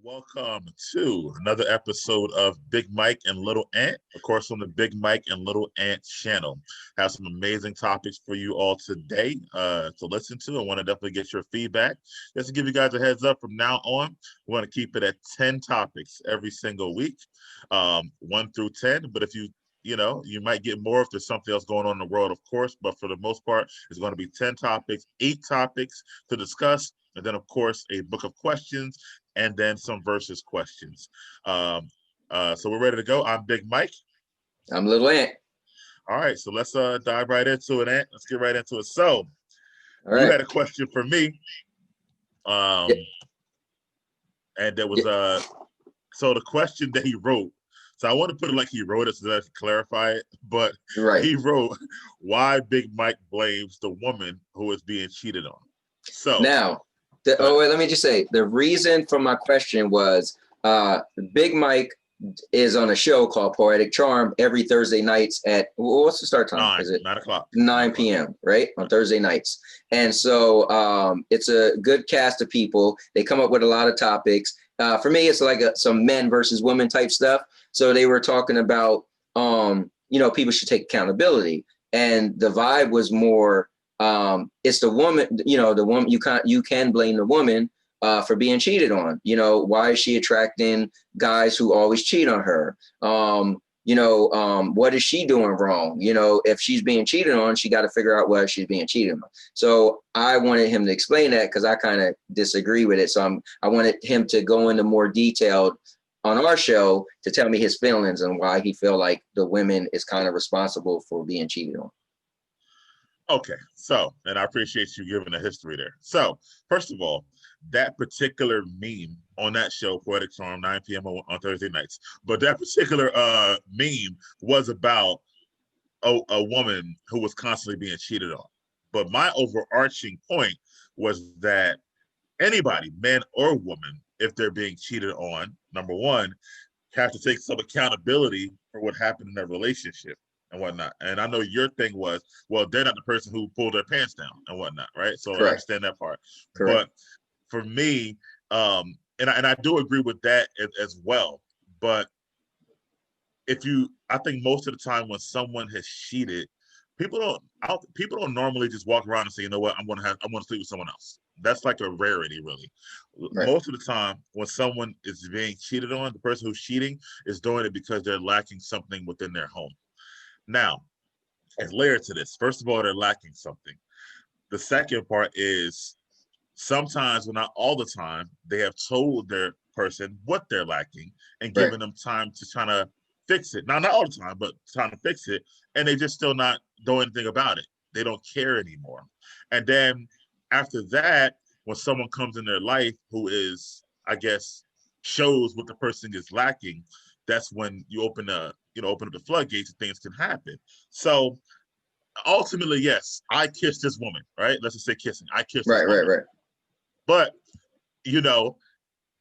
Welcome to another episode of Big Mike and Little Ant, of course, on the Big Mike and Little Ant channel. Have some amazing topics for you all today to listen to. I want to definitely get your feedback. Just to give you guys a heads up, from now on, we want to keep it at 10 topics every single week, 1 through 10. But if you might get more if there's something else going on in the world, of course. But for the most part, it's going to be 10 topics, 8 topics to discuss. And then, of course, a book of questions, and then some versus questions. So we're ready to go. I'm Big Mike. I'm Little Ant. All right, so let's dive right into it, Ant. Let's get right into it. So, all right. You had a question for me. And there was so the question that he wrote. So I want to put it like he wrote it so that I can clarify it. But He wrote, "Why Big Mike blames the woman who is being cheated on." So now. Let me just say, the reason for my question was Big Mike is on a show called Poetic Charm every Thursday nights at, what's the start time? 9 o'clock. 9 p.m., right? On Thursday nights. And so it's a good cast of people. They come up with a lot of topics. For me, it's like some men versus women type stuff. So they were talking about, people should take accountability. And the vibe was more, it's the woman, the woman, you can blame the woman for being cheated on. Why is she attracting guys who always cheat on her? What is she doing wrong? If she's being cheated on, she got to figure out why she's being cheated on. So I wanted him to explain that because I kind of disagree with it. So I wanted him to go into more detail on our show to tell me his feelings and why he feel like the women is kind of responsible for being cheated on. Okay, so, and I appreciate you giving a history there. So, first of all, that particular meme on that show, Poetic Charm, 9 p.m. on Thursday nights, but that particular meme was about a woman who was constantly being cheated on. But my overarching point was that anybody, man or woman, if they're being cheated on, number one, have to take some accountability for what happened in their relationship and whatnot. And I know your thing was, well, they're not the person who pulled their pants down and whatnot, right? So Correct. I understand that part. Correct. But for me, and I do agree with that as well. But I think most of the time when someone has cheated, people don't normally just walk around and say, you know what, I'm gonna sleep with someone else. That's like a rarity, really. Right. Most of the time, when someone is being cheated on, the person who's cheating is doing it because they're lacking something within their home. Now, as layer to this, first of all, they're lacking something. The second part is sometimes, well, not all the time, they have told their person what they're lacking and given them time to try to fix it. Now, not all the time, but trying to fix it, and they just still not doing anything about it. They don't care anymore. And then after that, when someone comes in their life who is, I guess, shows what the person is lacking, that's when you open up the floodgates and things can happen. So ultimately, yes, I kissed this woman, right? Let's just say kissing. I kissed this woman. Right. But,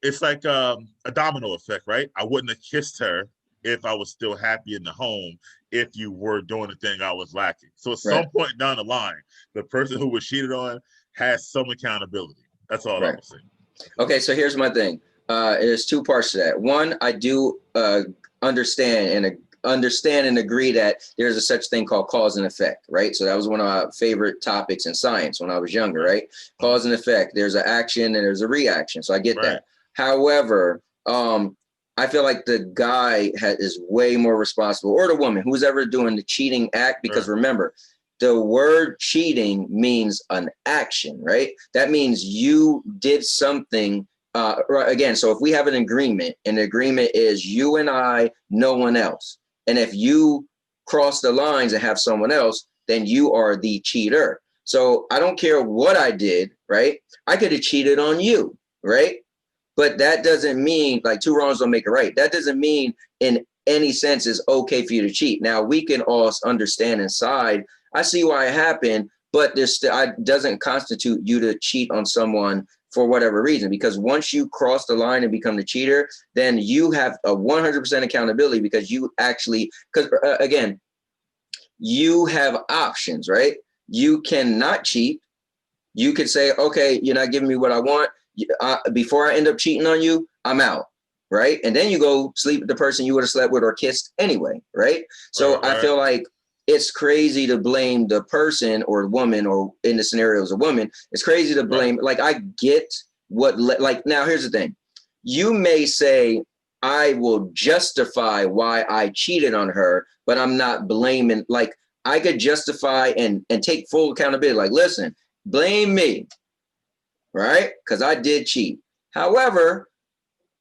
it's like a domino effect, right? I wouldn't have kissed her if I was still happy in the home, if you were doing the thing I was lacking. So at some point down the line, the person who was cheated on has some accountability. That's all I'm saying. Okay, so here's my thing. There's 2 parts to that. One, I do understand and agree that there's a such thing called cause and effect, right? So that was one of my favorite topics in science when I was younger, right? Cause and effect. There's an action and there's a reaction. So I get that. However, I feel like the guy is way more responsible, or the woman, who's ever doing the cheating act, because remember, the word cheating means an action, right? That means you did something. Again, so if we have an agreement, and the agreement is you and I, no one else. And if you cross the lines and have someone else, then you are the cheater. So I don't care what I did, right? I could have cheated on you, right? But that doesn't mean, like, 2 wrongs don't make it right. That doesn't mean in any sense it's okay for you to cheat. Now, we can all understand inside, I see why it happened, but it doesn't constitute you to cheat on someone for whatever reason, because once you cross the line and become the cheater, then you have a 100% accountability, because you actually, again, you have options, right? You cannot cheat. You could say, okay, you're not giving me what I want. before I end up cheating on you, I'm out. Right. And then you go sleep with the person you would have slept with or kissed anyway. Right. So I feel like it's crazy to blame the person or woman, or in the scenarios, a woman. It's crazy to blame. Like, I get like, now here's the thing. You may say, I will justify why I cheated on her, but I'm not blaming. Like, I could justify and take full accountability. Like, listen, blame me. Right. Because I did cheat. However,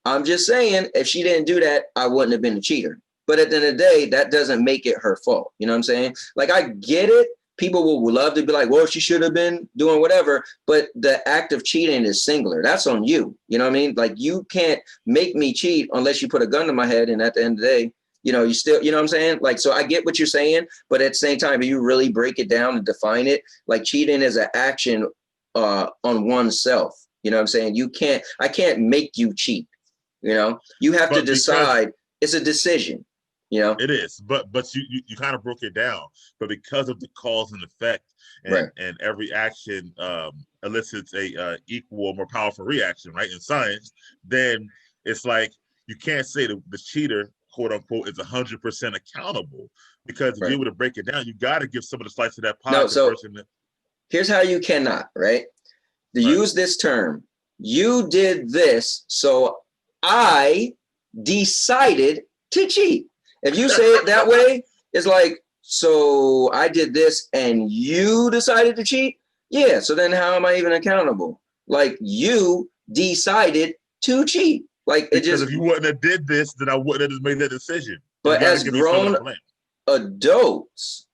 I'm just saying, if she didn't do that, I wouldn't have been a cheater. But at the end of the day, that doesn't make it her fault. You know what I'm saying? Like, I get it. People will love to be like, well, she should have been doing whatever. But the act of cheating is singular. That's on you. You know what I mean? Like, you can't make me cheat unless you put a gun to my head. And at the end of the day, you know, you still, you know what I'm saying? Like, so I get what you're saying. But at the same time, if you really break it down and define it, like, cheating is an action on oneself. You know what I'm saying? I can't make you cheat. You know, you have to decide. It's a decision, you know. It is, but you kind of broke it down. But because of the cause and effect, and every action elicits a equal or more powerful reaction, right? In science, then it's like you can't say the cheater, quote unquote, is 100% accountable, because to be able to break it down, you got to give some of the slice of that pie to the person. Here's how you cannot, right? To use this term, you did this, so I decided to cheat. If you say it that way, it's like, so I did this and you decided to cheat? Yeah, so then how am I even accountable? Like, you decided to cheat. Like, because if you wouldn't have did this, then I wouldn't have just made that decision. But as grown adults,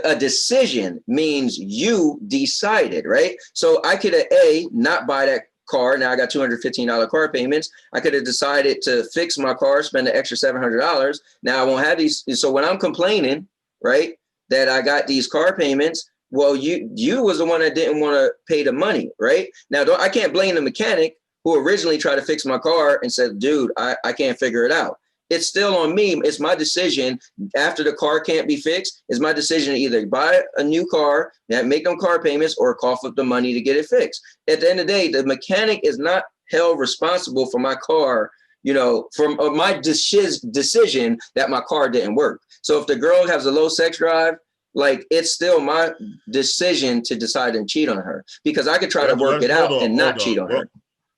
a decision means you decided, right? So I could have not buy that car. Now I got $215 car payments. I could have decided to fix my car, spend an extra $700. Now I won't have these. So when I'm complaining, right, that I got these car payments, well, you was the one that didn't want to pay the money, right? Now I can't blame the mechanic who originally tried to fix my car and said, dude, I can't figure it out. It's still on me. It's my decision. After the car can't be fixed, it's my decision to either buy a new car, make them car payments, or cough up the money to get it fixed. At the end of the day, the mechanic is not held responsible for my car, you know, from my decision that my car didn't work. So if the girl has a low sex drive, like, it's still my decision to decide and cheat on her, because I could try to work it out and not cheat on her.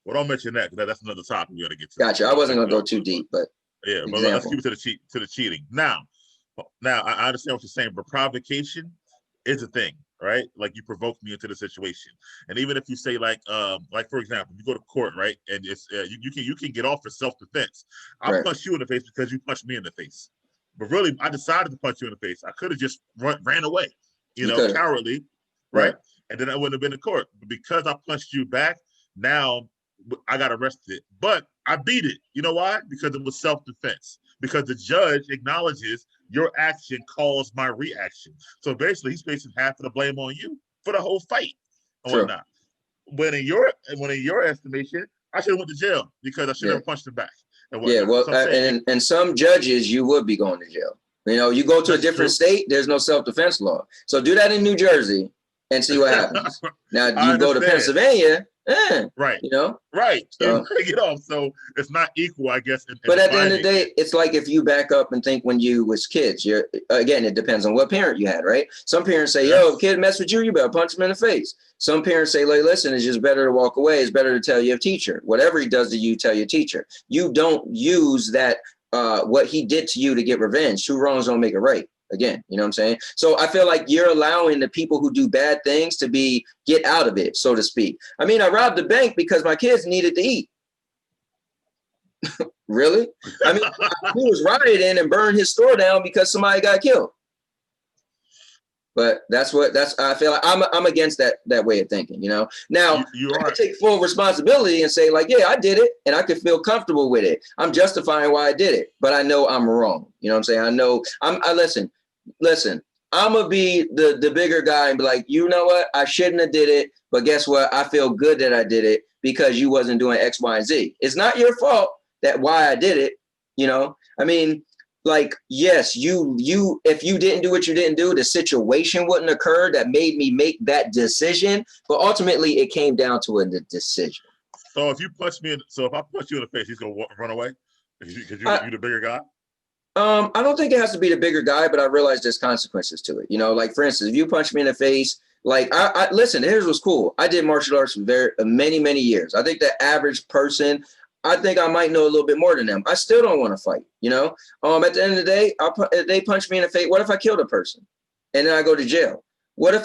Well, don't mention that, because that's another topic we got to get to. Gotcha. I wasn't going to go too deep, but. Yeah, but let's keep it to the cheating. Now I understand what you're saying, but provocation is a thing, right? Like, you provoked me into the situation, and even if you say like for example, you go to court, right, and it's you can get off for self-defense. I punched you in the face because you punched me in the face, but really I decided to punch you in the face. I could have just ran away, you know, cowardly, right? And then I wouldn't have been in court. But because I punched you back, now I got arrested, but I beat it. You know why? Because it was self-defense. Because the judge acknowledges your action caused my reaction. So basically, he's placing half of the blame on you for the whole fight and whatnot. When in your estimation, I should have went to jail because I should have punched him back. Yeah, well, so and some judges, you would be going to jail. You know, you go to a different state, there's no self-defense law. So do that in New Jersey and see what happens. Now you go to Pennsylvania. Right. You know? Right. So, get off. So it's not equal, I guess. But at the end of the day, it's like if you back up and think when you was kids, again, it depends on what parent you had, right? Some parents say, yo, if kid mess with you, you better punch him in the face. Some parents say, like, listen, it's just better to walk away. It's better to tell your teacher. Whatever he does to you, tell your teacher. You don't use that, what he did to you to get revenge. Two wrongs don't make it right. Again, you know what I'm saying? So I feel like you're allowing the people who do bad things to get out of it, so to speak. I mean, I robbed the bank because my kids needed to eat. Really? I mean, he was rioting and burned his store down because somebody got killed. But I feel like I'm against that way of thinking, you know. Now I can take full responsibility and say, like, yeah, I did it, and I could feel comfortable with it. I'm justifying why I did it, but I know I'm wrong. You know what I'm saying? I know listen, I'm gonna be the bigger guy and be like, you know what? I shouldn't have did it, but guess what? I feel good that I did it because you wasn't doing X, Y, and Z. It's not your fault that why I did it. You know, I mean, like, yes, you if you didn't do what you didn't do, the situation wouldn't occur that made me make that decision. But ultimately, it came down to a decision. So if you punch me, if I punch you in the face, he's gonna run away because you're the bigger guy. I don't think it has to be the bigger guy, but I realize there's consequences to it. You know, like for instance, if you punch me in the face, like I listen, here's what's cool. I did martial arts for many years. I think the average person, I think I might know a little bit more than them. I still don't want to fight, you know? At the end of the day, if they punch me in the face, what if I killed a person and then I go to jail? What if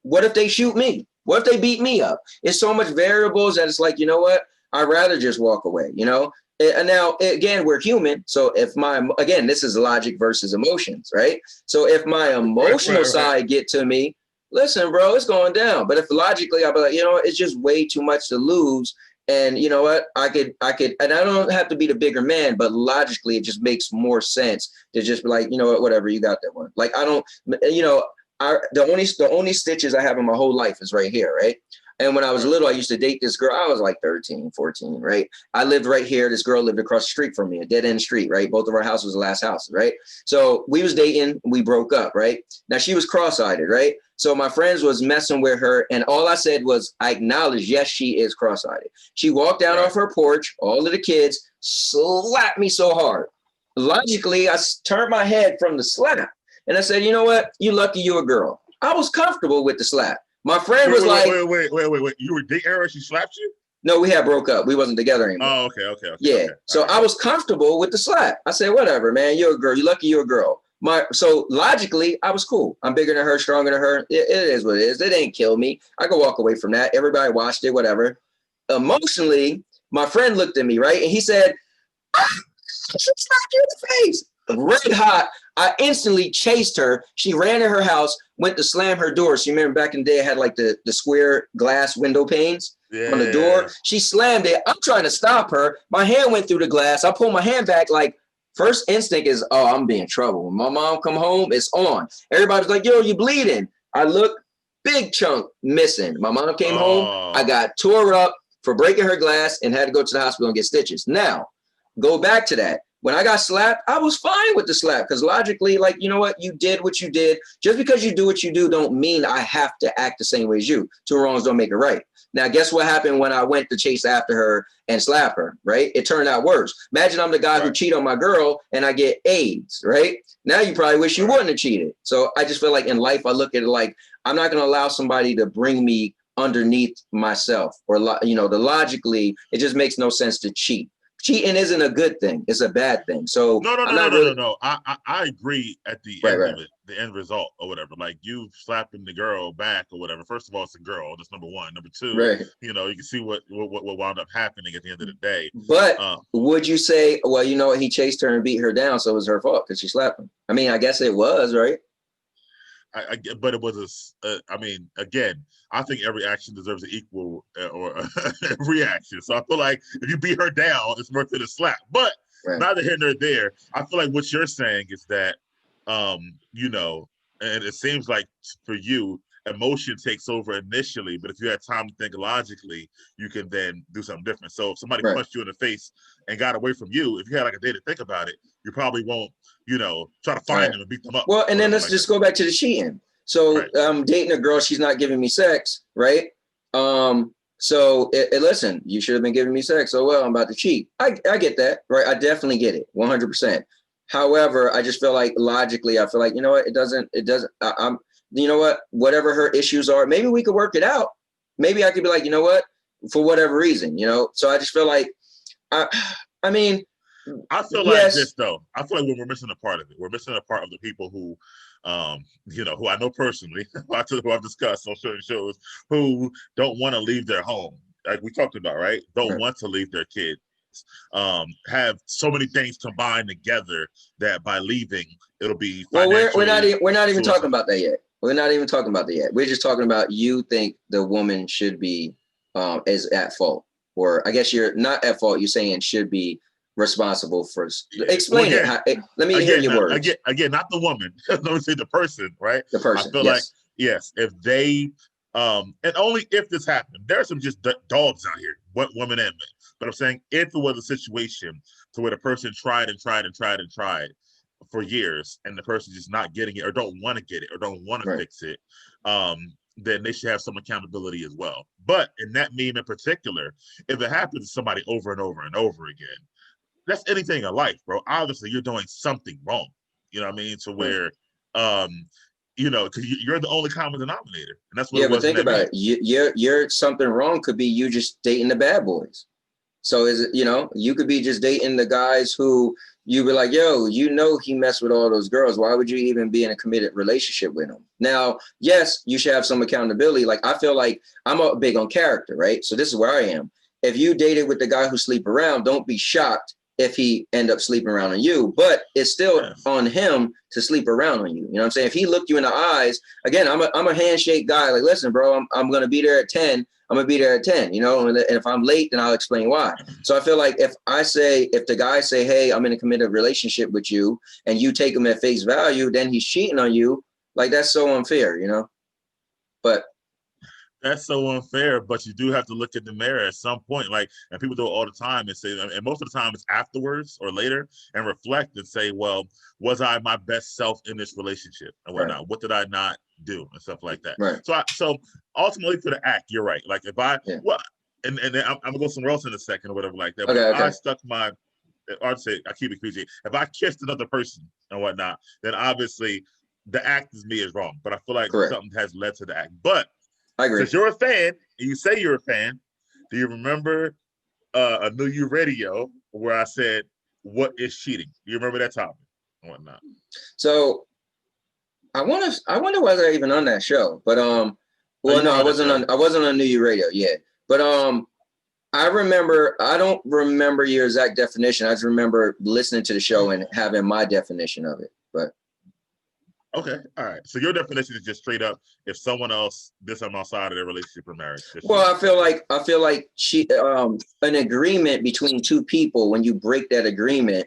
what if they shoot me? What if they beat me up? It's so much variables that it's like, you know what? I'd rather just walk away, you know? And now, again, we're human. So again, this is logic versus emotions, right? So if my emotional side get to me, listen, bro, it's going down. But if logically, I'll be like, you know, it's just way too much to lose. And you know what? I could, and I don't have to be the bigger man, but logically, it just makes more sense to just be like, you know what, whatever, you got that one. Like, I don't, you know, the only stitches I have in my whole life is right here, right? And when I was little, I used to date this girl. I was like 13, 14, right? I lived right here. This girl lived across the street from me, a dead end street, right? Both of our houses was the last house, right? So we was dating, we broke up, right? Now she was cross-eyed, right? So my friends was messing with her, and all I said was, I acknowledge, yes, she is cross-eyed. She walked down off her porch, all of the kids slapped me so hard. Logically, I turned my head from the slap, and I said, you know what? You lucky you a girl. I was comfortable with the slap. My friend was like, wait. You were dating her and she slapped you? No, we had broke up. We wasn't together anymore. Oh, okay. Yeah. Okay. So I was comfortable with the slap. I said, whatever, man, you're a girl. You're lucky you're a girl. So logically, I was cool. I'm bigger than her, stronger than her. It is what it is. It ain't kill me. I could walk away from that. Everybody watched it, whatever. Emotionally, my friend looked at me, right? And he said, she slapped you in the face. Red hot. I instantly chased her. She ran to her house, went to slam her door. So you remember back in the day, I had like the square glass window panes on the door. She slammed it. I'm trying to stop her. My hand went through the glass. I pulled my hand back. Like, first instinct is, oh, I'm being in trouble. When my mom come home, it's on. Everybody's like, yo, you bleeding. I look, big chunk missing. My mom came home. I got tore up for breaking her glass and had to go to the hospital and get stitches. Now, go back to that. When I got slapped, I was fine with the slap because logically, like, you know what? You did what you did. Just because you do what you do don't mean I have to act the same way as you. Two wrongs don't make it right. Now, guess what happened when I went to chase after her and slap her, right? It turned out worse. Imagine I'm the guy who cheat on my girl and I get AIDS, right? Now you probably wish you wouldn't have cheated. So I just feel like in life, I look at it like, I'm not going to allow somebody to bring me underneath myself or, you know, logically, it just makes no sense to cheat. Cheating isn't a good thing. It's a bad thing. So no. I agree at the end of it, the end result or whatever. Like you slapping the girl back or whatever. First of all, it's a girl. That's number one. Number two, you know, you can see what wound up happening at the end of the day. But would you say, well, you know what, he chased her and beat her down, so it was her fault because she slapped him? I mean, I guess it was, right? But it was I mean, again, I think every action deserves an equal or reaction. So I feel like if you beat her down, it's worth it a slap. But neither here nor there. I feel like what you're saying is that, you know, and it seems like for you, emotion takes over initially. But if you had time to think logically, you can then do something different. So if somebody punched you in the face and got away from you, if you had like a day to think about it, you probably won't, you know, try to find them and beat them up. Well, and then let's just go back to the cheating. So I'm dating a girl, she's not giving me sex, right? So listen, you should have been giving me sex. Oh, well, I'm about to cheat. I get that, right? I definitely get it, 100%. However, I just feel like logically, I feel like, you know what, it doesn't, you know what, whatever her issues are, maybe we could work it out. Maybe I could be like, you know what, for whatever reason, you know? So I just feel like, I mean, I feel like this though. I feel like we're missing a part of it. We're missing a part of the people who, you know, who I know personally, who I've discussed on certain shows, who don't want to leave their home. Like we talked about, right? Don't want to leave their kids. Have so many things combined together that by leaving, it'll be. Well, we're not even talking about that yet. We're not even talking about that yet. We're just talking about you think the woman should be is at fault, or I guess you're not at fault. You're saying should be responsible for explain it. Let me hear your words. Again, not the woman. Let me say the person, right? The person. I feel like if they and only if this happened. There are some just dogs out here, women and men. But I'm saying if it was a situation to where the person tried for years and the person just not getting it or don't want to get it or don't want to fix it, then they should have some accountability as well. But in that meme in particular, if it happens to somebody over and over and over again, that's anything in life, bro. Obviously, you're doing something wrong. You know what I mean? To where, you know, because you're the only common denominator, and that's what it was. But think about it. You're something wrong could be you just dating the bad boys. So is it, you know, you could be just dating the guys who you be like, yo, you know, he messed with all those girls. Why would you even be in a committed relationship with him? Now, yes, you should have some accountability. Like, I feel like I'm big on character, right? So this is where I am. If you dated with the guy who sleep around, don't be shocked if he end up sleeping around on you, but it's still on him to sleep around on you. You know what I'm saying? If he looked you in the eyes, again, I'm a handshake guy. Like, listen, bro, I'm going to be there at 10. I'm gonna be there at 10, you know, and if I'm late, then I'll explain why. So I feel like if the guy say, hey, I'm in a committed relationship with you, and you take him at face value, then he's cheating on you. Like, that's so unfair, you know? But that's so unfair, but you do have to look at the mirror at some point. Like, and people do it all the time and say, and most of the time it's afterwards or later, and reflect and say, well, was I my best self in this relationship and whatnot? Right. What did I not do and stuff like that? Right. So ultimately for the act, you're right. Like if I, well, and then I'm gonna go somewhere else in a second or whatever like that. But if I stuck my, I'd say I keep it PG. If I kissed another person and whatnot, then obviously the act is me is wrong. But I feel like something has led to the act. But I agree. Since you're a fan, and you say you're a fan, do you remember a New You radio where I said, "What is cheating?" Do you remember that topic and whatnot? So I wonder was I even on that show? But well, no, I wasn't on New You radio yet. But I remember. I don't remember your exact definition. I just remember listening to the show and having my definition of it. But. Okay, all right. So your definition is just straight up: if someone else did something outside of their relationship or marriage. Well, I feel like an agreement between two people. When you break that agreement,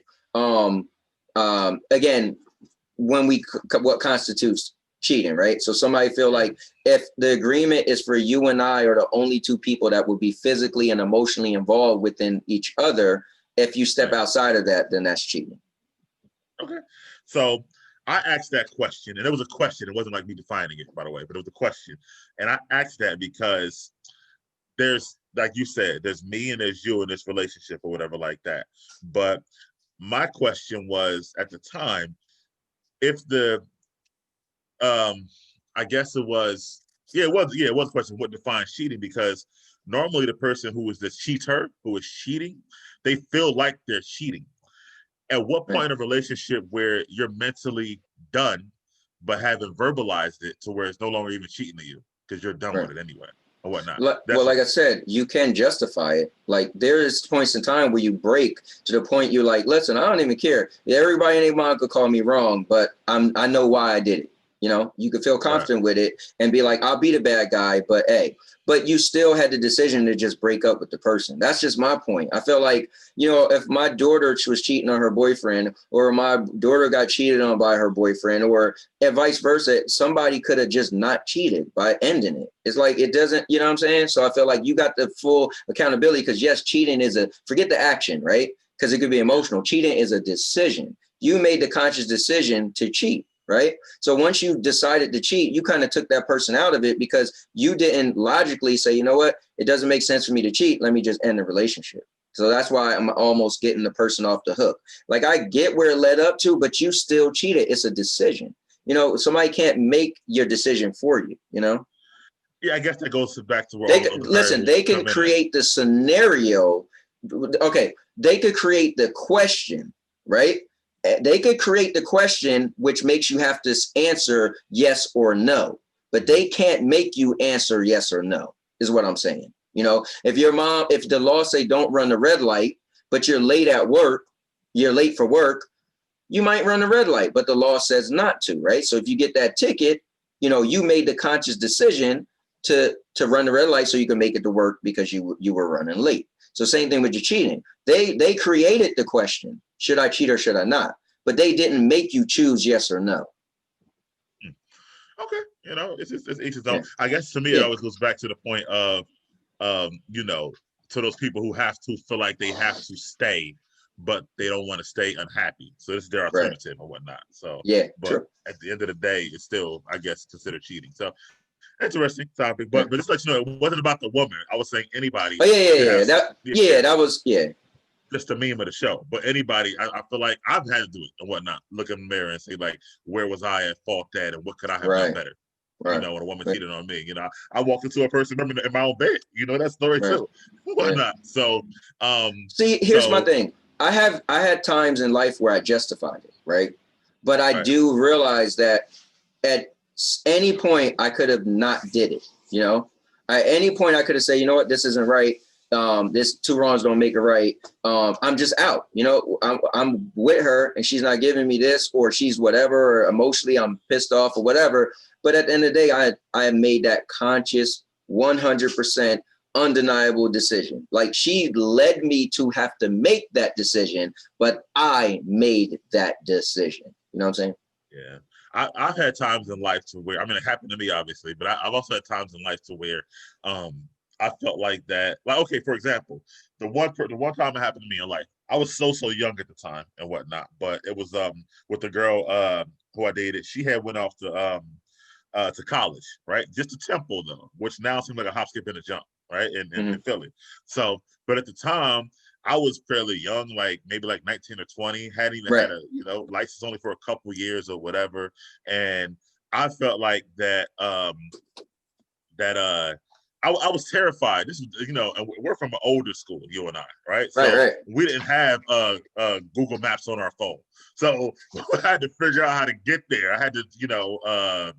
again, what constitutes cheating, right? So somebody feel like if the agreement is for you and I are the only two people that will be physically and emotionally involved within each other, if you step outside of that, then that's cheating. Okay, so. I asked that question, and it was a question. It wasn't like me defining it, by the way, but it was a question. And I asked that because there's, like you said, there's me and there's you in this relationship or whatever like that. But my question was at the time, if the, I guess it was a question, what defines cheating? Because normally the person who is the cheater, who is cheating, they feel like they're cheating. At what point in a relationship where you're mentally done, but haven't verbalized it to where it's no longer even cheating to you because you're done with it anyway or whatnot? Well, like I said, you can justify it. Like there is points in time where you break to the point you're like, listen, I don't even care. Everybody in their mind could call me wrong, but I know why I did it. You know, you could feel confident with it and be like, I'll be the bad guy, but hey, but you still had the decision to just break up with the person. That's just my point. I feel like, you know, if my daughter was cheating on her boyfriend or my daughter got cheated on by her boyfriend or vice versa, somebody could have just not cheated by ending it. It's like, it doesn't, you know what I'm saying? So I feel like you got the full accountability because yes, cheating is forget the action, right? Because it could be emotional. Cheating is a decision. You made the conscious decision to cheat. Right. So once you decided to cheat, you kind of took that person out of it because you didn't logically say, you know what, it doesn't make sense for me to cheat. Let me just end the relationship. So that's why I'm almost getting the person off the hook. Like I get where it led up to, but you still cheated. It's a decision. You know, somebody can't make your decision for you, you know? Yeah, I guess that goes back to where they can create the scenario. Okay. They could create the question, right? They could create the question, which makes you have to answer yes or no, but they can't make you answer yes or no, is what I'm saying. You know, if the law say don't run the red light, but you're late at work, you're late for work, you might run the red light, but the law says not to, right? So if you get that ticket, you know, you made the conscious decision to run the red light so you can make it to work because you were running late. So same thing with your cheating. They created the question, should I cheat or should I not? But they didn't make you choose yes or no. Okay, you know, it's each his own. I guess to me, it always goes back to the point of, you know, to those people who have to feel like they have to stay, but they don't want to stay unhappy. So this is their alternative or whatnot. So yeah, but true. At the end of the day, it's still, I guess, considered cheating. So Interesting topic, but just to let you know, it wasn't about the woman. I was saying anybody. Oh that was just the meme of the show. But anybody, I feel like I've had to do it and whatnot. Look in the mirror and say like, where was I at fault at, and what could I have done better? Right. You know, when a woman cheated on me, you know, I walked into a person in my own bed. You know that story too. Whatnot. So, see, here's my thing. I had times in life where I justified it, right? But I do realize that at any point I could have not did it. You know, at any point I could have said, you know what, this isn't right. This two wrongs don't make it right. I'm just out. You know, I'm with her and she's not giving me this, or she's whatever, or emotionally I'm pissed off or whatever. But at the end of the day, I made that conscious 100% undeniable decision. Like, she led me to have to make that decision, but I made that decision. You know what I'm saying? Yeah. I've had times in life to where, I mean, it happened to me obviously, but I've also had times in life to where I felt like that. Like, okay, for example, the one time it happened to me in life, I was so young at the time and whatnot, but it was with the girl who I dated. She had went off to college, right? Just to Temple though, which now seems like a hop, skip, and a jump, right? In Philly. So, but at the time, I was fairly young, like maybe like 19 or 20, hadn't even had a, you know, license only for a couple years or whatever. And I felt like that I was terrified. This is, you know, we're from an older school, you and I, right? So we didn't have Google Maps on our phone. So I had to figure out how to get there. I had to, you know,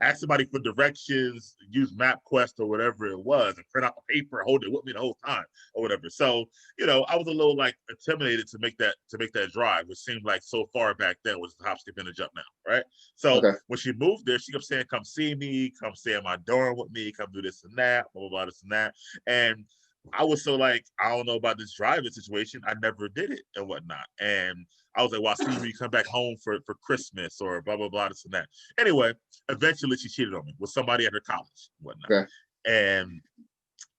ask somebody for directions, use MapQuest or whatever it was, and print out a paper, hold it with me the whole time or whatever. So, you know, I was a little like intimidated to make that drive, which seemed like so far back then was the hop, skip, and a jump now, right? So when she moved there, she kept saying, come see me, come stay in my dorm with me, come do this and that, blah, blah, blah, this and that. And I was so like, I don't know about this driving situation. I never did it and whatnot. And I was like, well, I'll see you when you come back home for Christmas or blah, blah, blah, this and that. Anyway, eventually she cheated on me with somebody at her college and whatnot. And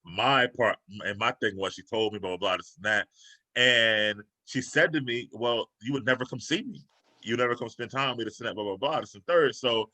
my thing was, she told me blah, blah, blah, this and that. And she said to me, well, you would never come see me. You never come spend time with me, this and that, blah, blah, blah, this and third. So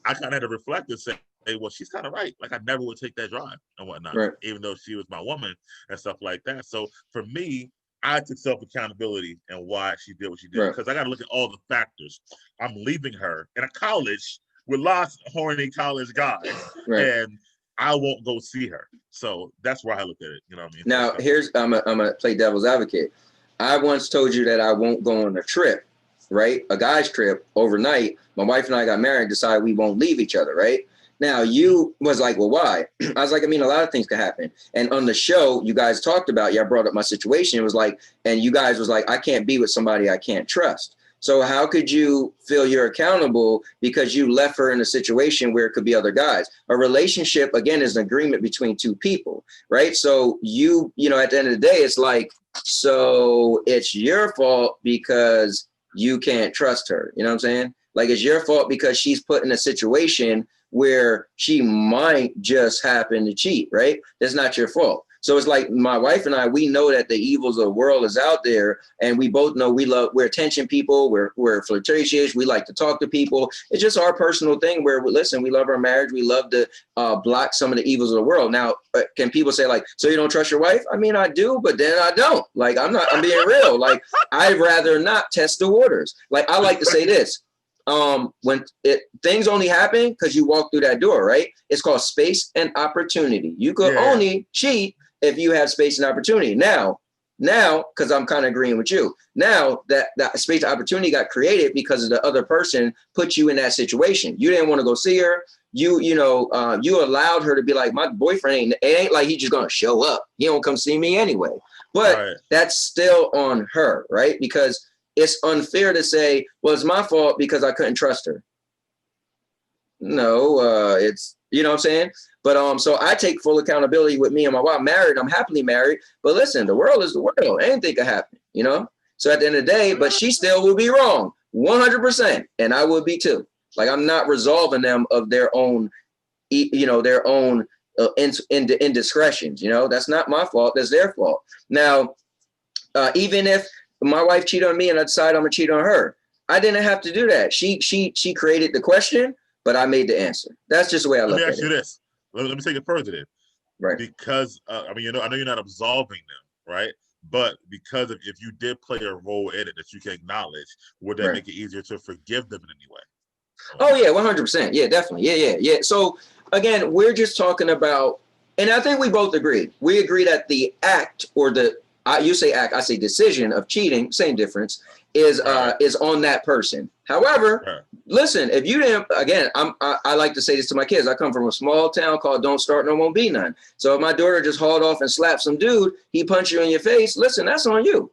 I kind of had to reflect and say, hey, well, she's kind of right. Like, I never would take that drive and whatnot, even though she was my woman and stuff like that. So for me, I took self-accountability and why she did what she did, because I got to look at all the factors. I'm leaving her in a college with lots of horny college guys, and I won't go see her. So that's where I looked at it. You know what I mean? Now, I'm gonna play devil's advocate. I once told you that I won't go on a trip, right? A guy's trip overnight. My wife and I got married, decided we won't leave each other, right? Now, you was like, well, why? I was like, I mean, a lot of things could happen. And on the show, you guys talked about, I brought up my situation. It was like, and you guys was like, I can't be with somebody I can't trust. So how could you feel you're accountable because you left her in a situation where it could be other guys? A relationship, again, is an agreement between two people, right? So you know, at the end of the day, it's like, so it's your fault because you can't trust her. You know what I'm saying? Like, it's your fault because she's put in a situation where she might just happen to cheat, right? That's not your fault. So it's like my wife and I, we know that the evils of the world is out there, and we both know we're attention people, we're flirtatious, we like to talk to people. It's just our personal thing where, listen, we love our marriage, we love to block some of the evils of the world. Now, can people say like, so you don't trust your wife? I mean, I do, but then I don't. Like, I'm being real. Like, I'd rather not test the waters. Like, I like to say this. When things only happen because you walk through that door, right? It's called space and opportunity. You could only cheat if you have space and opportunity. Now, because I'm kind of agreeing with you. Now that space and opportunity got created because of the other person put you in that situation. You didn't want to go see her. You allowed her to be like, my boyfriend ain't like he's just gonna show up. He don't come see me anyway. But that's still on her, right? Because it's unfair to say, well, it's my fault because I couldn't trust her. No, it's, you know what I'm saying? But so I take full accountability with me and my wife. I'm married, I'm happily married. But listen, the world is the world. Anything could happen, you know? So at the end of the day, but she still will be wrong, 100%. And I would be too. Like, I'm not resolving them of their own, you know, their own indiscretions, you know? That's not my fault, that's their fault. Now, even if my wife cheated on me and I decide I'm gonna cheat on her, I didn't have to do that. She created the question. but I made the answer. That's just the way I look at it. Let me ask you this. Let me take it further then. Right. Because I mean, I know you're not absolving them, right? But because if you did play a role in it that you can acknowledge, would that make it easier to forgive them in any way? Oh yeah, 100%. Yeah, definitely. Yeah. So again, we're just talking about, and I think we both agree. We agree that the act or you say act, I say decision of cheating, same difference, is on that person. However, listen, if you didn't, again, I like to say this to my kids. I come from a small town called Don't Start No Won't Be None. So if my daughter just hauled off and slapped some dude, he punched you in your face, listen, that's on you.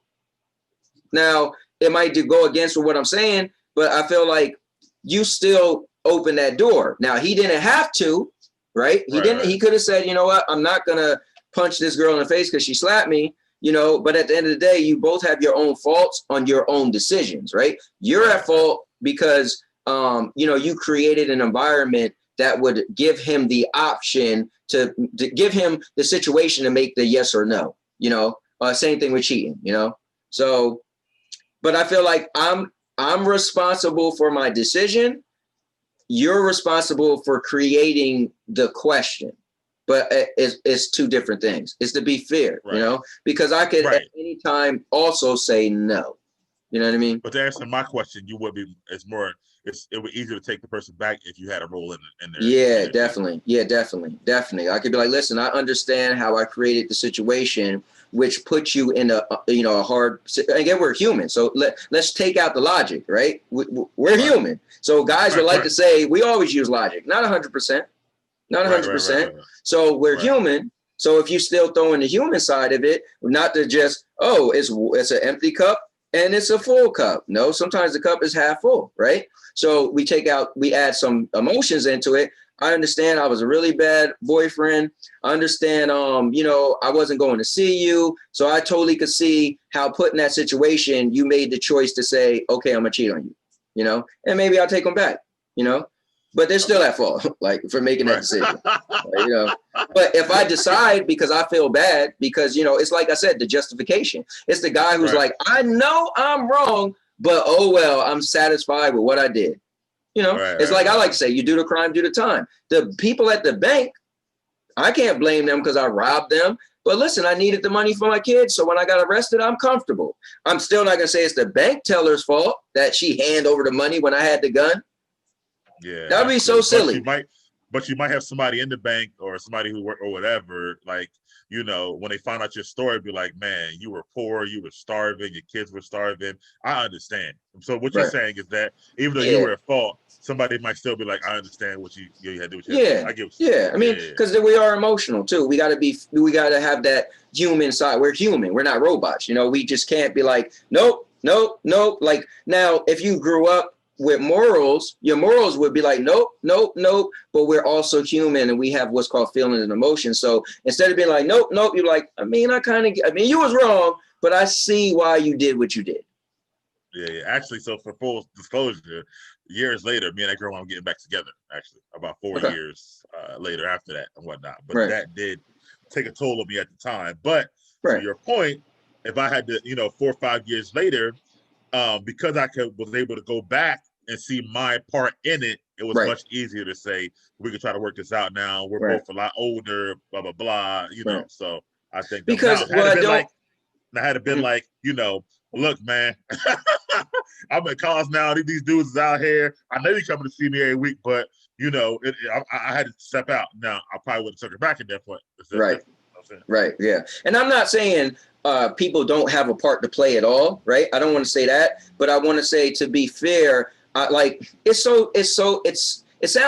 Now, it might go against what I'm saying, but I feel like you still open that door. Now, he didn't have to, right? He could have said, you know what, I'm not going to punch this girl in the face because she slapped me. But at the end of the day, you both have your own faults on your own decisions, right? You're at fault because, you created an environment that would give him the option to give him the situation to make the yes or no, same thing with cheating, So, but I feel like I'm responsible for my decision. You're responsible for creating the question. But it's two different things. It's to be fair, because I could at any time also say no. You know what I mean? But to answer my question, it would be easier to take the person back if you had a role in there. Yeah, definitely. Yeah, definitely. I could be like, listen, I understand how I created the situation, which puts you in a hard. Again, we're human, so let's take out the logic, right? We're human, so guys would like to say we always use logic, not 100%. Not 100%. So we're human. So if you still throw in the human side of it, not to just, it's an empty cup and it's a full cup. No, sometimes the cup is half full, right? So we add some emotions into it. I understand I was a really bad boyfriend. I understand, I wasn't going to see you. So I totally could see how put in that situation, you made the choice to say, okay, I'm gonna cheat on you, and maybe I'll take them back, But they're still at fault, for making that decision. But if I decide because I feel bad, because it's like I said, the justification. It's the guy who's like, I know I'm wrong, but oh well, I'm satisfied with what I did. It's like I like to say, you do the crime, do the time. The people at the bank, I can't blame them because I robbed them. But listen, I needed the money for my kids, so when I got arrested, I'm comfortable. I'm still not gonna say it's the bank teller's fault that she handed over the money when I had the gun. Yeah, that'd be so silly. But you might have somebody in the bank or somebody who work or whatever, when they find out your story, be like, man, you were poor, you were starving, your kids were starving. I understand. So what you're saying is that even though you were at fault, somebody might still be like, I understand what you had to do. I get what you're saying. I mean, because we are emotional too. We gotta have that human side. We're human. We're not robots. We just can't be like, nope. Like now, if you grew up with morals, your morals would be like, nope. But we're also human and we have what's called feelings and emotions. So instead of being like, nope, you're like, you was wrong, but I see why you did what you did. Yeah. Actually, so for full disclosure, years later, me and that girl, I'm getting back together, actually, about 4 years later after that and whatnot. But that did take a toll on me at the time. But to your point, if I had to, 4 or 5 years later, because I was able to go back and see my part in it, it was much easier to say, we can try to work this out now. We're both a lot older, blah, blah, blah, So I think because had it been like, look, man, I'm at cause now. These dudes is out here. I know you're coming to see me every week, but, I had to step out. Now, I probably would have took her back at that point. Right. Yeah. And I'm not saying people don't have a part to play at all. Right. I don't want to say that, but I want to say, to be fair, it sounds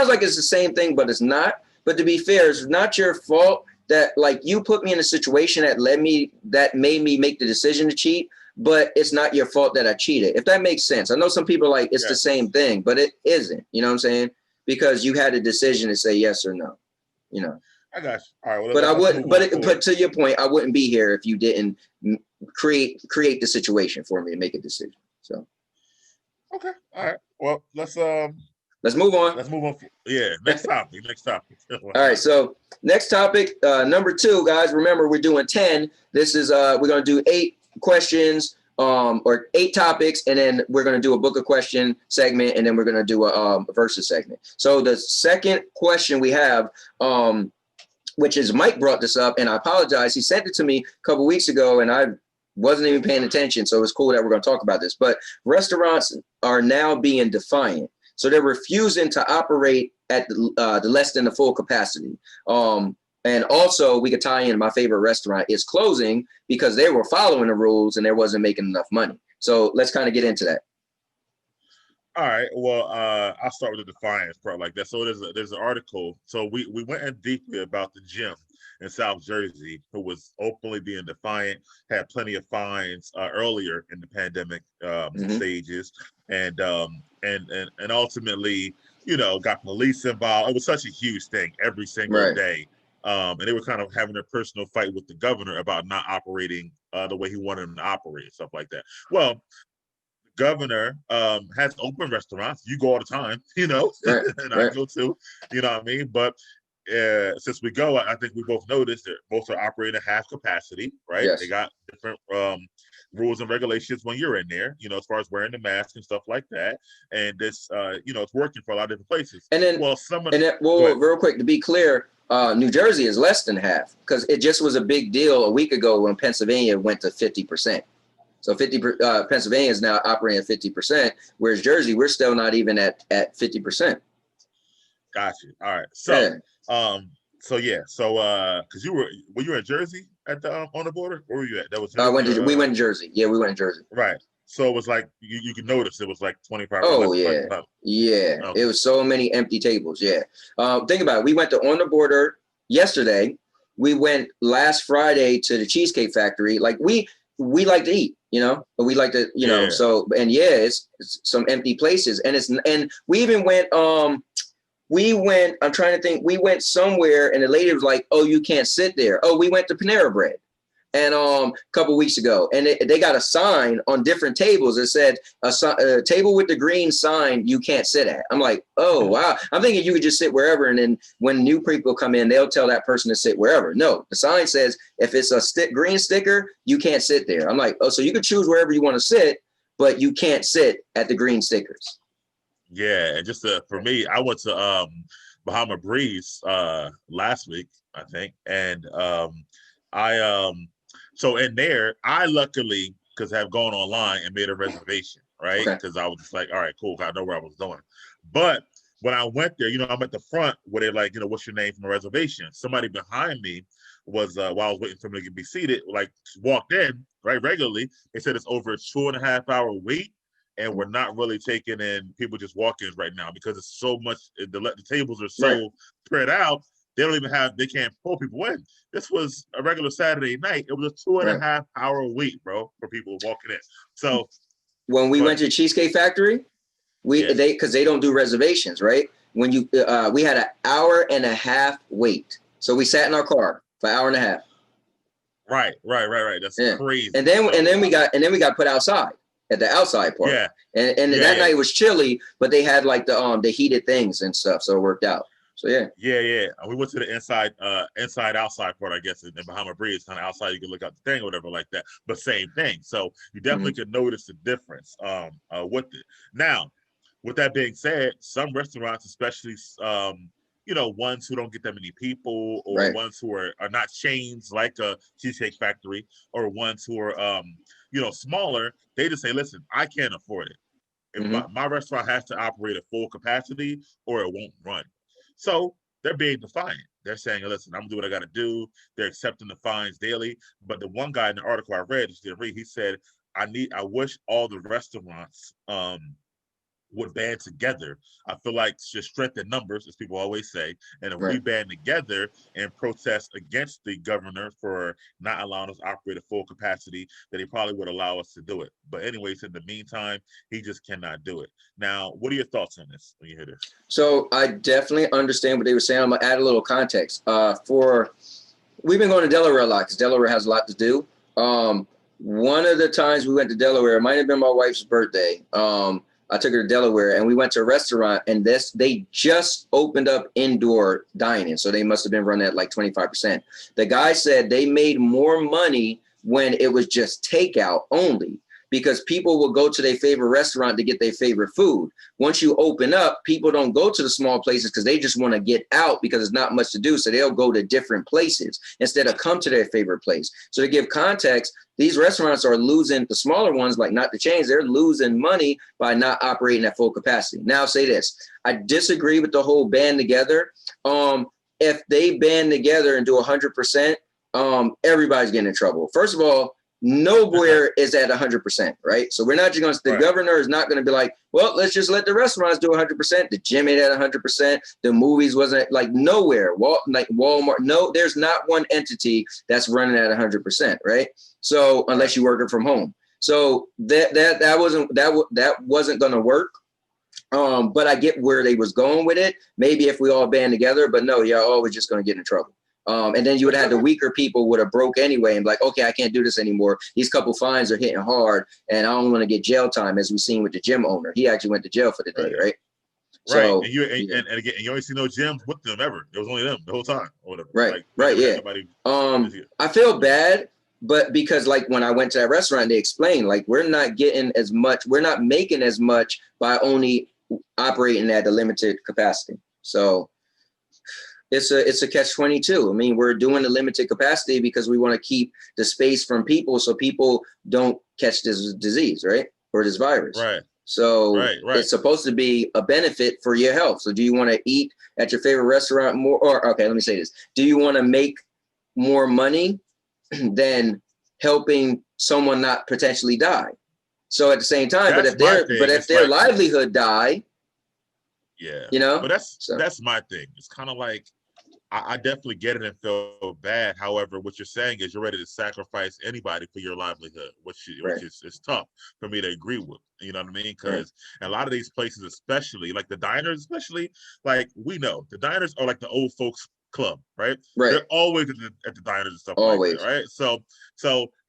like it's the same thing, but it's not. But to be fair, it's not your fault that you put me in a situation that made me make the decision to cheat, but it's not your fault that I cheated. If that makes sense. I know some people are like, it's the same thing, but it isn't. You know what I'm saying? Because you had a decision to say yes or no, I got you. All right. Well, but to your point, I wouldn't be here if you didn't create the situation for me and make a decision. So. Okay. All right. Well, let's move on. Yeah. Next topic. All right. So next topic, number 2, guys. Remember, we're doing 10. This is we're gonna do 8 questions or 8 topics, and then we're going to do a book a question segment, and then we're going to do a versus segment. So the second question we have, which is Mike brought this up, and I apologize. He sent it to me a couple weeks ago, and I wasn't even paying attention. So it's cool that we're going to talk about this. But restaurants are now being defiant. So they're refusing to operate at the less than the full capacity. And also, we could tie in my favorite restaurant is closing because they were following the rules and they wasn't making enough money. So let's kind of get into that. All right. Well, I'll start with the defiance part like that. So there's an article. So we went in deeply about the gym in South Jersey who was openly being defiant, had plenty of fines earlier in the pandemic stages, and ultimately, got police involved. It was such a huge thing every single day. And they were kind of having a personal fight with the governor about not operating the way he wanted them to operate and stuff like that. Well, the governor has open restaurants. You go all the time, and I go too, you know what I mean? But since we go, I think we both noticed that both are operating at half capacity, right? Yes. They got different rules and regulations when you're in there, as far as wearing the mask and stuff like that. And this, it's working for a lot of different places. And then, real quick, to be clear, New Jersey is less than half because it just was a big deal a week ago when Pennsylvania went to 50%. So Pennsylvania is now operating at 50%, whereas Jersey, we're still not even at 50%. Gotcha. All right. So, because were you in Jersey at the on the border? Where were you at? That was we went to Jersey. Yeah, we went to Jersey. Right. So it was like you could notice it was like 25. Oh yeah, yeah. Okay. It was so many empty tables. Yeah. Think about it. We went to On the Border yesterday. We went last Friday to the Cheesecake Factory. Like we like to eat, but we like to, know. So it's some empty places, and we even went. I'm trying to think. We went somewhere, and the lady was like, "Oh, you can't sit there." Oh, we went to Panera Bread. And a couple weeks ago, and they got a sign on different tables that said a table with the green sign you can't sit at. I'm like, oh wow. I'm thinking you could just sit wherever, and then when new people come in, they'll tell that person to sit wherever. No, the sign says if it's a green sticker, you can't sit there. I'm like, oh, so you can choose wherever you want to sit, but you can't sit at the green stickers. Yeah, and just for me, I went to Bahama Breeze last week, I think, and so in there, I luckily, because I have gone online and made a reservation, right? Because I was just like, all right, cool, I know where I was going. But when I went there, I'm at the front where they're like, what's your name from a reservation? Somebody behind me was, while I was waiting for me to be seated, like walked in, right, regularly. They said it's over a 2.5 hour wait, and we're not really taking in people just walk-ins right now because it's so much, the tables are so spread out. They can't pull people in. This was a regular Saturday night. It was a 2.5 hour wait, bro, for people walking in. So when we went to Cheesecake Factory, because they don't do reservations, right? When we had an 1.5 hour wait. So we sat in our car for 1.5 hours. Right. That's crazy. And then we got put outside at the outside part. Yeah. And that night was chilly, but they had like the heated things and stuff, so it worked out. So yeah. We went to the inside outside part, I guess, in Bahama Breeze, kind of outside. You can look out the thing or whatever like that, but same thing. So you definitely could notice the difference with it. Now, with that being said, some restaurants, especially ones who don't get that many people, or ones who are not chains like a Cheesecake Factory, or ones who are smaller, they just say, listen, I can't afford it. If my restaurant has to operate at full capacity or it won't run. So they're being defiant. They're saying, listen, I'm gonna do what I gotta do. They're accepting the fines daily. But the one guy in the article I read, he said, I wish all the restaurants would band together. I feel like just strength in numbers, as people always say. And if we band together and protest against the governor for not allowing us to operate at full capacity, then he probably would allow us to do it. But anyways, in the meantime, he just cannot do it. Now, what are your thoughts on this when you hear this? So I definitely understand what they were saying. I'm gonna add a little context. We've been going to Delaware a lot because Delaware has a lot to do. One of the times we went to Delaware, it might have been my wife's birthday. I took her to Delaware and we went to a restaurant, and they just opened up indoor dining. So they must have been running at like 25%. The guy said they made more money when it was just takeout only, because people will go to their favorite restaurant to get their favorite food. Once you open up, people don't go to the small places because they just want to get out because there's not much to do. So they'll go to different places instead of come to their favorite place. So to give context, these restaurants are losing, the smaller ones, like not the chains, they're losing money by not operating at full capacity. Now I'll say this, I disagree with the whole band together. If they band together and do 100%, everybody's getting in trouble. First of all, nowhere is at 100%, right? So we're not just going to, the governor is not going to be like, well, let's just let the restaurants do 100%. The gym ain't at 100%. The movies wasn't, like, nowhere. Like Walmart, no, there's not one entity that's running at 100%, right? So unless you're working from home. So that wasn't going to work. But I get where they was going with it. Maybe if we all band together, but no, y'all always just going to get in trouble. And then you would have the weaker people would have broke anyway and be like, okay, I can't do this anymore. These couple fines are hitting hard and I don't want to get jail time, as we've seen with the gym owner. He actually went to jail for the day, right? So, and again, you only see no gyms with them ever. It was only them the whole time or whatever. Right, yeah. I feel bad, but because like when I went to that restaurant, they explained like we're not getting as much, we're not making as much by only operating at a limited capacity. So it's a catch-22. I mean, we're doing a limited capacity because we want to keep the space from people so people don't catch this disease, right? Or this virus. Right. So it's supposed to be a benefit for your health. So do you want to eat at your favorite restaurant more? Or, okay, let me say this. Do you want to make more money than helping someone not potentially die? So at the same time, that's but if their livelihood die, you know, but that's my thing. It's kind of like I definitely get it and feel bad. However, what you're saying is you're ready to sacrifice anybody for your livelihood, which is tough for me to agree with. You know what I mean? Because a lot of these places, especially like the diners, especially like we know the diners are like the old folks club, right? They're always at the diners and stuff like that, right? So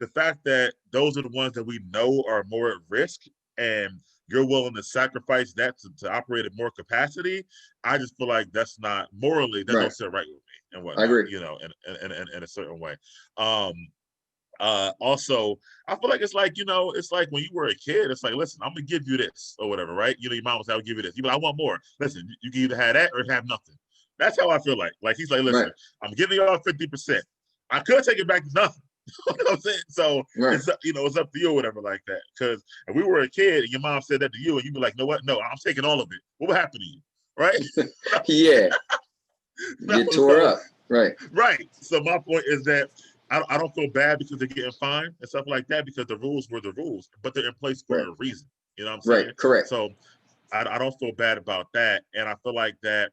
the fact that those are the ones that we know are more at risk and you're willing to sacrifice that to operate at more capacity, I just feel like that's not morally, that don't sit right with me and whatnot. I agree. You know, in a certain way. Also, I feel like it's like, you know, it's like when you were a kid, it's like, listen, I'm gonna give you this or whatever, right? You know, your mom was like, I'll give you this. You be like, I want more. Listen, you can either have that or have nothing. That's how I feel like. Like he's like, listen, I'm giving y'all 50%. I could take it back to nothing. You know what I'm saying? So it's you know, it's up to you or whatever like that. Because if we were a kid and your mom said that to you and you'd be like, know what? No, I'm taking all of it. What would happen to you? Right? You tore up. Right. So my point is that I don't feel bad because they're getting fined and stuff like that because the rules were the rules, but they're in place for a reason. You know what I'm saying? Right. Correct. So I don't feel bad about that. And I feel like that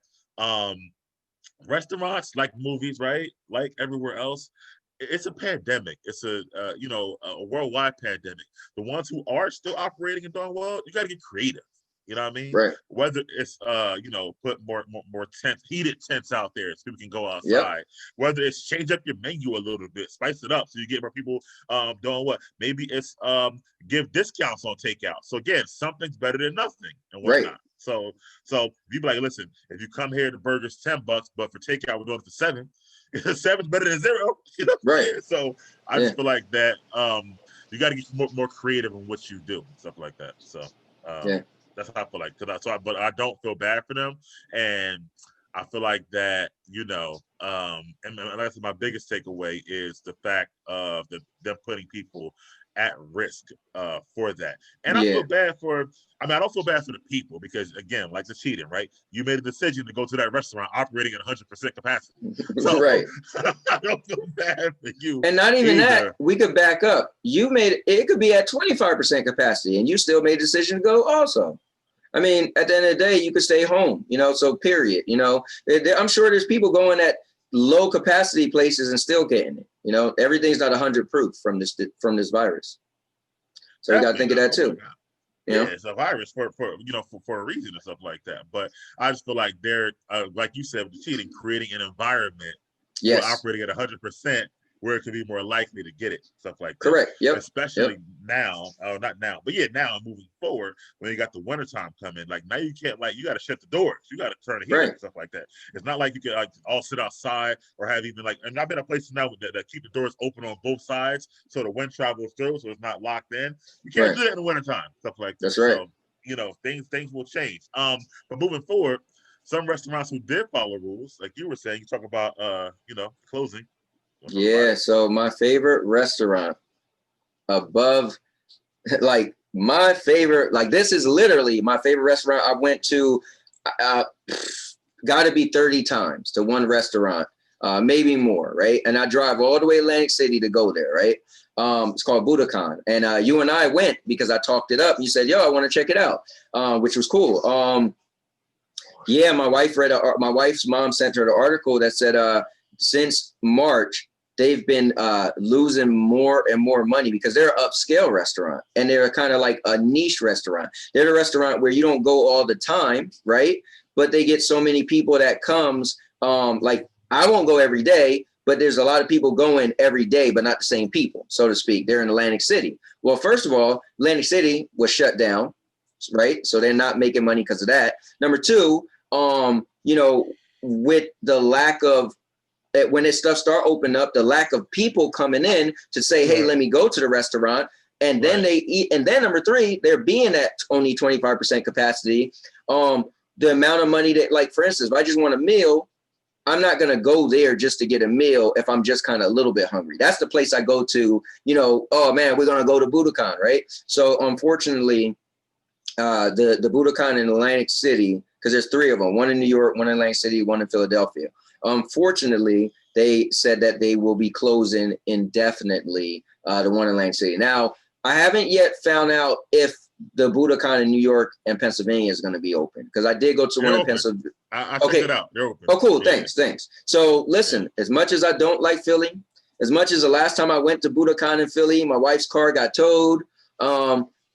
restaurants, like movies, right? Like everywhere else, it's a pandemic. It's a worldwide pandemic. The ones who are still operating and doing well, you got to get creative. You know what I mean? Right. Whether it's put more tents, heated tents out there so people can go outside. Whether it's change up your menu a little bit, spice it up so you get more people doing what? Maybe it's give discounts on takeout. So again, something's better than nothing and whatnot. So you be like, listen, if you come here, the burger's $10, but for takeout we're doing it for $7. 7's better than 0. You know what I'm saying? So I just feel like that you got to get more creative in what you do and stuff like that. So that's how I feel like. But I don't feel bad for them, and I feel like that and that's my biggest takeaway is the fact of them putting people at risk for that. And I feel bad for. I mean, I don't feel bad for the people because, again, like the cheating, right? You made a decision to go to that restaurant operating at 100% capacity. So I don't feel bad for you. And not even that, we could back up. It could be at 25% capacity and you still made a decision to go also. I mean, at the end of the day, you could stay home, so period. I'm sure there's people going at low capacity places and still getting it. Everything's not 100 proof from this virus. So you got to think of that too. It's a virus for a reason and stuff like that. But I just feel like they're like you said with the cheating, creating an environment for operating at 100% where it could be more likely to get it, stuff like that. Correct. Yep. Especially now, not now, but yeah, now moving forward, when you got the wintertime coming, like now you can't, like, you got to shut the doors, you got to turn the heat up and stuff like that. It's not like you can like all sit outside or have even like, and I've been at places now that keep the doors open on both sides so the wind travels through, so it's not locked in. You can't do that in the wintertime, stuff like that. That's right. So, you know, things will change. But moving forward, some restaurants who did follow rules, like you were saying, you talk about you know, closing. Yeah, so my favorite restaurant above, like my favorite, like this is literally my favorite restaurant I went to, got to be 30 times to one restaurant, maybe more, right? And I drive all the way to Atlantic City to go there, right? It's called Budokan. And you and I went because I talked it up. And you said, yo, I want to check it out, which was cool. Yeah, my wife my wife's mom sent her the article that said since March, they've been losing more and more money because they're an upscale restaurant and they're kind of like a niche restaurant. They're the restaurant where you don't go all the time, right? But they get so many people that comes, like I won't go every day, but there's a lot of people going every day, but not the same people, so to speak. They're in Atlantic City. Well, first of all, Atlantic City was shut down, right? So they're not making money because of that. Number two, you know, with the lack of, when this stuff start opening up, the lack of people coming in to say, hey, let me go to the restaurant. And then they eat. And then number three, they're being at only 25% capacity. The amount of money that, like, for instance, if I just want a meal, I'm not going to go there just to get a meal if I'm just kind of a little bit hungry. That's the place I go to, you know, oh man, we're going to go to Budokan, right? So unfortunately, the Budokan in Atlantic City, because there's three of them, one in New York, one in Atlantic City, one in Philadelphia. Unfortunately, they said that they will be closing indefinitely, the one in Atlantic City. Now, I haven't yet found out if the Budokan in New York and Pennsylvania is going to be open, because I did go to one in Pennsylvania. I checked it out. They're open. Oh, cool. Yeah. Thanks. So listen, as much as I don't like Philly, as much as the last time I went to Budokan in Philly, my wife's car got towed.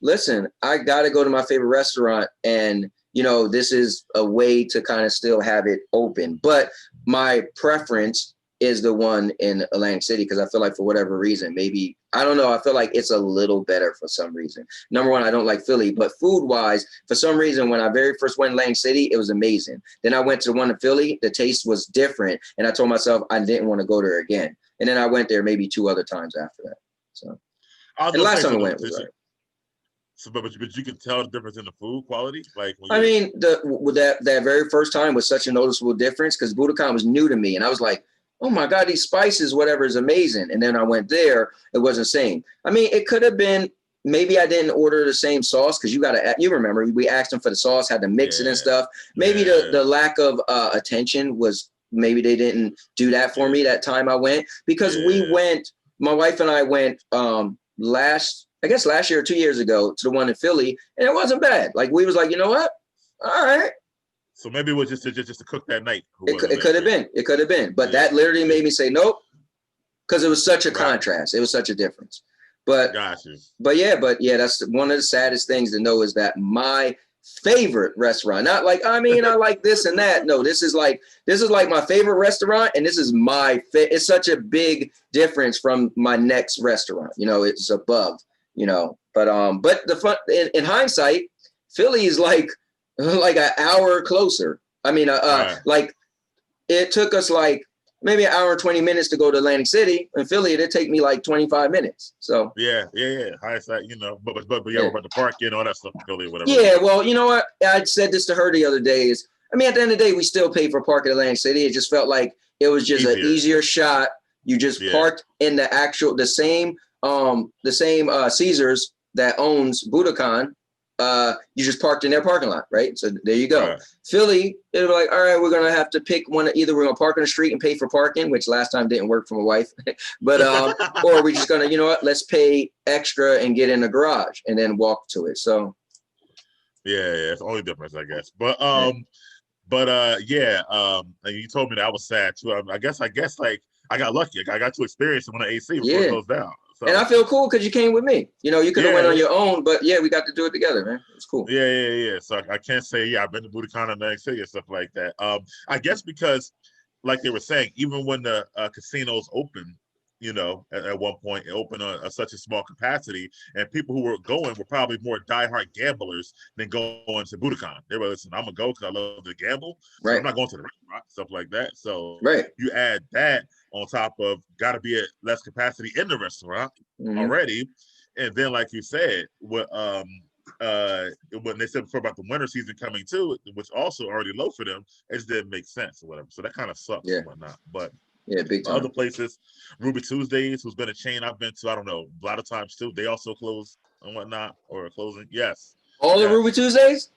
Listen, I got to go to my favorite restaurant, and you know, this is a way to kind of still have it open. But my preference is the one in Atlantic City, because I feel like for whatever reason, maybe, I don't know, I feel like it's a little better for some reason. Number one, I don't like Philly, but food-wise, for some reason, when I very first went to Atlantic City, it was amazing. Then I went to the one in Philly, the taste was different, and I told myself I didn't want to go there again. And then I went there maybe 2 other times after that. So, and the last time I went was right. So, but you can tell the difference in the food quality. Like, I mean, that very first time was such a noticeable difference, because Budokan was new to me, and I was like, oh my God, these spices, whatever, is amazing. And then I went there, it wasn't the same. I mean, it could have been, maybe I didn't order the same sauce, because you remember, we asked them for the sauce, had to mix it and stuff. Maybe the lack of attention was, maybe they didn't do that for me that time I went, because we went, my wife and I went last year or 2 years ago to the one in Philly, and it wasn't bad. Like, we was like, you know what? All right. So maybe it was just to cook that night. It could have been. It could have been. But that literally made me say nope, because it was such a contrast. It was such a difference. But but yeah, that's one of the saddest things to know, is that my favorite restaurant, not like, I mean, I like this and that. No, this is like my favorite restaurant, and this is it's such a big difference from my next restaurant. You know, it's above. You know, but the fun in hindsight, Philly is like an hour closer. I mean, like it took us like maybe an hour and 20 minutes to go to Atlantic City. In Philly, it'd take me like 25 minutes. So yeah. Hindsight, you know, but yeah, about the parking, all that stuff in Philly, whatever. Yeah, well, you know what? I said this to her the other day. I mean, at the end of the day, we still pay for parking in Atlantic City. It just felt like it was just an easier shot. You just parked in the same Caesars that owns Budokan. You just parked in their parking lot, right? So there you go. Right. Philly, they were like, all right, we're gonna have to pick one. Either we're gonna park on the street and pay for parking, which last time didn't work for my wife, but or we're just gonna, you know what, let's pay extra and get in the garage and then walk to it. So yeah, it's the only difference, I guess. But you told me that I was sad too. I guess like I got lucky. I got to experience it when the AC before it goes down. So. And I feel cool because you came with me. You know, you could have went on your own, but yeah, we got to do it together, man. It's cool. Yeah. So I can't say, I've been to Budokan and Atlantic City and stuff like that. I guess because, like they were saying, even when the casinos open, you know, at one point, it opened such a small capacity, and people who were going were probably more diehard gamblers than going to Budokan. They were, listen, I'm gonna go because I love to gamble, so I'm not going to the restaurant, stuff like that. So you add that on top of got to be at less capacity in the restaurant already, and then like you said, what when they said before about the winter season coming too, which also already low for them, it just didn't make sense or whatever. So that kind of sucks and whatnot, but. Yeah, big time. Other places, Ruby Tuesdays, who's been a chain I've been to, I don't know, a lot of times too. They also close and whatnot, or are closing. Yes. All the Ruby Tuesdays?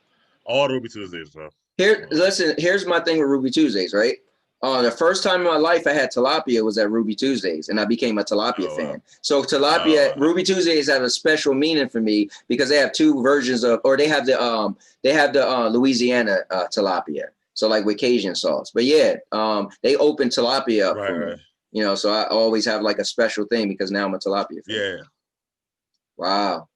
All the Ruby Tuesdays, bro. Listen, here's my thing with Ruby Tuesdays, right? The first time in my life I had tilapia was at Ruby Tuesdays, and I became a tilapia fan. So tilapia, Ruby Tuesdays have a special meaning for me because they have two versions of, or they have the Louisiana tilapia. So like with Cajun sauce, but yeah, they open tilapia up for me, you know, so I always have like a special thing because now I'm a tilapia fan. Yeah. Wow.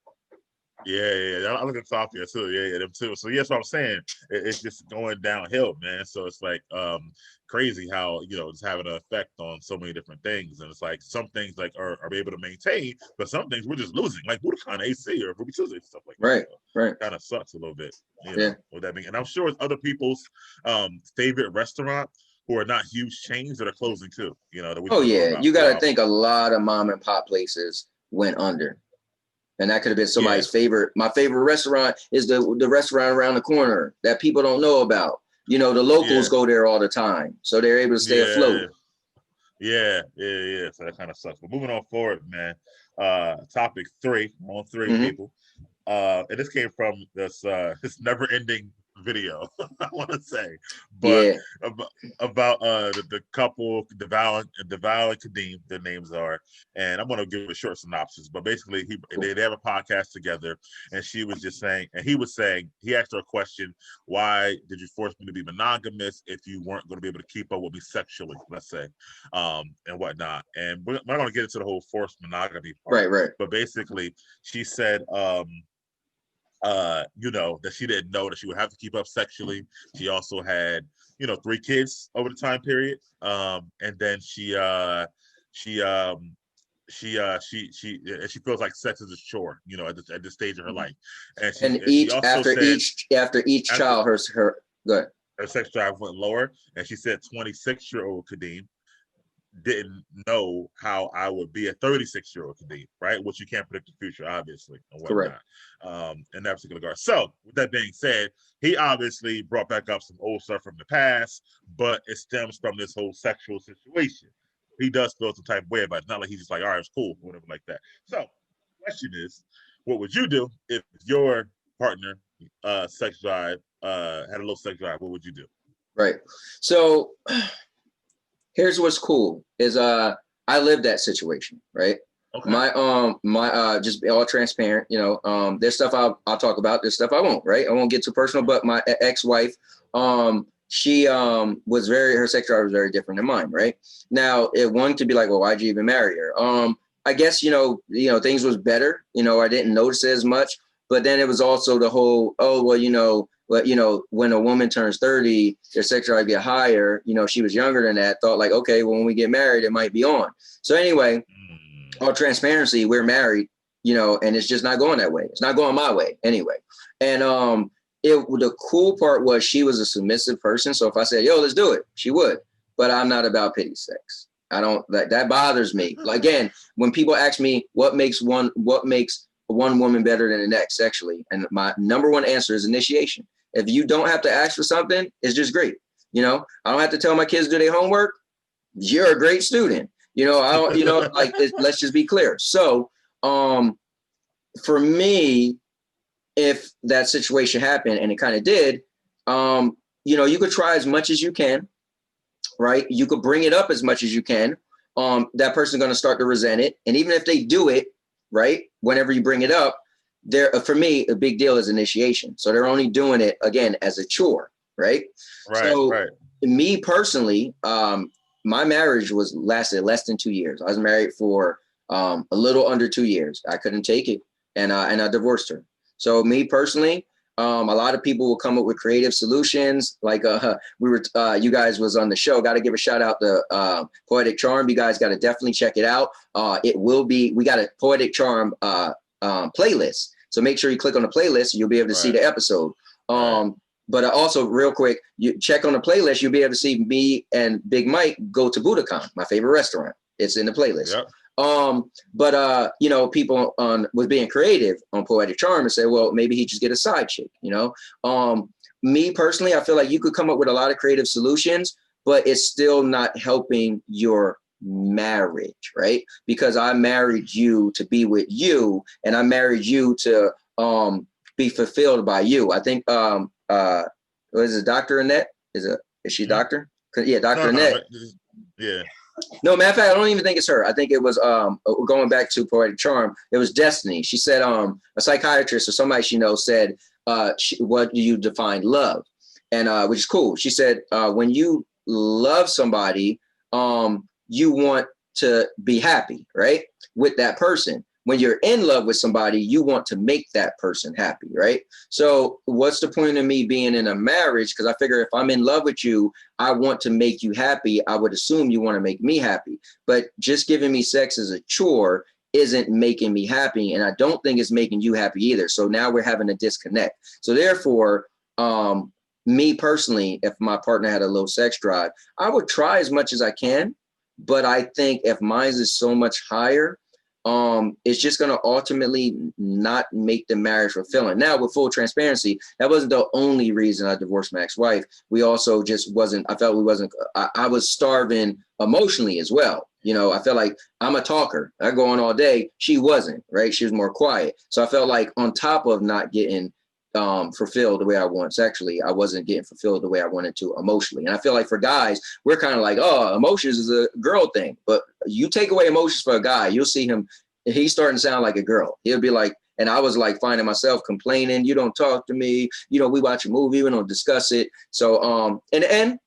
Yeah. I look at tilapia too. Yeah, them too. So yes, what I'm saying, it's just going downhill, man. So it's like crazy how, you know, it's having an effect on so many different things, and it's like some things like are able to maintain, but some things we're just losing, like Budokan AC or Ruby Tuesday stuff like that. Right. Kind of sucks a little bit, you know, what that means. And I'm sure it's other people's favorite restaurant who are not huge chains that are closing too. You know, that we you got to think a lot of mom and pop places went under. And that could have been somebody's favorite. My favorite restaurant is the restaurant around the corner that people don't know about. You know, the locals go there all the time, so they're able to stay afloat. Yeah. So that kind of sucks. But moving on forward, man. Topic 3 on 3 people. And this came from this never-ending video, I want to say, but about the couple, Avon and Kadeem, their names are, and I'm gonna give a short synopsis. But basically, they have a podcast together, and she was just saying, and he was saying, he asked her a question: why did you force me to be monogamous if you weren't going to be able to keep up with me sexually, let's say, and whatnot? And we're not gonna get into the whole forced monogamy part, right. But basically, she said, you know, that she didn't know that she would have to keep up sexually. She also had, you know, 3 kids over the time period. And then she feels like sex is a chore, you know, at this stage of her life. And after each child, her sex drive went lower. And she said 26-year-old Kadeem didn't know how I would be a 36-year-old Kadeem, right? Which you can't predict the future, obviously, and whatnot. In that particular regard. So, with that being said, he obviously brought back up some old stuff from the past, but it stems from this whole sexual situation. He does feel some type of way about it. It's not like he's just like, all right, it's cool, or whatever like that. So, the question is, what would you do if your partner sex drive had a low sex drive? What would you do? Right. So here's what's cool is I lived that situation, right? Okay. My just be all transparent, you know, there's stuff I'll talk about, there's stuff I won't, right? I won't get too personal, but my ex-wife, she was her sex drive was very different than mine, right? Now one could be like, well, why'd you even marry her? I guess, you know, things was better, you know, I didn't notice it as much, but then it was also the whole, but, you know, when a woman turns 30, their sex drive get higher. You know, she was younger than that, thought like, okay, well, when we get married, it might be on. So anyway, all transparency, we're married, you know, and it's just not going that way. It's not going my way anyway. And the cool part was she was a submissive person. So if I said, yo, let's do it, she would. But I'm not about pity sex. I don't, that bothers me. Like, again, when people ask me what makes one woman better than the next sexually, and my number one answer is initiation. If you don't have to ask for something, it's just great. You know, I don't have to tell my kids to do their homework. You're a great student. You know, I don't, you know, like, let's just be clear. So, for me, if that situation happened, and it kind of did, you know, you could try as much as you can, right? You could bring it up as much as you can. That person's going to start to resent it. And even if they do it, right, whenever you bring it up, for me, a big deal is initiation. So they're only doing it, again, as a chore, right? So me personally, my marriage lasted less than 2 years. I was married for a little under 2 years. I couldn't take it, and I divorced her. So me personally, A lot of people will come up with creative solutions. Like you guys was on the show. Got to give a shout out to Poetic Charm. You guys got to definitely check it out. We got a Poetic Charm playlist. So make sure you click on the playlist. You'll be able to see the episode. But also real quick, you check on the playlist. You'll be able to see me and Big Mike go to Budokan, my favorite restaurant. It's in the playlist. Yep. You know, people was being creative on Poetic Charm and say, well, maybe he just get a side chick, you know? Me personally, I feel like you could come up with a lot of creative solutions, but it's still not helping your marriage, right? Because I married you to be with you, and I married you to be fulfilled by you. I think what is it, Dr. Annette? Is she doctor? Yeah, Dr. Annette. Yeah. No, matter of fact, I don't even think it's her. I think it was going back to Poetic Charm. It was Destiny. She said a psychiatrist or somebody she knows said, what do you define love? And which is cool. She said, when you love somebody, you want to be happy, right, with that person. When you're in love with somebody, you want to make that person happy, right? So what's the point of me being in a marriage? Because I figure if I'm in love with you, I want to make you happy. I would assume you want to make me happy. But just giving me sex as a chore isn't making me happy. And I don't think it's making you happy either. So now we're having a disconnect. So therefore, me personally, if my partner had a low sex drive, I would try as much as I can. But I think if mine is so much higher, it's just going to ultimately not make the marriage fulfilling. Now, with full transparency, that wasn't the only reason I divorced my ex-wife. We also just I was starving emotionally as well. You know, I felt like I'm a talker. I go on all day. She wasn't, right? She was more quiet. So I felt like on top of not getting fulfilled the way I want sexually, I wasn't getting fulfilled the way I wanted to emotionally. And I feel like for guys, we're kind of like, oh, emotions is a girl thing. But you take away emotions for a guy, you'll see him, he's starting to sound like a girl. He'll be like, and I was like finding myself complaining, you don't talk to me, you know, we watch a movie, we don't discuss it. So in the end,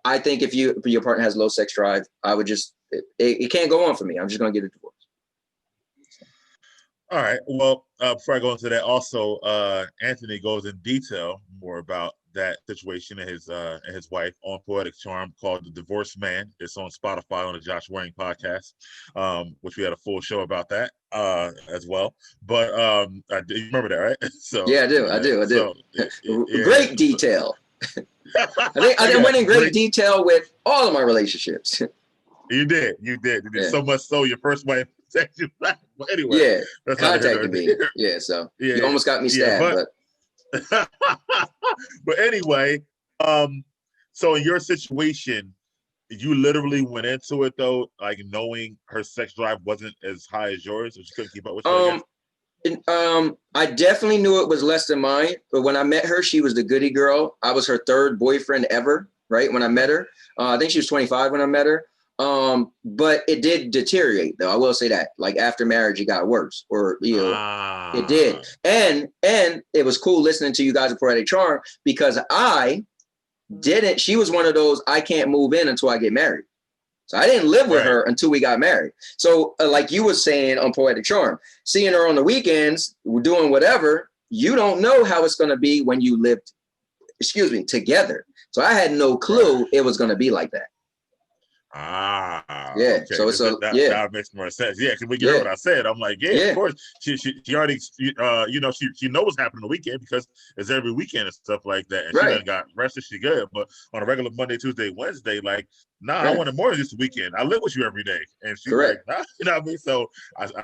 I think if your partner has low sex drive, I would just, it can't go on for me. I'm just gonna get a divorce. All right. Well, before I go into that, also Anthony goes in detail more about that situation and his wife on Poetic Charm called The Divorced Man. It's on Spotify on the Josh Waring podcast, which we had a full show about that as well. But you remember that, right? So yeah, I do. So, great detail. I think I went in great detail with all of my relationships. You did so much so your first wife said you back. But anyway, yeah, contacted me. Yeah, so you almost got me stabbed, but but anyway, so in your situation, you literally went into it though, like knowing her sex drive wasn't as high as yours, or she couldn't keep up with you. I definitely knew it was less than mine, but when I met her, she was the goody girl. I was her third boyfriend ever, right? When I met her, I think she was 25 when I met her. But it did deteriorate though. I will say that, like after marriage, it got worse, or you know, it did. And it was cool listening to you guys at Poetic Charm because she was one of those, I can't move in until I get married. So I didn't live with her until we got married. So like you were saying on Poetic Charm, seeing her on the weekends, doing whatever, you don't know how it's going to be when you lived, together. So I had no clue it was going to be like that. Yeah. Okay. So it's that makes more sense. Yeah, because when you heard what I said, I'm like, of course. She already, she knows what's happening the weekend because it's every weekend and stuff like that. And she done got rested. She good, but on a regular Monday, Tuesday, Wednesday, like, I wanted more than just the weekend. I live with you every day, and she's like, nah, you know what I mean? So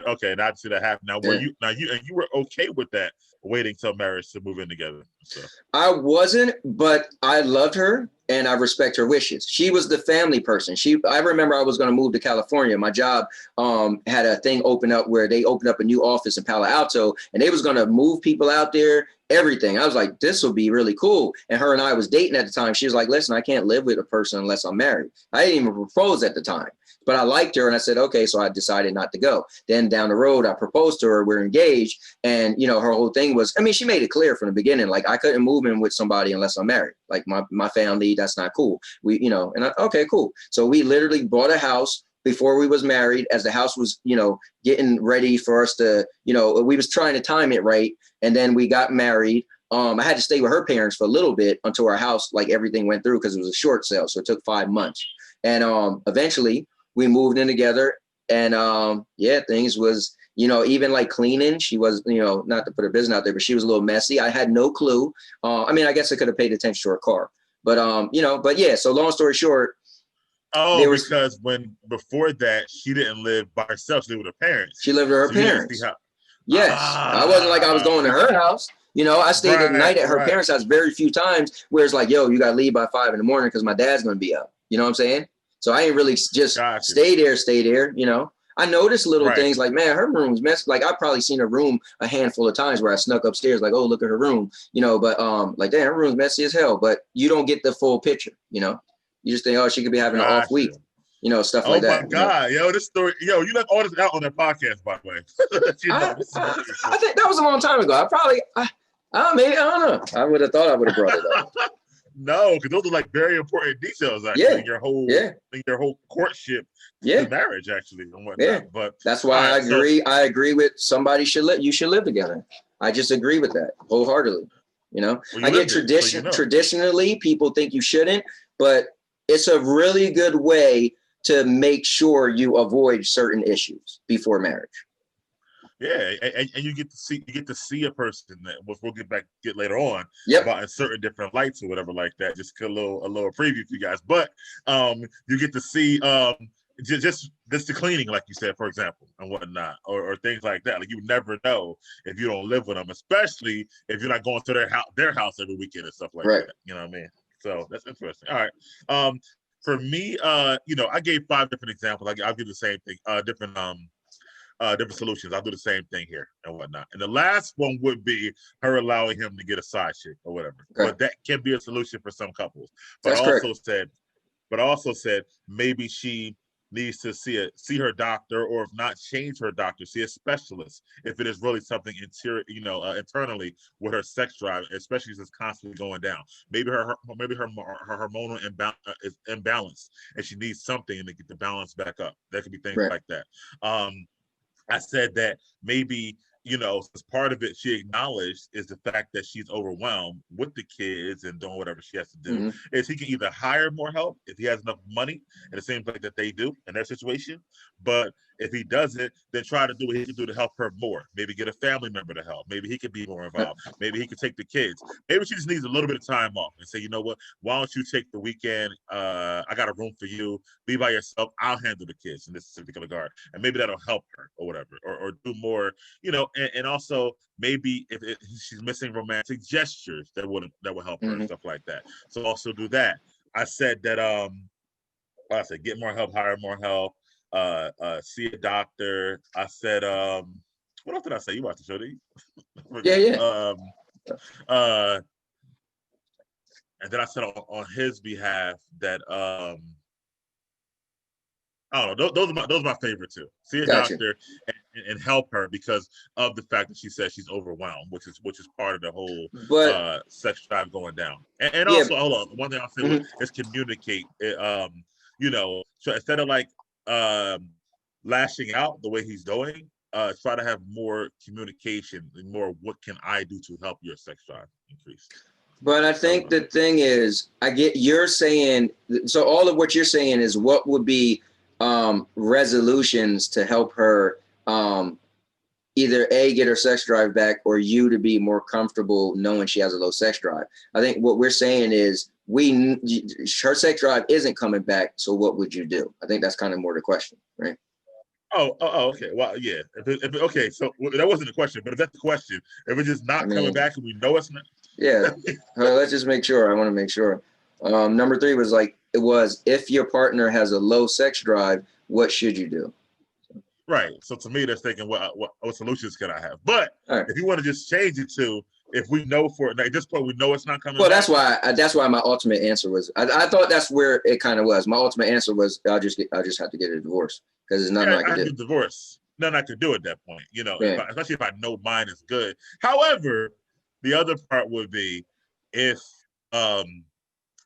okay, now I see that happen. Now you were okay with that, waiting till marriage to move in together? So I wasn't, but I loved her. And I respect her wishes. She was the family person. I remember I was going to move to California. My job had a thing open up where they opened up a new office in Palo Alto, and they was going to move people out there, everything. I was like, this will be really cool. And her and I was dating at the time. She was like, listen, I can't live with a person unless I'm married. I didn't even propose at the time, but I liked her. And I said, okay, so I decided not to go. Then down the road, I proposed to her. We're engaged. And, you know, her whole thing was, I mean, she made it clear from the beginning, like I couldn't move in with somebody unless I'm married. Like my family, that's not cool. Okay, cool. So we literally bought a house before we was married, as the house was, getting ready for us to, we was trying to time it right. And then we got married. I had to stay with her parents for a little bit until our house, like everything went through, because it was a short sale. So it took 5 months. And eventually we moved in together. And yeah, things was, you know, even like cleaning, she was, you know, not to put her business out there, but she was a little messy. I had no clue. I mean, I guess I could have paid attention to her car. But, you know, but yeah, so long story short. Oh, because before that, she didn't live by herself. She lived with her parents. She lived with her parents. Yes. I wasn't like I was going to her house. You know, I stayed at night at her parents' house very few times where it's like, yo, you got to leave by 5 in the morning because my dad's going to be up. You know what I'm saying? So I ain't really just stay there, you know. I noticed little things like, man, her room's messy. Like, I've probably seen her room a handful of times where I snuck upstairs, like, oh, look at her room, you know, but like, damn, her room's messy as hell. But you don't get the full picture, you know. You just think, oh, she could be having an off week, you know, stuff like that. Oh my God, yo, this story, yo, you left all this out on their podcast, by the way. I think that was a long time ago. Maybe, I don't know. I would have thought I would have brought it up. No, because those are like very important details, actually, in your whole courtship to marriage, actually, and whatnot. Yeah. But that's why I agree with somebody you should live together. I just agree with that wholeheartedly. You know, I get traditionally people think you shouldn't, but it's a really good way to make sure you avoid certain issues before marriage. Yeah, and you get to see a person that we'll get later on about in certain different lights or whatever like that. Just a little preview for you guys, but you get to see just the cleaning, like you said, for example, and whatnot, or things like that. Like, you never know if you don't live with them, especially if you're not going to their house every weekend and stuff like that. You know what I mean? So that's interesting. All right, for me, you know, I gave 5 different examples. I'll give the same thing, different solutions. I'll do the same thing here and whatnot. And the last one would be her allowing him to get a side chick or whatever. But that can be a solution for some couples. But I also said maybe she needs to see her doctor, or if not, change her doctor, see a specialist if it is really something internally with her sex drive, especially if it's constantly going down. Maybe her hormonal is imbalanced, and she needs something to get the balance back up. There could be things like that. I said that maybe, you know, as part of it, she acknowledged is the fact that she's overwhelmed with the kids and doing whatever she has to do. Is he can either hire more help if he has enough money, and it seems like that they do in their situation. But if he doesn't, then try to do what he can do to help her more. Maybe get a family member to help. Maybe he could be more involved. Maybe he could take the kids. Maybe she just needs a little bit of time off and say, you know what, why don't you take the weekend? I got a room for you. Be by yourself. I'll handle the kids in this particular regard. And maybe that'll help her or whatever, or do more, you know, and also maybe if she's missing romantic gestures that will help her and stuff like that. So also do that. I said that get more help, hire more help, see a doctor. I said what else did I say? You watched the show, did you? And then I said on his behalf that I don't know. Those are my favorite too. See a doctor and help her because of the fact that she says she's overwhelmed, which is part of the whole sex drive going down. And also, hold on, one thing I'll say is communicate. You know, so instead of like lashing out the way he's doing, try to have more communication and more. What can I do to help your sex drive increase? But I think the thing is, you're saying, so all of what you're saying is what would be resolutions to help her either A, get her sex drive back, or you to be more comfortable knowing she has a low sex drive. I think what we're saying is her sex drive isn't coming back, so what would you do? I think that's kind of more the question, right? Oh, okay. Well, yeah. Okay, so that wasn't the question, but if that's the question, if it's just not coming back and we know it's not. Yeah. Let's just make sure. I want to make sure. Number 3 was if your partner has a low sex drive, what should you do? Right. So to me, that's thinking what solutions can I have? But if you want to just change it to, if we know at this point we know it's not coming. Well, back. that's why my ultimate answer was. I thought that's where it kind of was. My ultimate answer was I'll just have to get a divorce because there's nothing I can do. Divorce. Nothing I could do at that point. You know, especially if I know mine is good. However, the other part would be if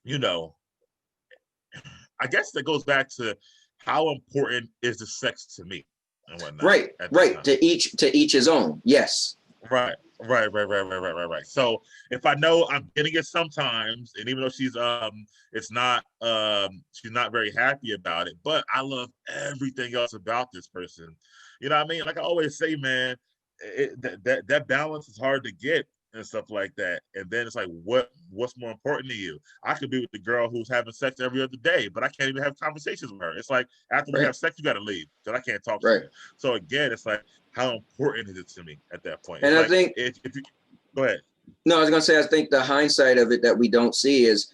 you know, I guess that goes back to how important is the sex to me and whatnot. Right. To each his own. Yes. Right. So if I know I'm getting it sometimes, and even though she's not very happy about it, but I love everything else about this person. You know what I mean? Like I always say, man, that balance is hard to get and stuff like that. And then it's like, what's more important to you? I could be with the girl who's having sex every other day, but I can't even have conversations with her. It's like after we have sex, you got to leave because I can't talk to you. So again, it's like, how important is it to me at that point? And it's I like, think, if you go ahead. No, I was gonna say, I think the hindsight of it that we don't see is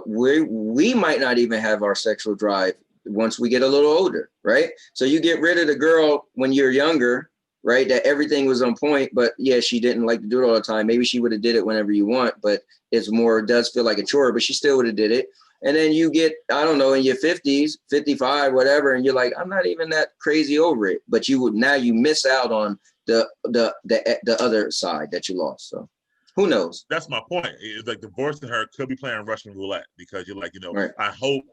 we might not even have our sexual drive once we get a little older, right? So you get rid of the girl when you're younger, right? That everything was on point, but yeah, she didn't like to do it all the time. Maybe she would have did it whenever you want, but it does feel like a chore, but she still would have did it. And then you get, I don't know, in your 50s, 55, whatever, and you're like, I'm not even that crazy over it. But now you miss out on the other side that you lost. So who knows? That's my point. It's like divorcing her could be playing Russian roulette because you're like, Right. I hope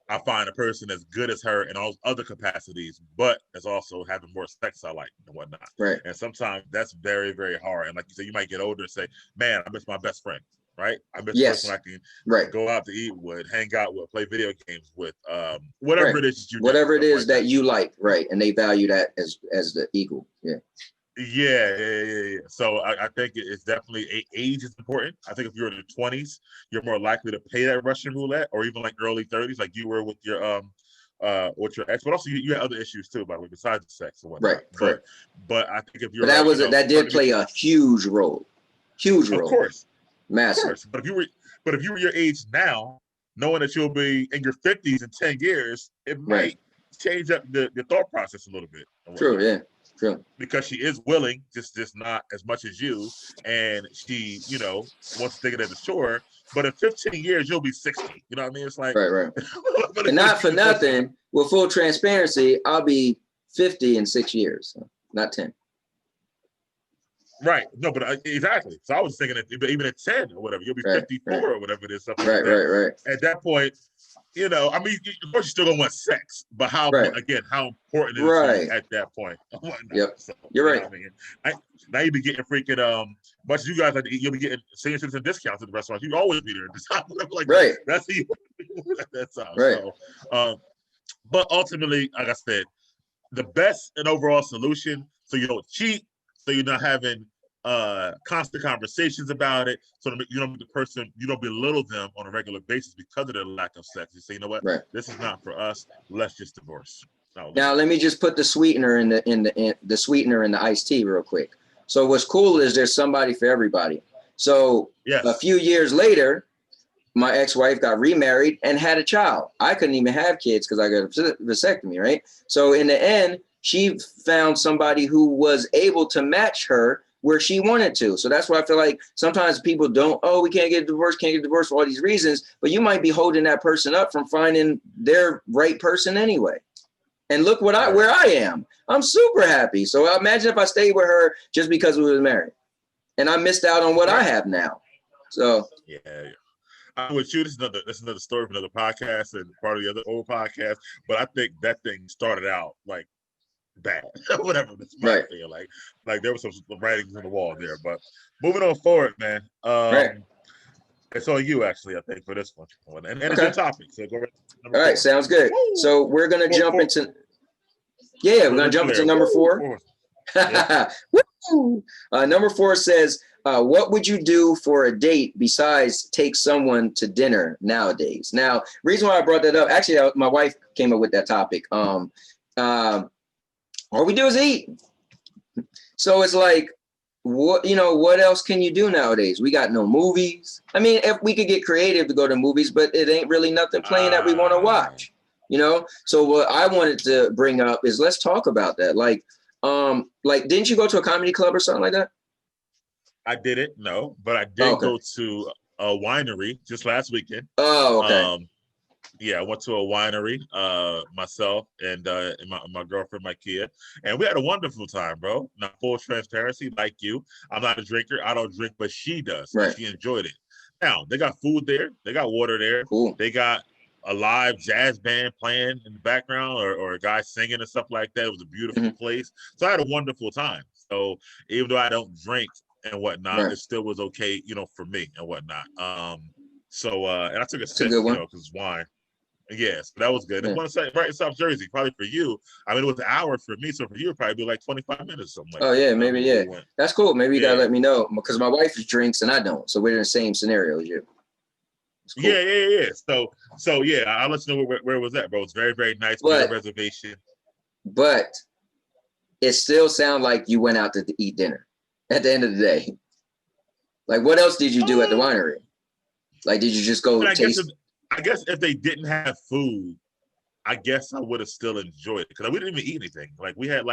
I find a person as good as her in all other capacities, but as also having more sex I like and whatnot. Right. And sometimes that's very, very hard. And like you said, you might get older and say, man, I miss my best friend. Right. I miss the person I can go out to eat with, hang out with, play video games with, whatever it is whatever it is that you like, right? And they value that as the equal. Yeah. Yeah. So I think it's definitely age is important. I think if you're in the 20s, you're more likely to pay that Russian roulette, or even like early 30s, like you were with your ex. But also you had other issues too, by the way, besides the sex and whatnot. Right. Correct. But I think if you're that did play a huge role. Huge role. Of course. Massive. Of course. But if you were your age now, knowing that you'll be in your 50s in 10 years, it might change up the thought process a little bit. True. Yeah. True. Because she is willing, just not as much as you, and she, wants to take it as a chore. But in 15 years, you'll be 60. You know what I mean? It's like right. And not for nothing, with full transparency, I'll be 50 in 6 years, so not 10. Right. No, but exactly. So I was thinking that even at 10 or whatever, you'll be 54 or whatever it is. Something like that. Right. At that point, I mean, of course, you're still gonna want sex, but how important is it at that point? Yep. So, you're right. I mean? Now you be getting freaking much as you guys like, you'll be getting senior citizen discounts at the restaurants. You always be there. Like, right. That's you. That's how. Right. So, but ultimately, like I said, the best and overall solution, so you don't cheat, so you're not having constant conversations about it, so you don't belittle them on a regular basis because of their lack of sex. You say, you know what, this is not for us. Let's just divorce. Now let me just put the sweetener in the sweetener in the iced tea real quick. So what's cool is there's somebody for everybody. So a few years later, my ex-wife got remarried and had a child. I couldn't even have kids because I got a vasectomy, right? So in the end, she found somebody who was able to match her where she wanted to. So that's why I feel like sometimes people we can't get divorced for all these reasons, but you might be holding that person up from finding their right person anyway. And look where I am. I'm super happy. So imagine if I stayed with her just because we were married and I missed out on what I have now. So yeah. I'm with you. That's another story for another podcast and part of the other old podcast. But I think that thing started out like bad, whatever. That's my thing. Like there was some writings on the wall there. But moving on forward, man. It's on you actually, I think, for this one. And it's your topic. So go right to number 4. Right, sounds good. Woo! So we're gonna jump into we're gonna jump into number 4. Number 4 says, what would you do for a date besides take someone to dinner nowadays? Now, reason why I brought that up, actually, my wife came up with that topic. All we do is eat. So it's like, what else can you do nowadays? We got no movies. I mean, if we could get creative to go to movies, but it ain't really nothing playing that we want to watch. So what I wanted to bring up is let's talk about that. Like, didn't you go to a comedy club or something like that? I didn't, no, but I did go to a winery just last weekend. Oh, okay. I went to a winery, myself and my girlfriend, my kid, and we had a wonderful time, bro. Now, full transparency, like you, I'm not a drinker. I don't drink, but she does. Right. She enjoyed it. Now, they got food there. They got water there. Cool. They got a live jazz band playing in the background or a guy singing and stuff like that. It was a beautiful place. So I had a wonderful time. So even though I don't drink and whatnot, Right. it still was okay, for me and whatnot. And I took a That's a sip, good one. because it's wine. Yes, that was good. Yeah. It's one side right in South Jersey. Probably for you, I mean, it was an hour for me, so for you, it'd probably be like 25 minutes, something like Oh that. yeah, maybe yeah. That's cool. Maybe you gotta let me know because my wife drinks and I don't, so we're in the same scenario as you. Cool. Yeah. So yeah, I'll let you know where it was at, bro. It's very, very nice. We had a reservation. But it still sounds like you went out to eat dinner at the end of the day. Like, what else did you do at the winery? Like, did you just go taste? I guess if they didn't have food, I guess I would have still enjoyed it because we didn't even eat anything. Like we had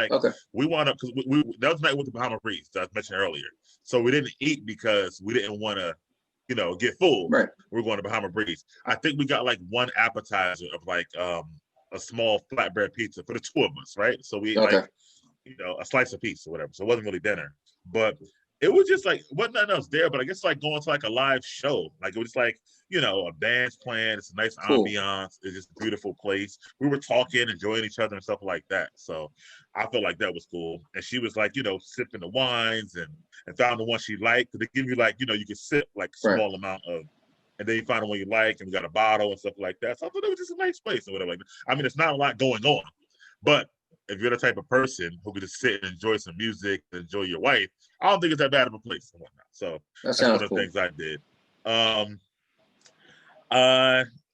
we wound up because we that was the night with the Bahama Breeze that I mentioned earlier. So we didn't eat because we didn't want to, get full. Right. We're going to Bahama Breeze. I think we got like one appetizer of like a small flatbread pizza for the two of us, right? So we ate like a slice of pizza or whatever. So it wasn't really dinner, but it was just like wasn't nothing else there. But I guess like going to like a live show, like it was like a band's playing. It's a nice ambiance. It's just a beautiful place. We were talking, enjoying each other and stuff like that. So I felt like that was cool. And she was like sipping the wines and found the one she liked. They give you like you can sip like a small amount of. And then you find the one you like, and we got a bottle and stuff like that. So I thought it was just a nice place or whatever. I mean, it's not a lot going on, but if you're the type of person who could just sit and enjoy some music, enjoy your wife, I don't think it's that bad of a place and whatnot. So that's one of the things I did.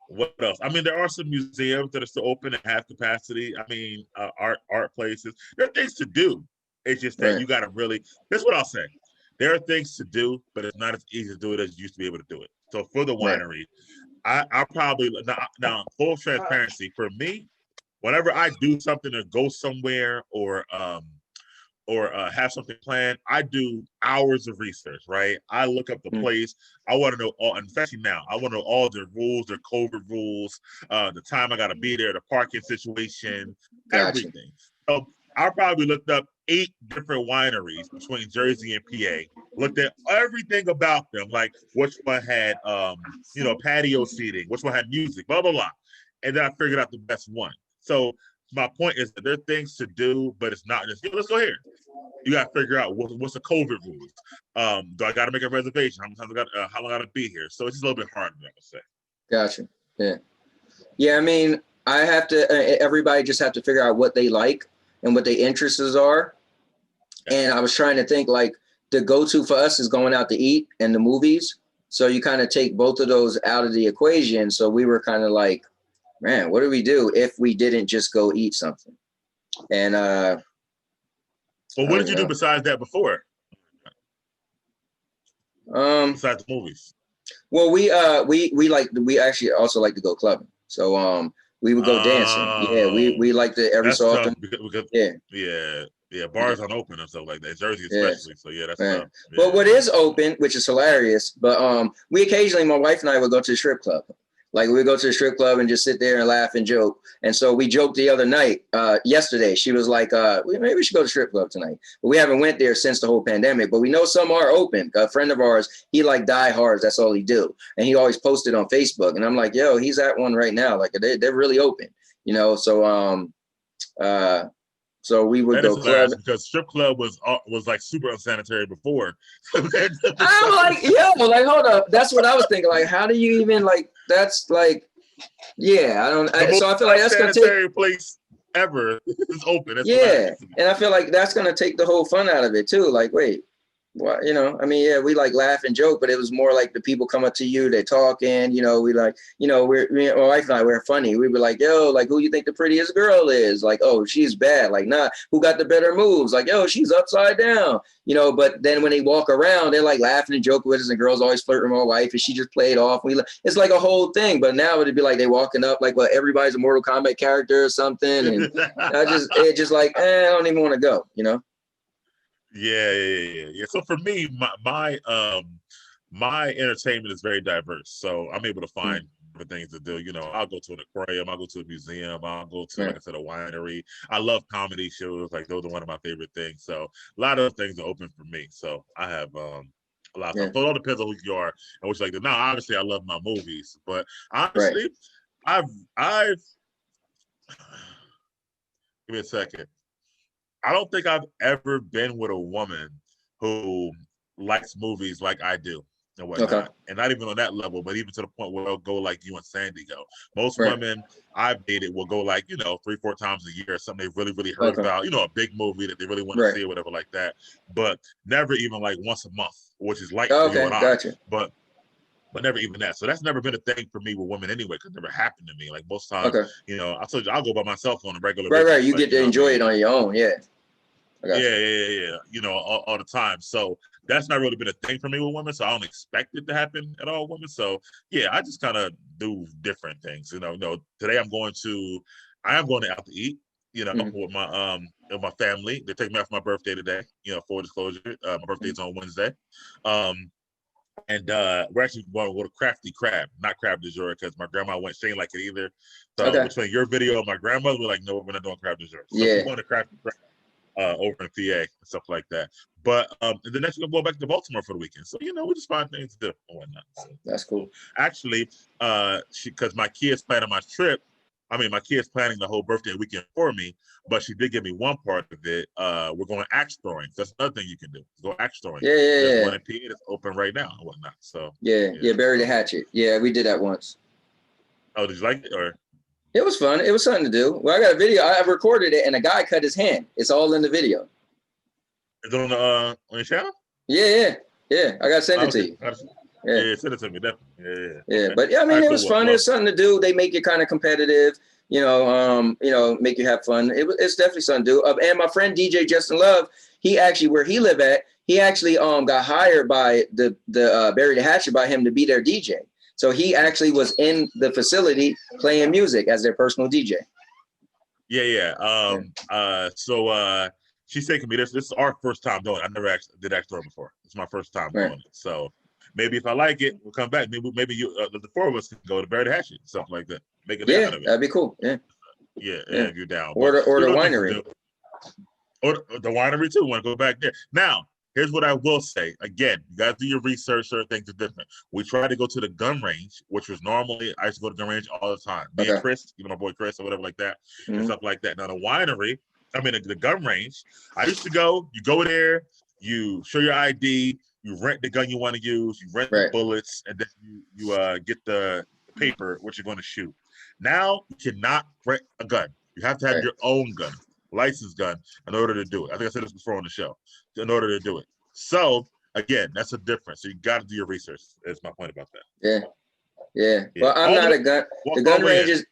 What else? I mean, there are some museums that are still open at half capacity. I mean, art places. There are things to do. It's just that you got to really. That's what I'll say. There are things to do, but it's not as easy to do it as you used to be able to do it. So for the winery, I probably now full transparency for me. Whenever I do something or go somewhere or have something planned, I do hours of research, right? I look up the place. I want to know all, and especially now, I want to know all their rules, their COVID rules, the time I got to be there, the parking situation, everything. So I probably looked up 8 different wineries between Jersey and PA, looked at everything about them, like which one had, patio seating, which one had music, blah, blah, blah. And then I figured out the best one. So my point is that there are things to do, but it's not just, let's go here. You got to figure out what's the COVID rules. Do I got to make a reservation? How long I got to be here? So it's just a little bit harder, I would say. Gotcha. Yeah. I mean, I have to. Everybody just have to figure out what they like and what their interests are. And I was trying to think like the go-to for us is going out to eat and the movies. So you kind of take both of those out of the equation. So we were kind of like, man, what do we do if we didn't just go eat something? And well, what did you do besides that before? Besides the movies. Well, we actually also like to go clubbing. So we would go dancing. Yeah, we like to every so often. Because bars aren't open and stuff like that. Jersey especially. So that's tough. Yeah. But what is open, which is hilarious, but we occasionally, my wife and I would go to the strip club. Like we go to the strip club and just sit there and laugh and joke. And so we joked the other night, yesterday. She was like, maybe we should go to the strip club tonight. But we haven't went there since the whole pandemic. But we know some are open. A friend of ours, he like die hards. That's all he do. And he always posted on Facebook. And I'm like, yo, he's at one right now. Like they're really open, So we would go club because strip club was like super unsanitary before. I'm like, like hold up. That's what I was thinking. Like, how do you even like? That's like, I don't. So I feel like that's gonna take place ever is open. That's and I feel like that's gonna take the whole fun out of it too. Like, wait. Well, I mean, we like laugh and joke, but it was more like the people come up to you, they're talking, we like, my wife and I, we're funny. We were like, yo, like, who you think the prettiest girl is? Like, oh, she's bad. Like, nah, who got the better moves? Like, yo, she's upside down, but then when they walk around, they're like laughing and joking with us, and girls always flirting with my wife, and she just played off. It's like a whole thing, but now it'd be like they walking up like, well, everybody's a Mortal Kombat character or something. And it's just like, I don't even want to go, Yeah. So for me, my entertainment is very diverse. So I'm able to find different things to do. I'll go to an aquarium, I'll go to a museum, I'll go to, like I said, a winery. I love comedy shows. Like those are one of my favorite things. So a lot of things are open for me. So I have a lot of stuff. So it all depends on who you are and what you like to do. Now, obviously, I love my movies, but honestly, I've give me a second. I don't think I've ever been with a woman who likes movies like I do and whatnot. Okay. And not even on that level, but even to the point where they'll go like you and Sandy go. Most Right. women I've dated will go like, 3-4 times a year, something they've really, really heard about, a big movie that they really want to see or whatever like that. But never even like once a month, which is like for you and I. Gotcha. But never even that. So that's never been a thing for me with women anyway, because it never happened to me. Like most times, I told you I'll go by myself on a regular basis. Right. You get to enjoy it on your own. Yeah. Yeah. All the time. So that's not really been a thing for me with women. So I don't expect it to happen at all with women. So yeah, I just kind of do different things. Today I am going out to eat, with my family. They're taking me out for my birthday today, full disclosure. My birthday's on Wednesday. And we're actually going to go to Crafty Crab, not Crab du jour, because my grandma she ain't like it either. So between your video and my grandmother, we're like, no, we're not doing Crab du jour. So we're going to Crafty Crab over in PA and stuff like that. But and the next week I'm going back to Baltimore for the weekend. So we just find things to do and whatnot. So, that's cool. Actually, because my kid's planning my trip. My kid's planning the whole birthday weekend for me, but she did give me one part of it. We're going axe throwing. That's another thing you can do. Go axe throwing. There's one in PA that's open right now and whatnot. So bury the hatchet. Yeah, we did that once. Oh, did you like it or? It was fun. It was something to do. Well, I got a video. I recorded it, and a guy cut his hand. It's all in the video. Is it on your channel? Yeah. I got to send it to you. Yeah, send it to me, definitely. Yeah. But it was fun. It's something to do. They make you kind of competitive, make you have fun. It's definitely something to do. And my friend DJ Justin Love, he actually, where he live at, he actually got hired by the Bury the Hatchet by him to be their DJ. So he actually was in the facility playing music as their personal DJ. So she's taking me. This is our first time doing it. I never actually did Axe Throw before. It's my first time doing it. So maybe if I like it, we'll come back. Maybe you, the four of us can go to Bury the Hatchet, something like that. Make it out of it. That'd be cool. Yeah, if you're down. Or the winery. Or the winery too. Want to go back there now? Here's what I will say. Again, you guys do your research. Certain things are different. We tried to go to the gun range, which was normally I used to go to the gun range all the time. Me and Chris, my boy Chris, or whatever like that, and stuff like that. Now the winery, the gun range, I used to go. You go there, you show your ID, you rent the gun you want to use, you rent the bullets, and then you get the paper what you're going to shoot. Now you cannot rent a gun. You have to have your own gun, licensed gun, in order to do it. I think I said this before on the show. In order to do it. So again, that's a difference. So you got to do your research. That's my point about that. Yeah. Well, I'm not a gun. The gun ranges.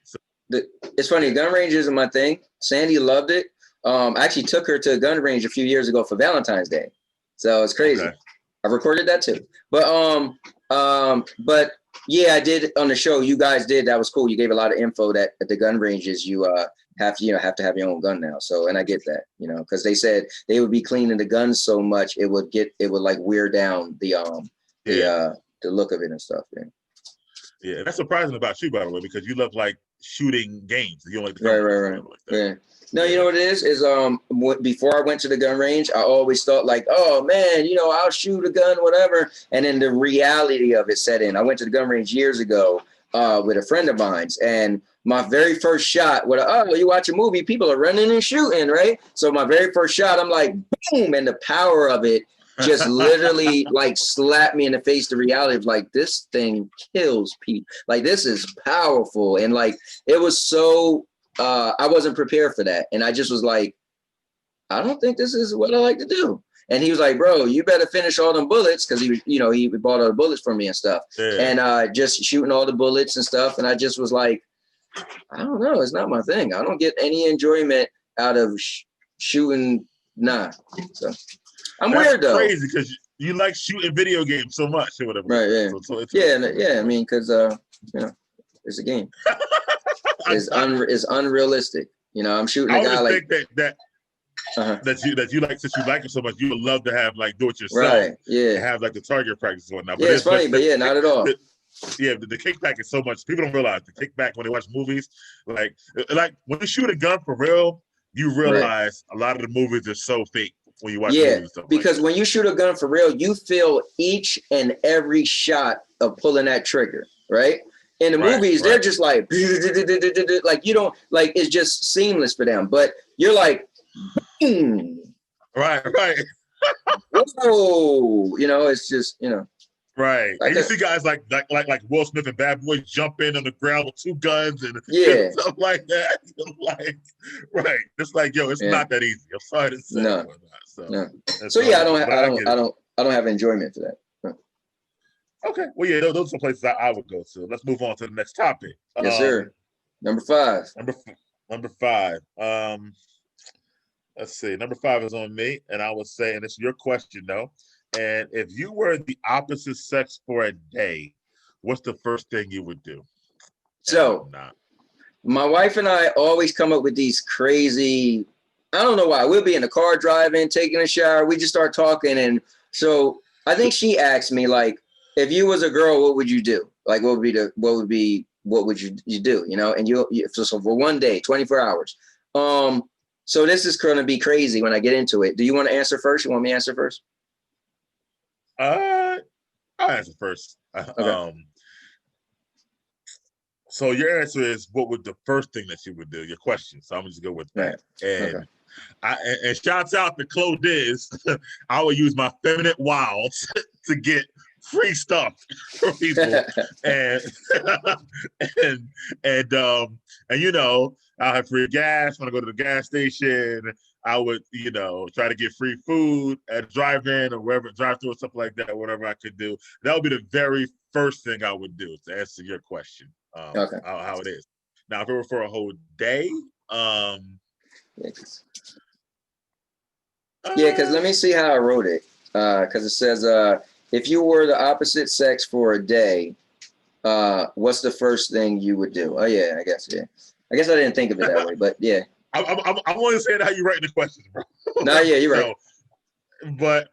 It's funny. Gun ranges are my thing. Sandy loved it. I actually took her to a gun range a few years ago for Valentine's Day. So it's crazy. Okay. I recorded that too. But I did on the show. You guys did. That was cool. You gave a lot of info that at the gun ranges you have to have your own gun now. So, and I get that, because they said they would be cleaning the guns so much it would like wear down the look of it and stuff. Yeah, that's surprising about you, by the way, because you love like shooting games. You don't like the right. Like that. No, you know what it is before I went to the gun range, I always thought like, oh man, I'll shoot a gun, whatever. And then the reality of it set in. I went to the gun range years ago with a friend of mine's, and my very first shot, you watch a movie, people are running and shooting, right? So my very first shot, I'm like, boom, and the power of it just literally like slapped me in the face. The reality of like, this thing kills people. Like, this is powerful. And like, it was so, I wasn't prepared for that. And I just was like, I don't think this is what I like to do. And he was like, bro, you better finish all them bullets. Cause he bought all the bullets for me and stuff. Yeah. And just shooting all the bullets and stuff. And I just was like, I don't know. It's not my thing. I don't get any enjoyment out of shooting. Nah. So I'm weird though. Crazy because you like shooting video games so much or whatever. Right. Yeah. So I mean, because it's a game. It's unrealistic. I'm shooting a guy like that. That you like, since you like it so much, you would love to have like do it yourself. Right. Yeah. And have like the target practice and whatnot. But it's funny, but not at all. The kickback is so much. People don't realize the kickback when they watch movies. Like when you shoot a gun for real, you realize a lot of the movies are so fake when you watch movies. Because when you shoot a gun for real, you feel each and every shot of pulling that trigger, right? In the movies, they're just like, like you don't, like it's just seamless for them. But you're like, Right, right. Whoa, you know, it's just, you know. Right. And you see guys like Will Smith and Bad Boy jump in on the ground with 2 guns and stuff like that. Like, right. It's like, yo, it's not that easy. I'm sorry to say. No. So, no. So yeah, I don't have enjoyment for that. No. Okay. Well, yeah, those are some places I would go to. Let's move on to the next topic. Yes, sir. Number 5. Number 5. Let's see. Number 5 is on me, and I would say, and it's your question though. And if you were the opposite sex for a day, what's the first thing you would do? So, my wife and I always come up with these crazy, I don't know why. We'll be in the car driving, taking a shower. We just start talking. And so I think she asked me, like, if you was a girl, what would you do? Like, what would you do? You know, and so for one day, 24 hours. So this is going to be crazy when I get into it. Do you want to answer first? You want me to answer first? I'll answer first. Okay. So your answer is, what would the first thing that you would do? Your question. So I'm gonna just go with that. Right. And and shouts out to Claudiz. I would use my feminine wiles to get free stuff for people, and you know, I'll have free gas when I go to the gas station. I would, you know, try to get free food at drive-in or wherever, drive-through or something like that, whatever I could do. That would be the very first thing I would do to answer your question. How it is. Now, if it were for a whole day, because let me see how I wrote it. Because it says, if you were the opposite sex for a day, what's the first thing you would do? Oh yeah, I guess I didn't think of it that way, but yeah. I'm only saying how you write the questions, bro. No, yeah, you're right. But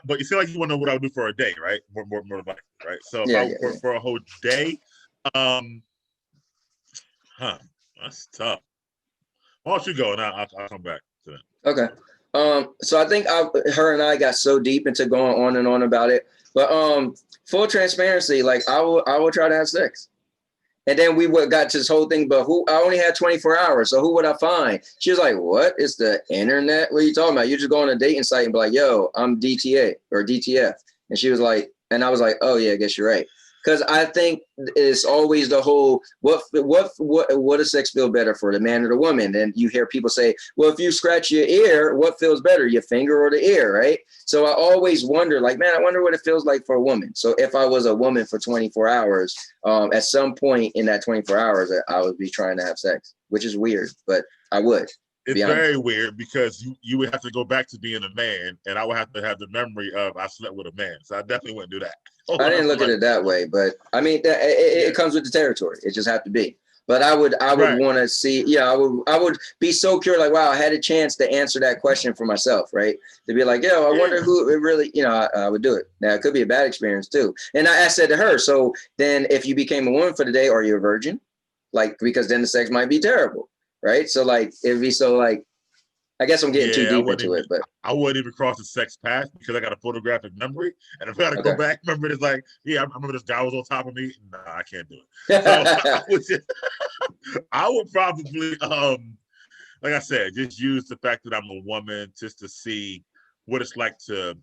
you feel like you want to know what I would do for a day, right? More likely, right? So for a whole day, that's tough. Why don't you go and I'll come back to that. Okay. So I think her and I got so deep into going on and on about it, but full transparency, like I will try to have sex. And then we got to this whole thing, but I only had 24 hours, so who would I find? She was like, what? It's the internet? What are you talking about? You just go on a dating site and be like, yo, I'm DTA or DTF. And she was like, and I was like, oh yeah, I guess you're right. Because I think it's always the whole, what does sex feel better for, the man or the woman? And you hear people say, well, if you scratch your ear, what feels better, your finger or the ear, right? So I always wonder, like, man, I wonder what it feels like for a woman. So if I was a woman for 24 hours, at some point in that 24 hours, I would be trying to have sex, which is weird, but I would. It's very weird because you would have to go back to being a man, and I would have to have the memory of I slept with a man. So I definitely wouldn't do that. I didn't look at it that way, but I mean, it comes with the territory. It just have to be. But I would want to see. I would be so curious. Like, wow, I had a chance to answer that question for myself, right? To be like, yo, I wonder who it really. I would do it. Now it could be a bad experience too. And I said to her, so then if you became a woman for the day, are you a virgin? Like, because then the sex might be terrible, right? So like, it'd be so like. I guess I'm getting too deep into it, but I wouldn't even cross the sex path because I got a photographic memory, and if I got to go back, remember it's like, yeah, I remember this guy was on top of me. Nah, I can't do it. So I would probably, like I said, just use the fact that I'm a woman just to see what it's like to,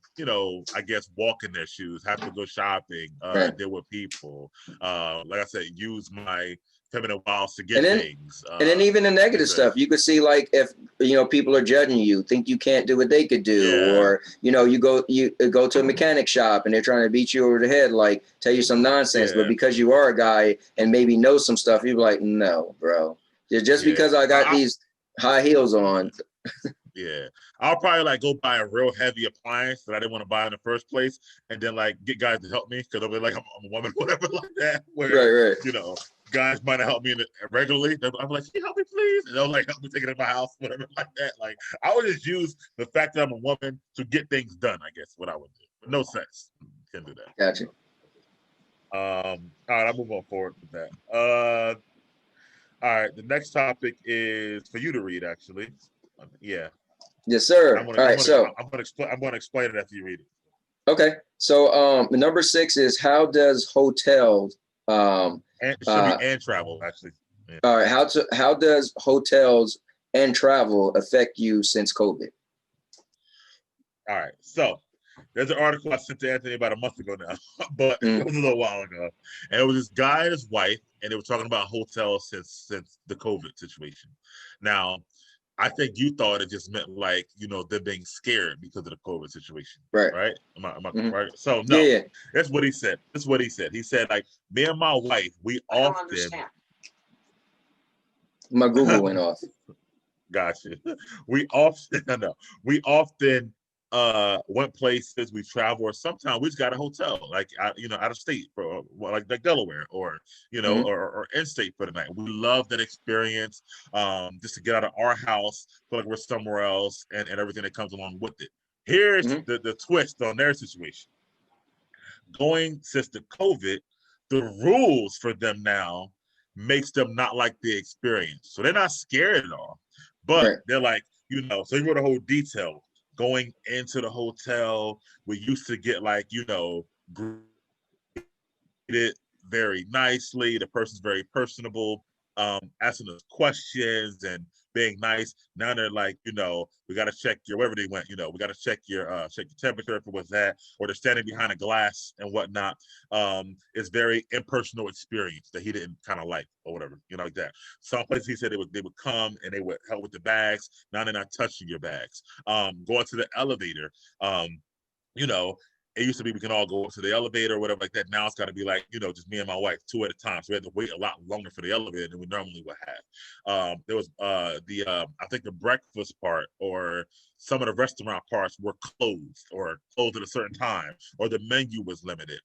I guess walk in their shoes, have to go shopping, deal with people. Like I said, use my feminine wiles to get things. And then even the negative stuff, you could see like if people are judging you, think you can't do what they could do, or you go to a mechanic shop and they're trying to beat you over the head, like tell you some nonsense, but because you are a guy and maybe know some stuff, you're like, no, bro, just because I got these high heels on. Yeah, I'll probably like go buy a real heavy appliance that I didn't want to buy in the first place, and then like get guys to help me because I'll be like, I'm a woman, whatever, like that. Where guys might have helped me regularly. I'm like, can you help me, please? And they'll like help me take it in my house, whatever, like that. Like I would just use the fact that I'm a woman to get things done. I guess what I would do. But no sex, can't do that. Gotcha. All right, I'll move on forward with that. All right, the next topic is for you to read, actually. Yeah. Yes, sir. I'm gonna explain it after you read it. Okay. So number 6 is how does hotels and travel actually. Yeah. All right. How does hotels and travel affect you since COVID? All right. So there's an article I sent to Anthony about a month ago now, but it was a little while ago. And it was this guy and his wife, and they were talking about hotels since the COVID situation. Now, I think you thought it just meant like, them being scared because of the COVID situation. Right? Am I right? So no, Yeah. That's what he said. He said, like, me and my wife, we often. My Google went off. Gotcha. We often went places, we travel, or sometimes we just got a hotel, like out of state, for like Delaware, or or in state for the night. We love that experience, just to get out of our house, feel like we're somewhere else, and everything that comes along with it. Here's the twist on their situation. Going since the COVID, the rules for them now makes them not like the experience. So they're not scared at all, but they're like, so you wrote a whole detail. Going into the hotel, we used to get like, greeted very nicely. The person's very personable, asking us questions and being nice. Now they're like, we got to check your, wherever they went, we got to check your temperature if it was that, or they're standing behind a glass and whatnot. It's very impersonal experience that he didn't kind of like, or whatever, like that. Some places he said they would come and they would help with the bags. Now they're not touching your bags. Going to the elevator, it used to be we can all go up to the elevator or whatever like that. Now it's got to be like, just me and my wife, 2 at a time. So we had to wait a lot longer for the elevator than we normally would have. There was I think the breakfast part or some of the restaurant parts were closed at a certain time, or the menu was limited.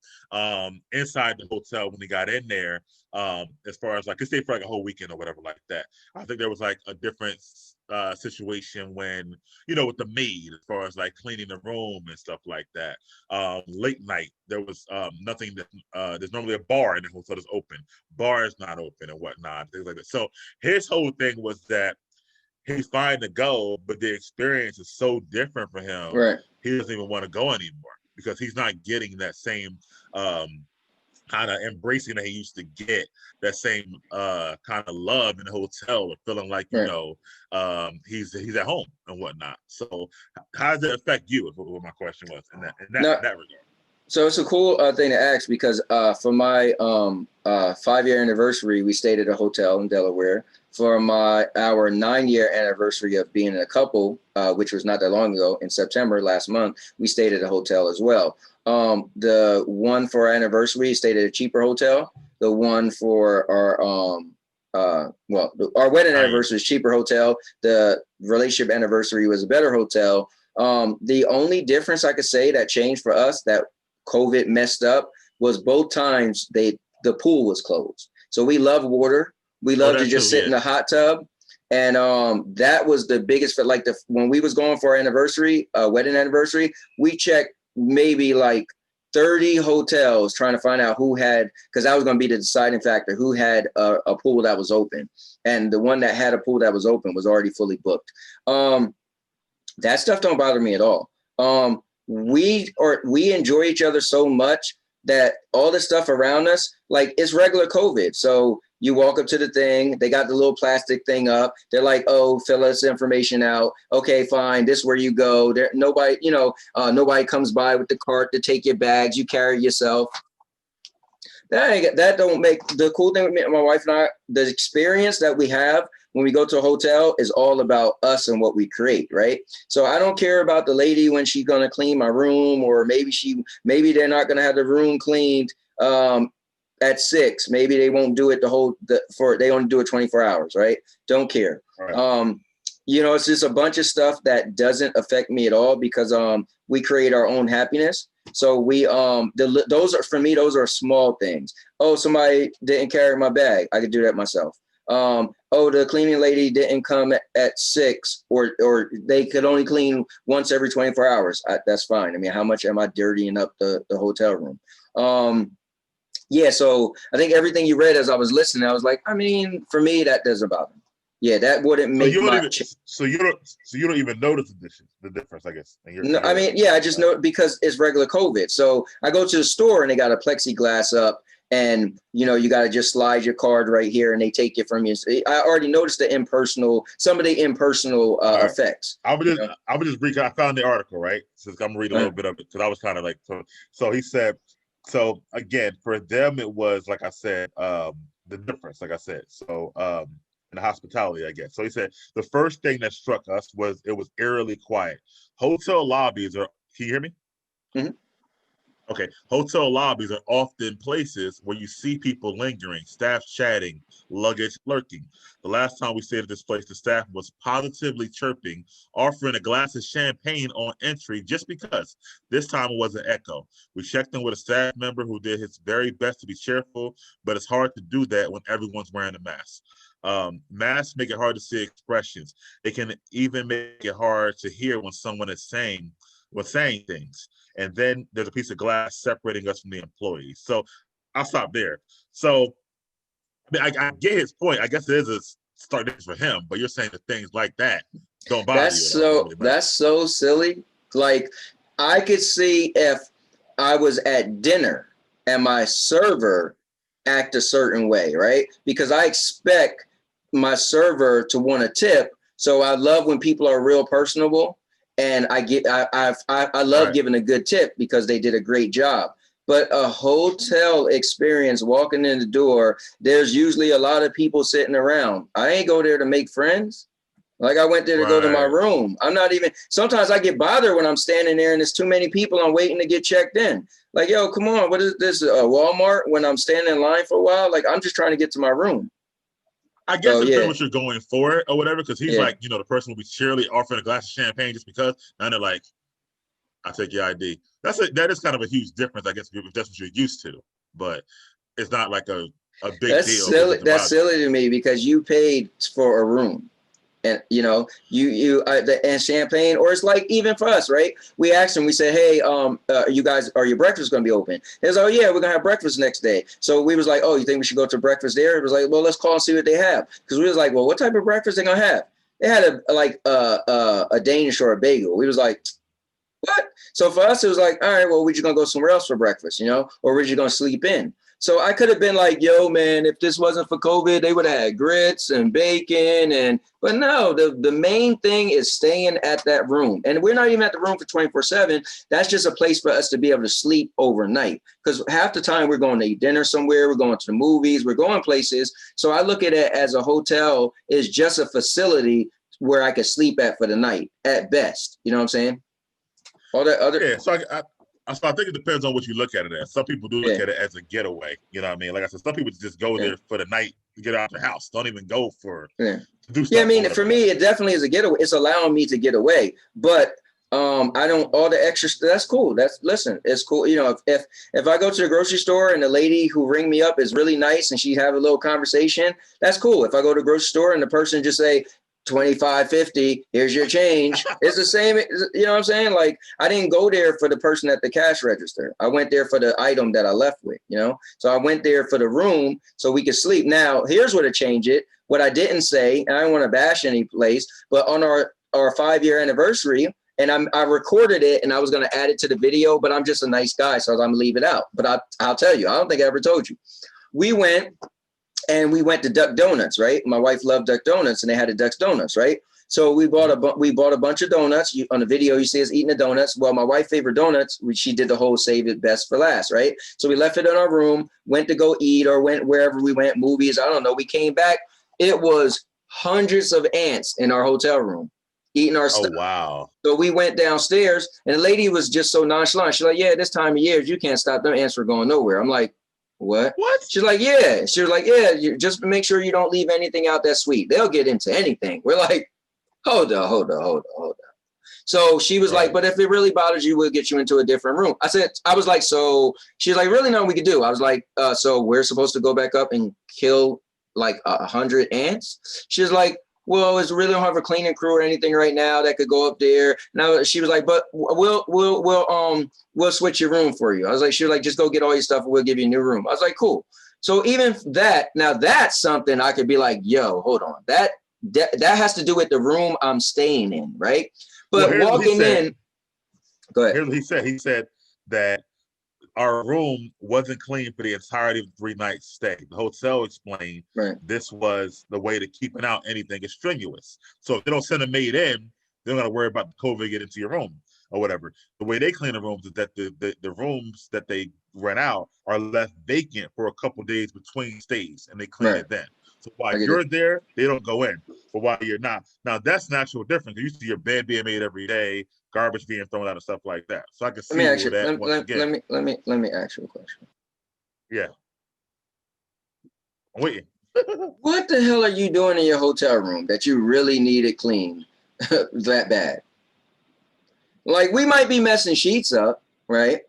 Inside the hotel, when we got in there, as far as like, it stayed for like a whole weekend or whatever like that. I think there was like a different situation when, with the maid, as far as like cleaning the room and stuff like that. Late night, there was nothing that there's normally a bar in the hotel that's open. Bar is not open and whatnot, things like that. So his whole thing was that he's fine to go, but the experience is so different for him. Right. He doesn't even want to go anymore because he's not getting that same kind of embracing that he used to get, that same kind of love in the hotel, or feeling like he's at home and whatnot. So how does it affect you, is what my question was in that regard. So it's a cool thing to ask, because for my 5-year anniversary, we stayed at a hotel in Delaware. For our 9-year anniversary of being a couple, which was not that long ago, in September last month, we stayed at a hotel as well. The one for our anniversary stayed at a cheaper hotel. The one for our our wedding anniversary was cheaper hotel. The relationship anniversary was a better hotel. The only difference I could say that changed for us, that COVID messed up, was both times the pool was closed. So we love water. We love to just sit in the hot tub. And that was the biggest, like when we was going for our anniversary, wedding anniversary, we checked maybe like 30 hotels trying to find out who had, because that was going to be the deciding factor, who had a pool that was open. And the one that had a pool that was open was already fully booked. That stuff don't bother me at all. We enjoy each other so much that all the stuff around us, like, it's regular COVID. So you walk up to the thing, they got the little plastic thing up. They're like, oh, fill us information out. Okay, fine. This is where you go. There, nobody comes by with the cart to take your bags. You carry it yourself. That don't make, the cool thing with me and my wife and I, the experience that we have when we go to a hotel is all about us and what we create, right? So I don't care about the lady when she's gonna clean my room, or maybe they're not gonna have the room cleaned at 6. Maybe they won't do it they only do it 24 hours, right? Don't care. Right. It's just a bunch of stuff that doesn't affect me at all, because we create our own happiness. So we those are small things. Oh, somebody didn't carry my bag, I could do that myself. Oh, the cleaning lady didn't come at 6, or they could only clean once every 24 hours. That's fine. I mean, how much am I dirtying up the hotel room? Yeah, so I think everything you read as I was listening, I was like, I mean, for me, that doesn't bother me. Yeah, that wouldn't make so you don't even notice the difference, I guess. No, I mean, yeah, I just know, because it's regular COVID. So I go to the store and they got a plexiglass up, and you got to just slide your card right here and they take it from you. I already noticed some of the impersonal effects. I would just read. I found the article, right? So I'm gonna read a little bit of it because I was kind of like, so he said, so again, for them it was like I said, the difference, like I said, so in the hospitality, I guess. So he said the first thing that struck us was it was eerily quiet. Hotel lobbies are. Can you hear me? Mm-hmm. Okay, hotel lobbies are often places where you see people lingering, staff chatting, luggage lurking. The last time we stayed at this place, the staff was positively chirping, offering a glass of champagne on entry just because. This time it was an echo. We checked in with a staff member who did his very best to be cheerful, but it's hard to do that when everyone's wearing a mask. Masks make it hard to see expressions. They can even make it hard to hear when someone is saying things. And then there's a piece of glass separating us from the employees. So I'll stop there. So I get his point. I guess it is a start for him, but you're saying that things like that don't bother you. That's so silly. Like, I could see if I was at dinner and my server act a certain way, right? Because I expect my server to want a tip. So I love when people are real personable. And I love giving a good tip because they did a great job. But a hotel experience, walking in the door, there's usually a lot of people sitting around. I ain't go there to make friends. Like, I went there to go to my room. Sometimes I get bothered when I'm standing there and there's too many people. I'm waiting to get checked in. Like, yo, come on, what is this, Walmart? When I'm standing in line for a while, like, I'm just trying to get to my room. I guess it depends what you're going for or whatever, because he's like, the person will be cheerily offering a glass of champagne just because, and they're like, I'll take your ID. That is kind of a huge difference, I guess, if that's what you're used to. But it's not like a big deal. That's silly to me because you paid for a room. And and champagne, or it's like even for us, right? We asked them, we said, hey, you guys, are your breakfast going to be open? They was, oh yeah, we're gonna have breakfast next day. So we was like, oh, you think we should go to breakfast there? It was like, well, let's call and see what they have, because we was like, well, what type of breakfast they gonna have? They had a Danish or a bagel. We was like, what? So for us, it was like, all right, well, we're just gonna go somewhere else for breakfast, or we're just gonna sleep in. So I could have been like, yo, man, if this wasn't for COVID, they would have had grits and bacon. But no, the main thing is staying at that room. And we're not even at the room for 24/7. That's just a place for us to be able to sleep overnight. Because half the time we're going to eat dinner somewhere, we're going to the movies, we're going places. So I look at it as a hotel is just a facility where I could sleep at for the night at best. You know what I'm saying? All that other. Yeah, so I think it depends on what you look at it as. Some people do look at it as a getaway. You know what I mean? Like I said, some people just go there for the night to get out of the house. Don't even go to do stuff. Yeah, I mean, for me, it definitely is a getaway. It's allowing me to get away. But I don't, all the extra, that's cool. Listen, it's cool. If I go to the grocery store and the lady who ring me up is really nice and she have a little conversation, that's cool. If I go to the grocery store and the person just say, 25.50, here's your change. It's the same, you know what I'm saying? Like, I didn't go there for the person at the cash register. I went there for the item that I left with, So I went there for the room so we could sleep. Now, here's where to change it. What I didn't say, and I don't want to bash any place, but on our 5-year anniversary, and I recorded it and I was going to add it to the video, but I'm just a nice guy, so I'm going to leave it out. But I'll tell you, I don't think I ever told you. We went to Duck Donuts, right? My wife loved Duck Donuts, and they had a Duck Donuts, right? So we bought a bunch of donuts. On the video, you see us eating the donuts. Well, my wife's favorite donuts, she did the whole save it best for last, right? So we left it in our room, went to go eat or went wherever we went, movies, I don't know. We came back. It was hundreds of ants in our hotel room eating our stuff. Oh, wow. So we went downstairs, and the lady was just so nonchalant. She's like, yeah, this time of year, you can't stop them ants from going nowhere. I'm like, what? She's like, yeah. She was like, yeah, you just make sure you don't leave anything out that's sweet. They'll get into anything. We're like, hold on. So she was like, but if it really bothers you, we'll get you into a different room. I was like, so she's like, really? No, we could do. I was like, so we're supposed to go back up and kill like 100 ants? She's like, well, it's really don't have a cleaning crew or anything right now that could go up there. Now she was like, but we'll switch your room for you. I was like, she was like, just go get all your stuff and we'll give you a new room. I was like, cool. So even that, now that's something I could be like, yo, hold on. That has to do with the room I'm staying in, right? But walking in, go ahead. Here's what he said. He said that our room wasn't clean for the entirety of the 3-night stay. The hotel explained this was the way to keeping out anything extraneous. So if they don't send a maid in, they're not going to worry about the COVID getting into your room or whatever. The way they clean the rooms is that the rooms that they rent out are left vacant for a couple days between stays, and they clean it then. So while you're there, they don't go in. But while you're not, now that's natural difference. You see your bed being made every day, garbage being thrown out and stuff like that. So I can see that once again. Let me ask you a question. Yeah. I'm waiting. What the hell are you doing in your hotel room that you really need it clean that bad? Like, we might be messing sheets up, right?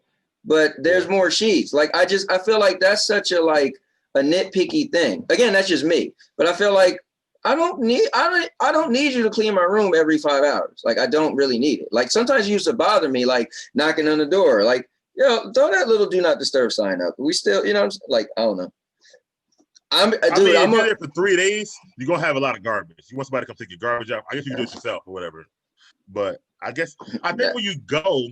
But there's more sheets. Like, I feel like that's such a nitpicky thing. Again, that's just me. But I feel like I don't need you to clean my room every 5 hours. Like, I don't really need it. Like, sometimes it used to bother me, like knocking on the door. Like, yo, throw that little do not disturb sign up. We still, you know, like, I don't know. I'm there for 3 days. You're gonna have a lot of garbage. You want somebody to come take your garbage out. I guess you do it yourself or whatever. But I think when you go,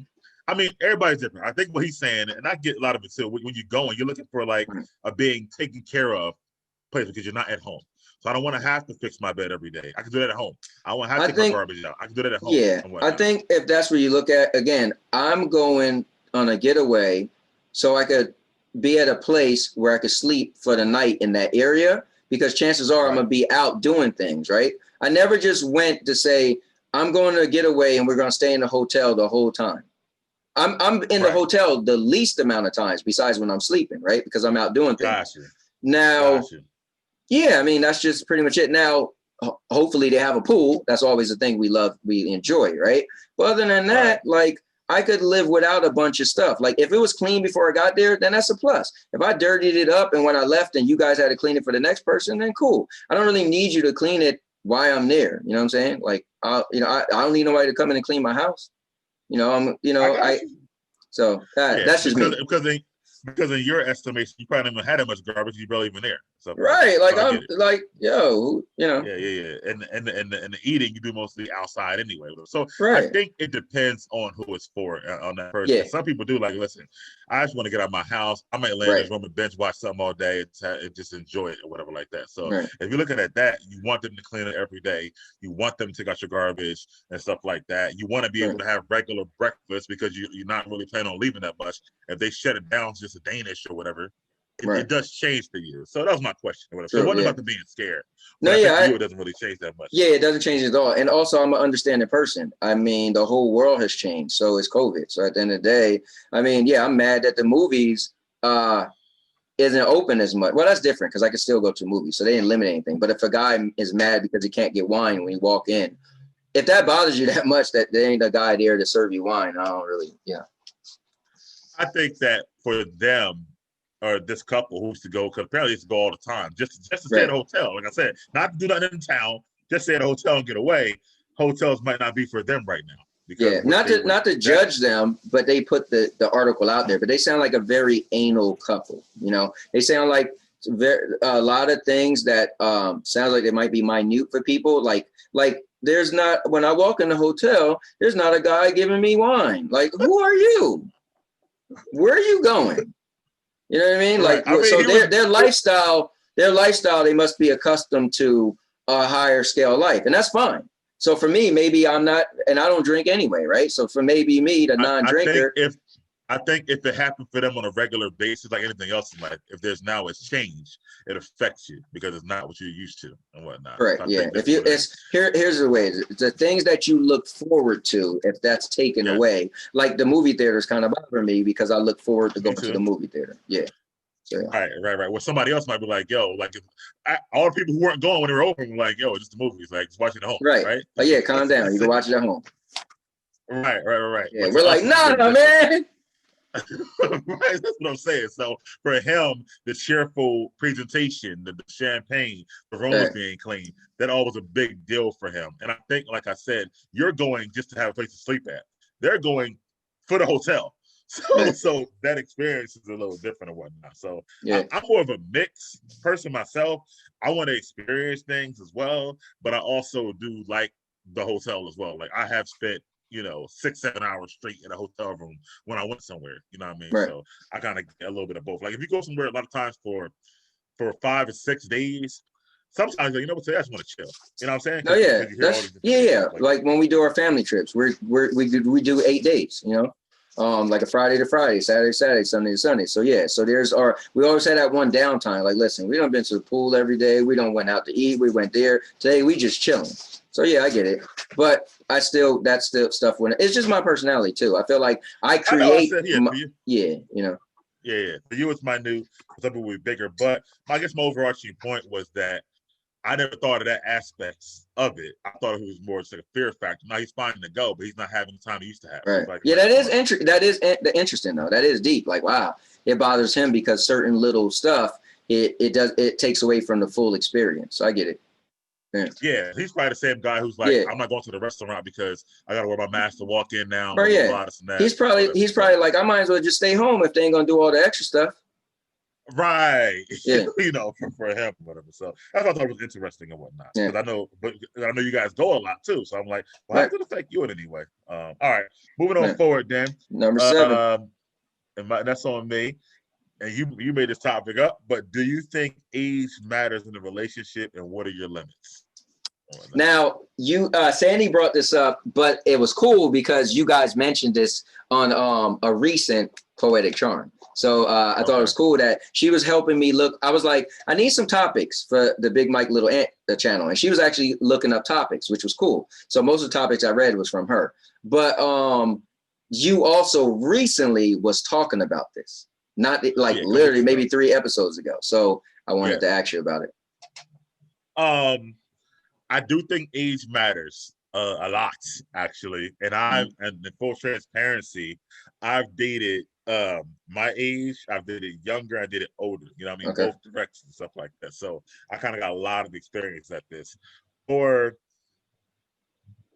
I mean, everybody's different. I think what he's saying, and I get a lot of it too, when you go and you're looking for like a being taken care of place because you're not at home. So I don't want to have to fix my bed every day. I can do that at home. I want to have to take my garbage out. I can do that at home. Yeah, I think if that's where you look at, again, I'm going on a getaway so I could be at a place where I could sleep for the night in that area, because chances are I'm going to be out doing things, right? I never just went to say, I'm going to get away and we're going to stay in the hotel the whole time. I'm in the hotel the least amount of times besides when I'm sleeping, right? Because I'm out doing things. Now, yeah, I mean, that's just pretty much it. Now, hopefully they have a pool. That's always a thing we enjoy, right? But other than that, like, I could live without a bunch of stuff. Like, if it was clean before I got there, then that's a plus. If I dirtied it up and when I left and you guys had to clean it for the next person, then cool. I don't really need you to clean it while I'm there. You know what I'm saying? Like, I don't need nobody to come in and clean my house. So that's just me. Because in your estimation, you probably haven't had that much garbage. You barely even there. So right, like I'm like, yo, you know. Yeah. And the eating you do mostly outside anyway. So I think it depends on who it's for on that person. Yeah. Some people do like, listen, I just want to get out of my house. I might lay in this room and bench watch something all day and just enjoy it or whatever like that. So if you're looking at that, you want them to clean it every day. You want them to take out your garbage and stuff like that. You want to be able to have regular breakfast because you're not really planning on leaving that much. If they shut it down, just a Danish or whatever, it does change for you. So that was my question. So it wasn't about the being scared. No, it doesn't really change that much. Yeah, it doesn't change at all. And also, I'm an understanding person. I mean, the whole world has changed. So is COVID. So at the end of the day, I mean, yeah, I'm mad that the movies isn't open as much. Well, that's different because I can still go to movies. So they didn't limit anything. But if a guy is mad because he can't get wine when you walk in, if that bothers you that much that there ain't a guy there to serve you wine, I don't really, I think that for them, or this couple who used to go, because apparently used to go all the time, just to stay at a hotel. Like I said, not to do nothing in town, just stay at a hotel and get away. Hotels might not be for them right now. Because not to judge them, but they put the article out there. But they sound like a very anal couple. You know, they sound like a lot of things that sounds like they might be minute for people. Like there's not, when I walk in the hotel, there's not a guy giving me wine. Like, who are you? Where are you going? You know what I mean? Like, so their lifestyle, they must be accustomed to a higher scale life, and that's fine. So for me, maybe I'm not, and I don't drink anyway, right? So for maybe me, the non-drinker. I think if it happened for them on a regular basis, like anything else in life, if there's now a change, it affects you because it's not what you're used to and whatnot. Right. So here's the way: the things that you look forward to, if that's taken away, like the movie theaters, kind of bother me because I look forward to going to the movie theater. Yeah. So, Right. Well, somebody else might be like, yo, like all the people who weren't going when they were open were like, yo, just the movies, like just watching at home. Right. Oh, yeah, calm down. You can watch it at home. Right. Yeah, we're like, no, man. Right, that's what I'm saying. So for him, the cheerful presentation, the champagne, the room was being clean, that all was a big deal for him. And I think, like I said, you're going just to have a place to sleep at. They're going for the hotel. So that experience is a little different and whatnot. So I'm more of a mixed person myself. I want to experience things as well, but I also do like the hotel as well. Like I have spent you know, 6-7 hours straight in a hotel room when I went somewhere. You know what I mean? Right. So I kind of get a little bit of both. Like if you go somewhere a lot of times for 5 or 6 days, sometimes you know what, I just want to chill. You know what I'm saying? Oh yeah, you hear all these different yeah. things, Like when we do our family trips, we do 8 days. You know, like a Friday to Friday, Saturday to Saturday, Sunday to Sunday. So yeah, so we always had that one downtime. Like, listen, we don't been to the pool every day. We don't went out to eat. We went there. Today we just chilling. So yeah, I get it. But that's still stuff when it's just my personality too. I feel like I create. For you. Yeah, you know. Yeah. For you, it's minute. Some people will be bigger. But I guess my overarching point was that I never thought of that aspects of it. I thought it was more just like a fear factor. Now he's fine to go, but he's not having the time he used to have. Right. So like, yeah, that is interesting. That is interesting though. That is deep. Like, wow, it bothers him because certain little stuff it takes away from the full experience. So I get it. Yeah, he's probably the same guy who's like, I'm not going to the restaurant because I got to wear my mask to walk in now. Blah, blah, blah, he's probably like, I might as well just stay home if they ain't gonna do all the extra stuff. Right. Yeah. You know, for him, whatever. So that's what I thought it was interesting and whatnot. Because I know you guys go a lot too. So I'm like, well, how does it affect you in any way? All right, moving on forward then. Number 7. And that's on me. And you made this topic up, but do you think age matters in a relationship, and what are your limits? Now, Sandy brought this up, but it was cool because you guys mentioned this on a recent Poetic Charm. So I thought it was cool that she was helping me look. I was like, I need some topics for the BigMike.LittleAnt channel. And she was actually looking up topics, which was cool. So most of the topics I read was from her. But you also recently was talking about this. Not like literally maybe 3 episodes ago. So I wanted to ask you about it. I do think age matters a lot, actually. And and in full transparency, I've dated my age, I've dated younger, I dated older. You know what I mean? Both directions and stuff like that. So I kind of got a lot of experience at this. For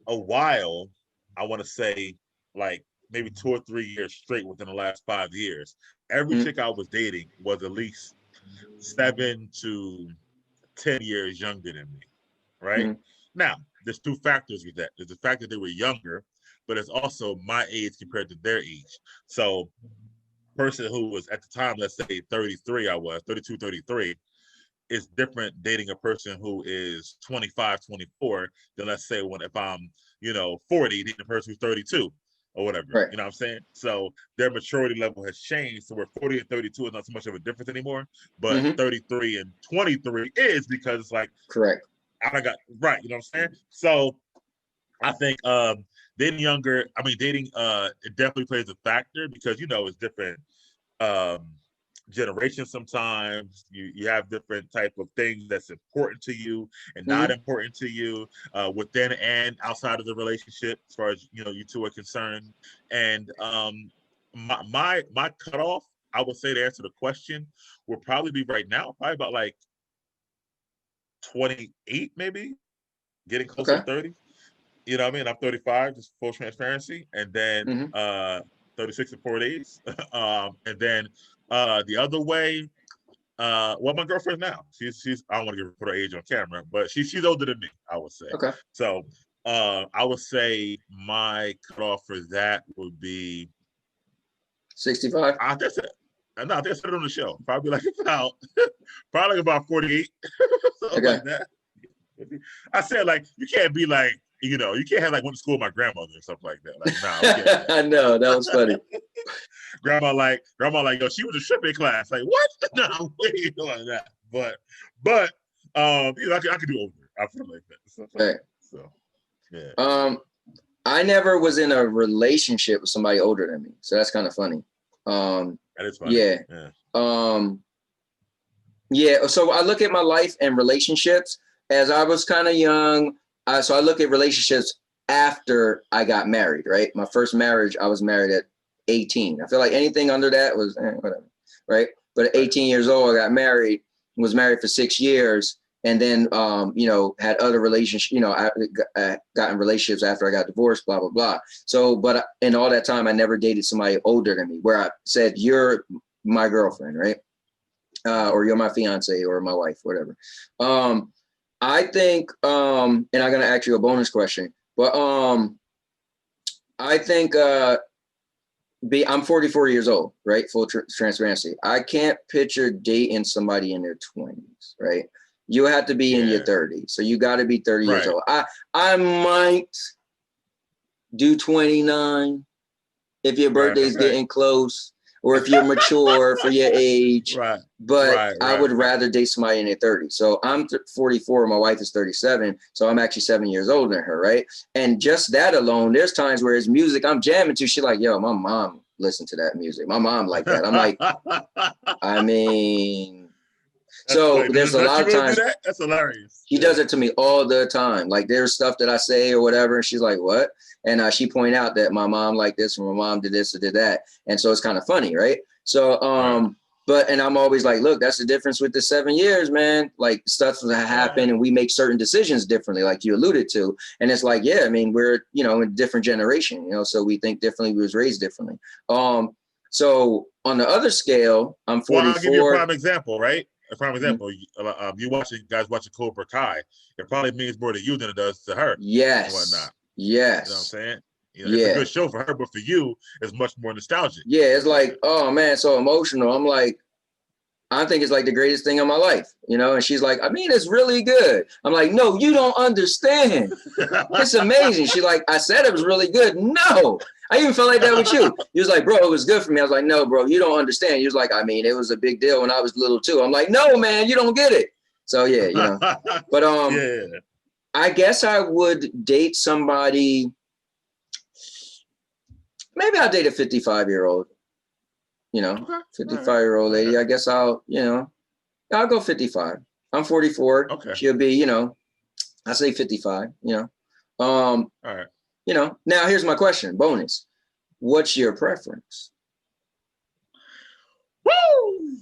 a while, I want to say like maybe 2 or 3 years straight within the last 5 years, every chick I was dating was at least 7 to 10 years younger than me, right? Now, there's 2 factors with that. There's the fact that they were younger, but it's also my age compared to their age. So person who was at the time, let's say 33, I was 32, 33, is different dating a person who is 25, 24 than let's say if I'm, 40, dating a person who's 32 or whatever. Right. You know what I'm saying? So their maturity level has changed. So where 40 and 32 is not so much of a difference anymore, but 33 and 23 is, because it's like, correct. I got right. You know what I'm saying? So I think dating it definitely plays a factor, because it's different generations. Sometimes you have different type of things that's important to you and not important to you within and outside of the relationship, as far as you two are concerned. And my cutoff, I would say, to answer the question, would probably be right now, probably about like 28, maybe getting closer to 30. You know what I mean? I'm 35, just full transparency, and then 36 in 4 days. And then the other way, well, my girlfriend now, she's I don't want to put her age on camera, but she's older than me, I would say. Okay. So I would say my cutoff for that would be 65. I think I said it on the show. Probably like about 48. Something like that. I said, like, you can't be like, you can't have like went to school with my grandmother or something like that. Like, nah. I know, that was funny. grandma like, yo, she was a stripping class. Like, what? No, we ain't doing that. But I could do older. I feel like that. So yeah. I never was in a relationship with somebody older than me, so that's kind of funny. That is funny. Yeah. So I look at my life and relationships as I was kind of young. So I look at relationships after I got married, right? My first marriage, I was married at 18. I feel like anything under that was whatever, right? But at 18 years old, I got married, was married for 6 years, and then, had other relationships, I got in relationships after I got divorced, blah, blah, blah. So, but in all that time, I never dated somebody older than me, where I said, you're my girlfriend, right? Or you're my fiance or my wife, whatever. I think, and I'm going to ask you a bonus question, but I think I'm 44 years old, right? Full transparency. I can't picture dating somebody in their 20s, right? You have to be in your 30s. So you got to be 30 years old. I might do 29 if your birthday's getting close, or if you're mature for your age. But I would rather date somebody in their 30s. So I'm 44, my wife is 37, so I'm actually 7 years older than her, right? And just that alone, there's times where it's music I'm jamming to. She's like, yo, my mom listened to that music. My mom like that. I'm like, I mean, so there's a lot of times. That's hilarious. She does it to me all the time. Like there's stuff that I say or whatever, and she's like, what? And she point out that my mom liked this, and my mom did this or did that. And so it's kind of funny, right? So, and I'm always like, look, that's the difference with the 7 years, man. Like stuff that happen and we make certain decisions differently, like you alluded to. And it's like, yeah, I mean, we're, in a different generation, so we think differently, we was raised differently. So on the other scale, I'm 44. Well, I'll give you a prime example, right? A prime example, you guys watching Cobra Kai, it probably means more to you than it does to her. Yes. And whatnot. Yes. You know what I'm saying? It's a good show for her, but for you, it's much more nostalgic. Yeah, it's like, oh man, so emotional. I'm like, I think it's like the greatest thing in my life, and she's like, I mean, it's really good. I'm like, no, you don't understand. It's amazing. She's like, I said it was really good. No, I even felt like that with you. He was like, bro, it was good for me. I was like, no, bro, you don't understand. He was like, I mean, it was a big deal when I was little too. I'm like, no, man, you don't get it. So yeah, but I guess I would date somebody. Maybe I'll date a 55-year-old. 55-year-old lady. I guess I'll go 55. I'm 44. Okay. She'll be, I say 55, All right. Now here's my question, bonus. What's your preference? Woo!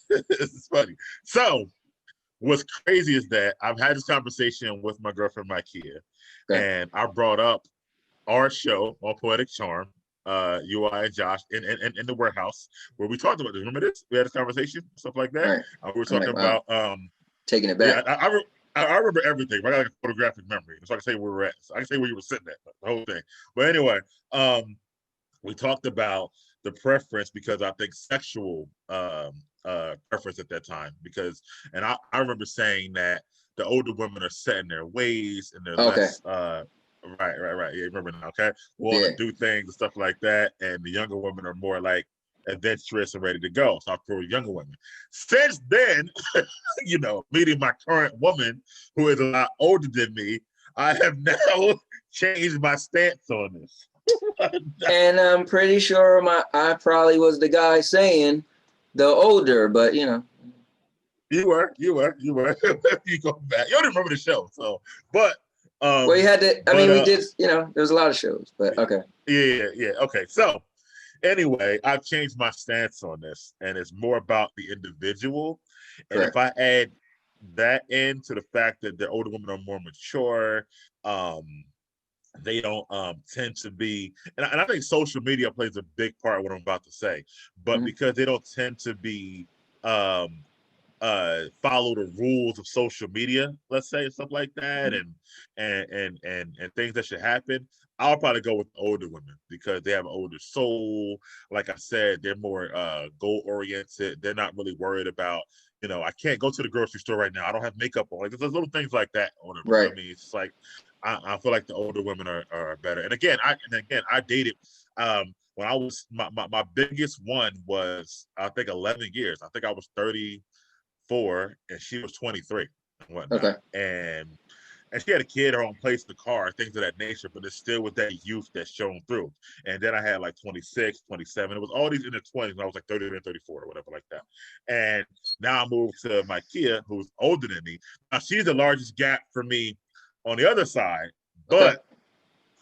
It's funny. So what's crazy is that I've had this conversation with my girlfriend, Micaiah, and I brought up our show on Poetic Charm, UI and Josh in the warehouse where we talked about this. Remember this? We had this conveation, stuff like that. Right. We were talking about taking it back. Yeah, I remember everything. I got like a photographic memory, so I can say where we're at. So I can say where you were sitting at, the whole thing. But anyway, we talked about the preference because I think sexual preference at that time, because I remember saying that the older women are set in their ways and they're less right. Yeah, remember now, okay? Want to do things and stuff like that, and the younger women are more like adventurous and ready to go. So I prefer younger women. Since then, meeting my current woman, who is a lot older than me, I have now changed my stance on this. And I'm pretty sure I probably was the guy saying the older, but You were. You go back. You don't remember the show, so but. Well, you had to. I mean, we did. There's a lot of shows, but okay. Yeah. Okay. So, anyway, I've changed my stance on this, and it's more about the individual. And if I add that into the fact that the older women are more mature, they don't tend to be, and I think social media plays a big part of what I'm about to say, but because they don't tend to be follow the rules of social media, let's say, and stuff like that, and things that should happen, I'll probably go with older women because they have an older soul. Like I said, they're more goal oriented. They're not really worried about, I can't go to the grocery store right now, I don't have makeup on. Like there's little things like that on them. Right. I mean, it's like I feel like the older women are better. And again, I dated when I was my biggest one was, I think, 11 years. I think I was 34 and she was 23 and whatnot. Okay. And she had a kid, her own place, the car, things of that nature, but it's still with that youth that's shown through. And then I had like 26, 27. It was all these in their 20s when I was like 30 and 34 or whatever like that. And now I moved to Micaiah, who's older than me. Now she's the largest gap for me on the other side, but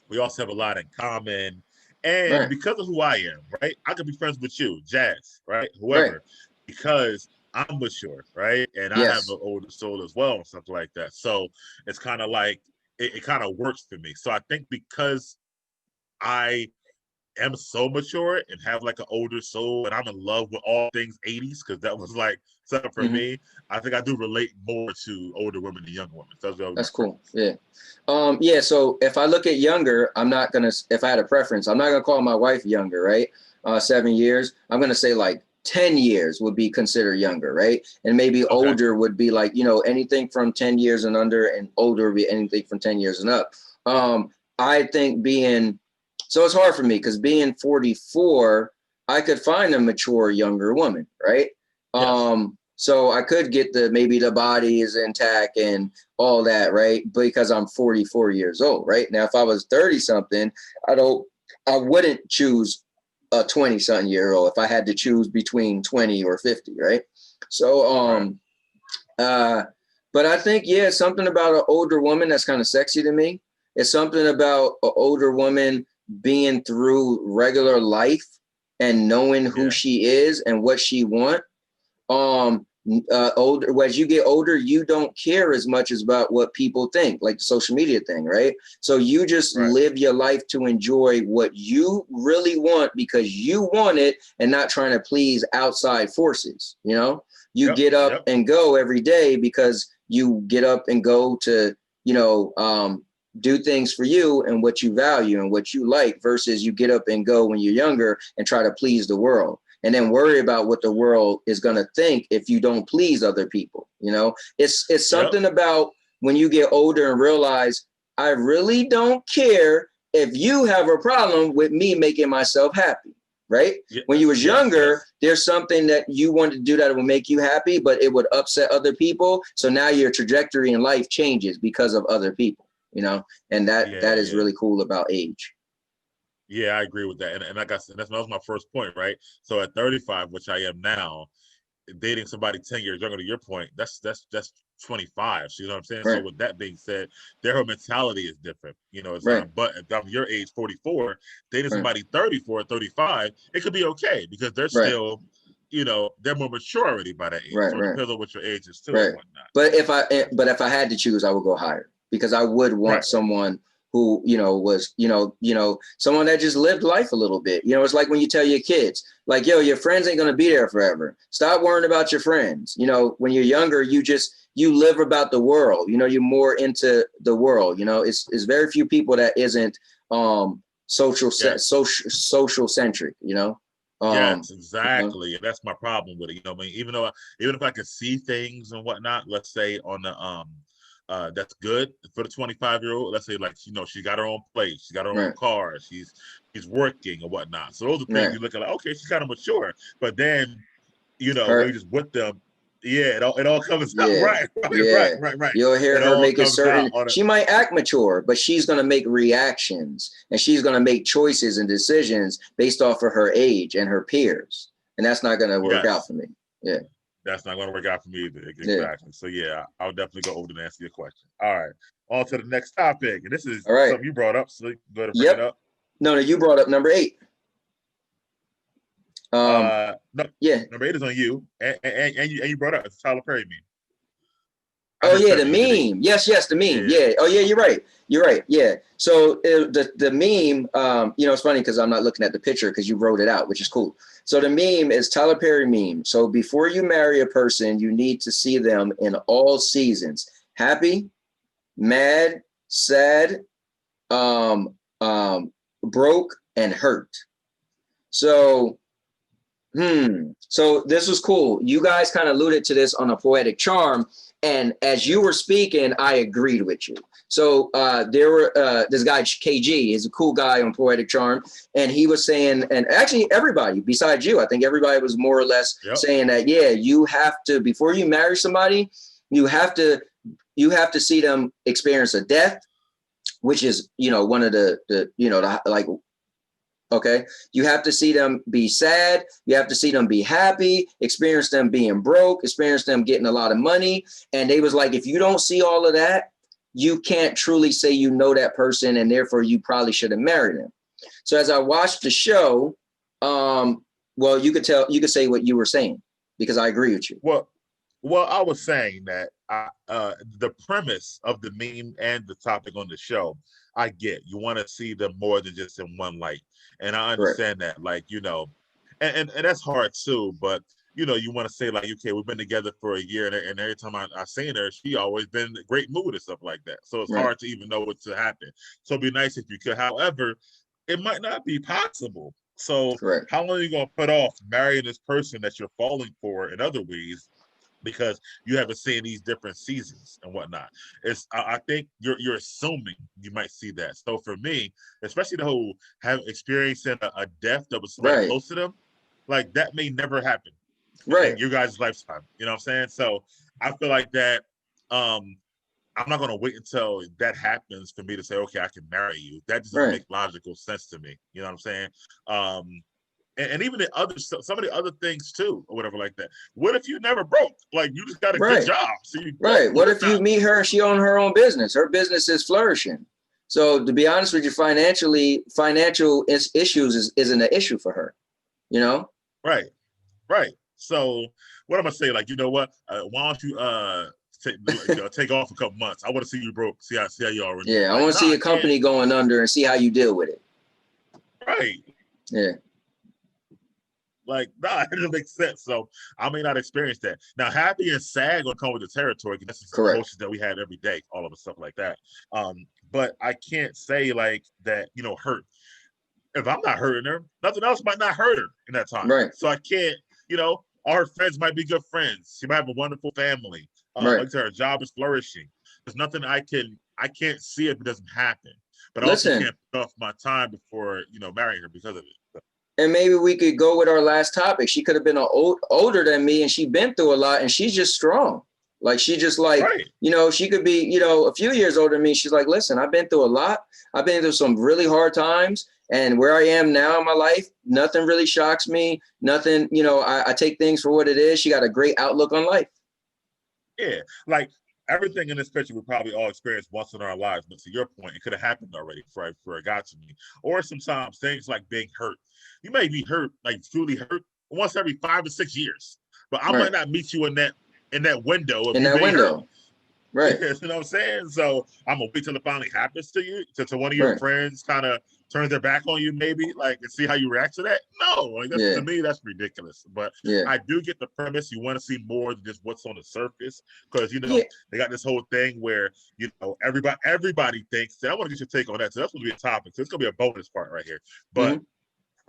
we also have a lot in common. And because of who I am, right? I could be friends with you, Jazz, right? Whoever, because I'm mature, right? And I have an older soul as well and stuff like that. So it's kind of like, it kind of works for me. So I think because I am so mature and have like an older soul, and I'm in love with all things 80s, because that was like something for me. I think I do relate more to older women than younger women. So that's cool. Yeah. Yeah. So if I look at younger, I'm not gonna. If I had a preference, I'm not gonna call my wife younger, right? 7 years. I'm gonna say like 10 years would be considered younger, right? And maybe older would be like, you know, anything from 10 years and under, and older would be anything from 10 years and up. I think so it's hard for me because being 44, I could find a mature younger woman, right? Yes. So I could get maybe the body is intact and all that, right? Because I'm 44 years old, right? Now, if I was 30 something, I wouldn't choose a 20-something year old if I had to choose between 20 or 50, right? So, but I think, yeah, something about an older woman that's kind of sexy to me. It's something about an older woman being through regular life and knowing who she is and what she wants. As you get older, you don't care as much about what people think, like the social media thing, right? So you just live your life to enjoy what you really want because you want it, and not trying to please outside forces. You know, you get up and go every day because you get up and go to, you know, do things for you and what you value and what you like, versus you get up and go when you're younger and try to please the world, and then worry about what the world is going to think if you don't please other people. You know, it's something about when you get older and realize, I really don't care if you have a problem with me making myself happy, right? When you was younger, there's something that you wanted to do that would make you happy, but it would upset other people. So now your trajectory in life changes because of other people, you know, and that is really cool about age. Yeah, I agree with that. And like I said, that was my first point, right? So at 35, which I am now, dating somebody 10 years younger, to your point, that's 25. So you know what I'm saying? So with that being said, their whole mentality is different. You know, it's but if I'm your age, 44, dating somebody 34, 35, it could be okay because they're still, you know, they're more mature already by that age. So it depends on what your age is too and whatnot. But if I had to choose, I would go higher, because I would want someone who, you know, was, you know, someone that just lived life a little bit. You know, it's like when you tell your kids, like, yo, your friends ain't going to be there forever. Stop worrying about your friends. You know, when you're younger, you live about the world. You know, you're more into the world. You know, it's very few people that isn't social centric, you know. Yes, exactly. And that's my problem with it. You know, I mean, even if I could see things and whatnot, let's say on the that's good for the 25-year-old. Let's say, like, you know, she got her own place, she got her own car, she's working and whatnot. So those are things you look at like, okay, she's kind of mature. But then, you know, when you're just with them, it all comes out right. You'll hear her make a certain. She might act mature, but she's gonna make reactions and she's gonna make choices and decisions based off of her age and her peers, and that's not gonna work out for me. Yeah. That's not going to work out for me either. Exactly. So yeah, I'll definitely go over to answer your question. All right. On to the next topic. And this is something you brought up. So go ahead and bring it up. No, you brought up number 8. No, number 8 is on you. And you brought up, it's Tyler Perry meme. The meme. Yes, the meme. Yeah. Oh yeah, you're right. Yeah. So the meme, you know, it's funny because I'm not looking at the picture because you wrote it out, which is cool. So the meme is Tyler Perry meme. So before you marry a person, you need to see them in all seasons: happy, mad, sad, broke, and hurt. So, so this was cool. You guys kind of alluded to this on a poetic charm. And as you were speaking, I agreed with you. So there were this guy, KG, is a cool guy on Poetic Charm. And he was saying, and actually everybody besides you, I think everybody was more or less saying that, you have to, before you marry somebody, you have to see them experience a death, which is, you know, one of the you know, like, okay, you have to see them be sad. You have to see them be happy, experience them being broke, experience them getting a lot of money. And they was like, if you don't see all of that, you can't truly say you know that person, and therefore you probably shouldn't marry them. So as I watched the show, well, you could say what you were saying, because I agree with you. Well, Well, I was saying that the premise of the meme and the topic on the show, I get. You want to see them more than just in one light, and I Correct. understand that. Like, you know, and that's hard too. But you know, you want to say like, okay, we've been together for a year, and every time I seen her, she always been in a great mood and stuff like that. So it's Right. hard to even know what to happen. So it'd be nice if you could. However, it might not be possible. So Correct. how long are you gonna put off marrying this person that you're falling for in other ways? Because you haven't seen these different seasons and whatnot. I think you're assuming you might see that. So for me, especially the whole have experiencing a death that was somebody Right. close to them, like that may never happen Right. in your guys' lifetime. You know what I'm saying? So I feel like that I'm not gonna wait until that happens for me to say, okay, I can marry you. That doesn't Right. make logical sense to me. You know what I'm saying? And even the other some of the other things too, or whatever like that. What if you never broke? Like you just got a Right. good job, so you Right. What if you meet her and she own her own business? Her business is flourishing. So to be honest with you, financial issues isn't an issue for her. You know? Right. Right. So what I'm gonna say, like, you know what? Why don't you take off a couple months? I want to see you broke. See how you already. Yeah, like, I want to see a company going under and see how you deal with it. Right. Yeah. Like, nah, it doesn't make sense. So I may not experience that. Now, happy and sad gonna come with the territory because that's the emotions that we have every day, all of us stuff like that. But I can't say like that, you know, hurt. If I'm not hurting her, nothing else might not hurt her in that time. Right. So I can't, you know, our friends might be good friends. She might have a wonderful family. Right. Like her job is flourishing. There's nothing I can't see if it doesn't happen. But I Listen, also can't put off my time before, you know, marrying her because of it. And maybe we could go with our last topic. She could have been older than me and she's been through a lot and she's just strong. Like she just like, right. You know, she could be, you know, a few years older than me. She's like, listen, I've been through a lot. I've been through some really hard times. And where I am now in my life, nothing really shocks me. Nothing, you know, I take things for what it is. She got a great outlook on life. Yeah. Like everything in this picture we probably all experienced once in our lives. But to your point, it could have happened already before it got to me. Or sometimes things like being hurt. You may be hurt, like truly hurt, once every 5 to 6 years. But I might not meet you in that window. In that window. Hurt. Right. You know what I'm saying? So I'm gonna wait till it finally happens to you, to one of your friends kind of turns their back on you, maybe, like, and see how you react to that. No, like that's, to me, that's ridiculous. But I do get the premise. You want to see more than just what's on the surface, because you know they got this whole thing where you know everybody thinks. I want to get your take on that. So that's gonna be a topic. So it's gonna be a bonus part right here. But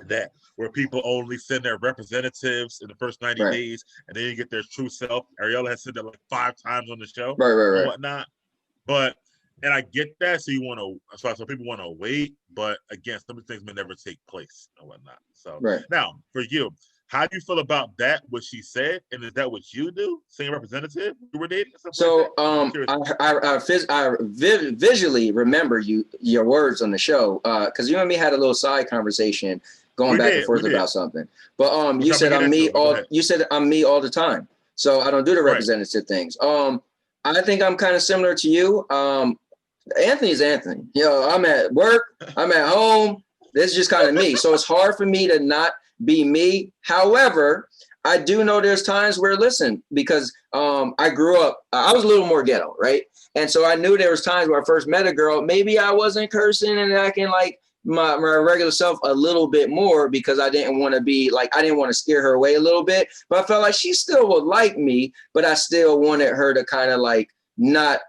that where people only send their representatives in the first 90 days and then you get their true self. Ariella has said that like 5 times on the show and whatnot. But and I get that. So you want to, so people want to wait, but again, some of the things may never take place and whatnot. So now for you, how do you feel about that? What she said, and is that what you do? Same representative you were dating? So I visually remember your words on the show because you and me had a little side conversation going back and forth about something. But you said I'm me all the time. So I don't do the representative things. I think I'm kind of similar to you. Anthony's Anthony. You know, I'm at work, I'm at home. This is just kind of me. So it's hard for me to not be me. However, I do know there's times where, listen, because I grew up, I was a little more ghetto, right? And so I knew there was times where I first met a girl, maybe I wasn't cursing and acting like my regular self a little bit more because I didn't want to be like, I didn't want to scare her away a little bit, but I felt like she still would like me, but I still wanted her to kind of like not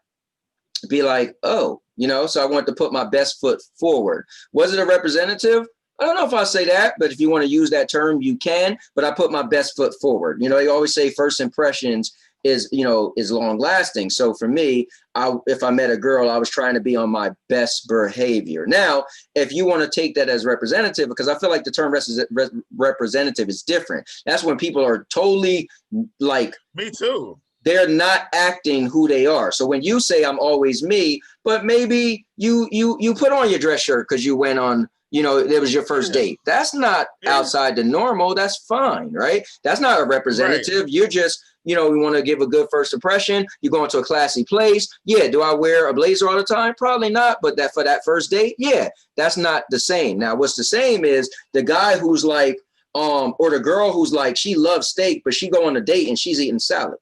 be like, oh, you know, so I wanted to put my best foot forward. Was it a representative? I don't know if I'll say that, but if you want to use that term, you can, but I put my best foot forward. You know, you always say first impressions is long lasting. So for me, if I met a girl, I was trying to be on my best behavior. Now, if you want to take that as representative, because I feel like the term representative is different. That's when people are totally like, me too. They're not acting who they are. So when you say I'm always me, but maybe you put on your dress shirt because you went on, you know, it was your first date. That's not outside the normal. That's fine, right? That's not a representative. You're just, you know, we want to give a good first impression. You're going to a classy place. Yeah. Do I wear a blazer all the time? Probably not. But that for that first date, yeah, that's not the same. Now, what's the same is the guy who's like, or the girl who's like, she loves steak, but she go on a date and she's eating salad.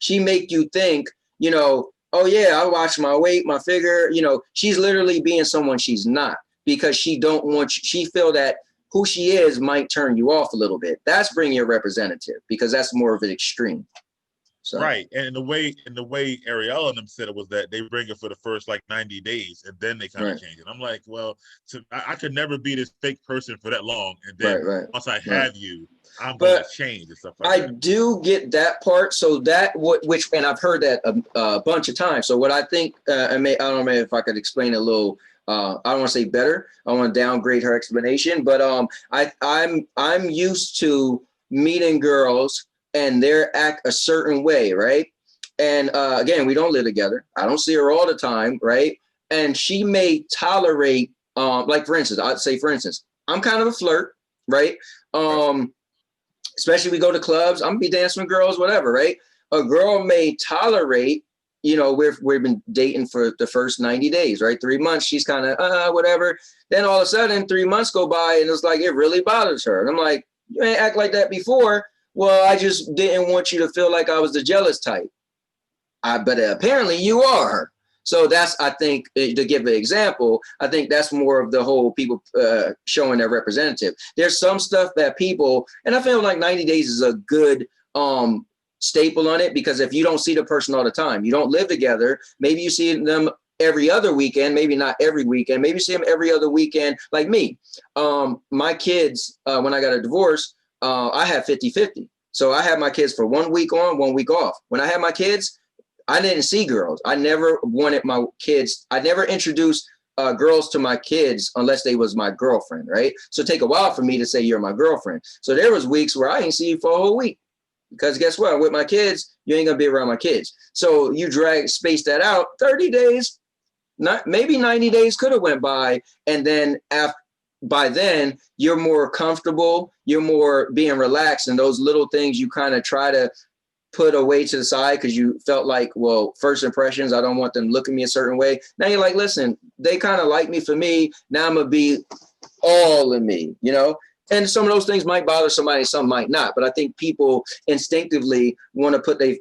she make you think, you know, oh yeah, I watch my weight, my figure, you know, she's literally being someone she's not because she don't want you, she feel that who she is might turn you off a little bit. That's bringing a representative because that's more of an extreme. So. Right, and the way Ariella and them said it was that they bring it for the first like 90 days and then they kind of change it. I'm like, well, I could never be this fake person for that long, and then once I have you, I'm going to change and stuff like that. I do get that part. So that which, and I've heard that a bunch of times. So what I think, I don't know if I could explain a little. I don't want to say better. I want to downgrade her explanation, but I'm used to meeting girls and their act a certain way, right? And again, we don't live together. I don't see her all the time, right? And she may tolerate, like for instance, I'd say, for instance, I'm kind of a flirt, right? Especially we go to clubs, I'm gonna be dancing with girls, whatever, right? A girl may tolerate, you know, we've been dating for the first 90 days, right? 3 months, she's kind of whatever. Then all of a sudden 3 months go by and it's like it really bothers her. And I'm like, you ain't act like that before. Well, I just didn't want you to feel like I was the jealous type. But apparently you are. So that's, I think, to give an example, I think that's more of the whole people showing their representative. There's some stuff that people, and I feel like 90 days is a good staple on it, because if you don't see the person all the time, you don't live together, maybe you see them every other weekend, maybe not every weekend, maybe see them every other weekend, like me. My kids, when I got a divorce, I had 50-50. So I had my kids for 1 week on, 1 week off. When I had my kids, I didn't see girls. I never wanted my kids. I never introduced girls to my kids unless they was my girlfriend, right? So it take a while for me to say you're my girlfriend. So there was weeks where I didn't see you for a whole week, because guess what? With my kids, you ain't gonna be around my kids. So you space that out 30 days, not maybe 90 days could have went by, and then by then you're more comfortable, you're more being relaxed, and those little things you kind of try to put away to the side because you felt like, well, first impressions, I don't want them looking me a certain way. Now you're like, listen, they kind of like me for me. Now I'm gonna be all in me, you know? And some of those things might bother somebody, some might not. But I think people instinctively want to put their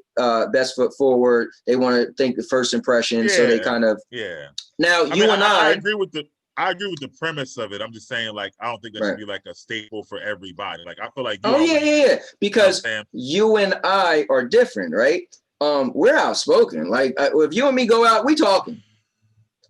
best foot forward. They want to think the first impression. So they kind of, Now I agree with the premise of it. I'm just saying, like, I don't think that should be like a staple for everybody. Like, I feel like because you and I are different, right? We're outspoken. Like, if you and me go out, we talking.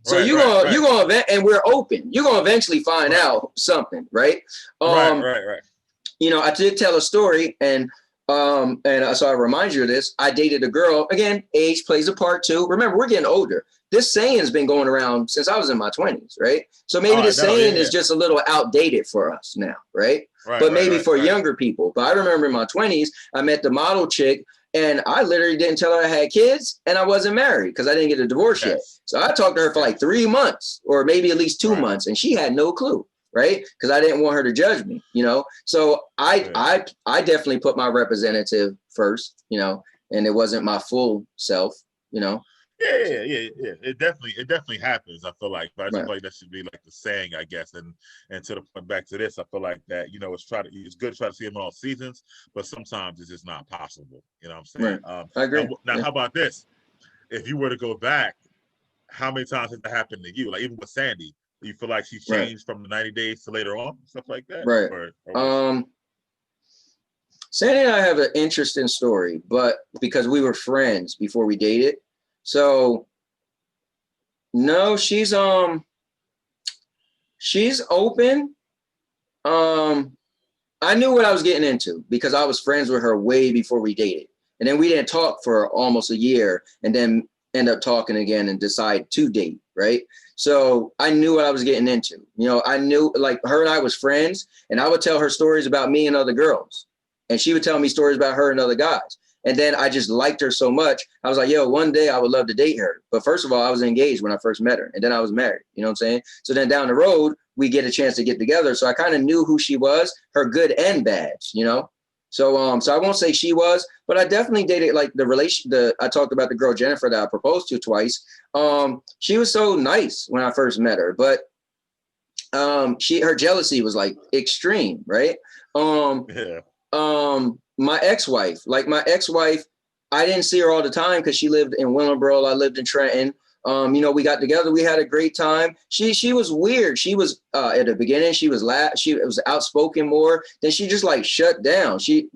So you're gonna event, and we're open. You're gonna eventually find out something, right? You know, I did tell a story, and so I remind you of this. I dated a girl. Again, age plays a part too. Remember, we're getting older. This saying's been going around since I was in my 20s, right? So maybe this saying is just a little outdated for us now, right? But maybe for younger people. But I remember in my 20s, I met the model chick, and I literally didn't tell her I had kids and I wasn't married because I didn't get a divorce yet. So I talked to her for like 3 months, or maybe at least 2 months, and she had no clue, right? Because I didn't want her to judge me, you know? So I definitely put my representative first, you know, and it wasn't my full self, you know? Yeah. It definitely happens. I feel like, but I just feel like that should be like the saying, I guess. And to the point back to this, I feel like that, you know, it's good to try to see them in all seasons, but sometimes it's just not possible. You know what I'm saying? I agree. Now, how about this? If you were to go back, how many times has that happened to you? Like, even with Sandy, do you feel like she changed from the 90 days to later on, stuff like that? Or Sandy and I have an interesting story, but because we were friends before we dated. So no, she's open. I knew what I was getting into because I was friends with her way before we dated. And then we didn't talk for almost a year, and then end up talking again and decide to date, right? So I knew what I was getting into. You know, I knew, like, her and I was friends, and I would tell her stories about me and other girls, and she would tell me stories about her and other guys. And then I just liked her so much. I was like, yo, one day I would love to date her. But first of all, I was engaged when I first met her. And then I was married. You know what I'm saying? So then down the road, we get a chance to get together. So I kind of knew who she was, her good and bads, you know? So so I won't say she was, but I definitely dated, like, I talked about the girl Jennifer that I proposed to twice. She was so nice when I first met her, but her jealousy was like extreme, right? My ex-wife, I didn't see her all the time because she lived in Willingboro. I lived in Trenton. You know, we got together. We had a great time. She was weird. She was at the beginning. She was outspoken more. Then she just like shut down. She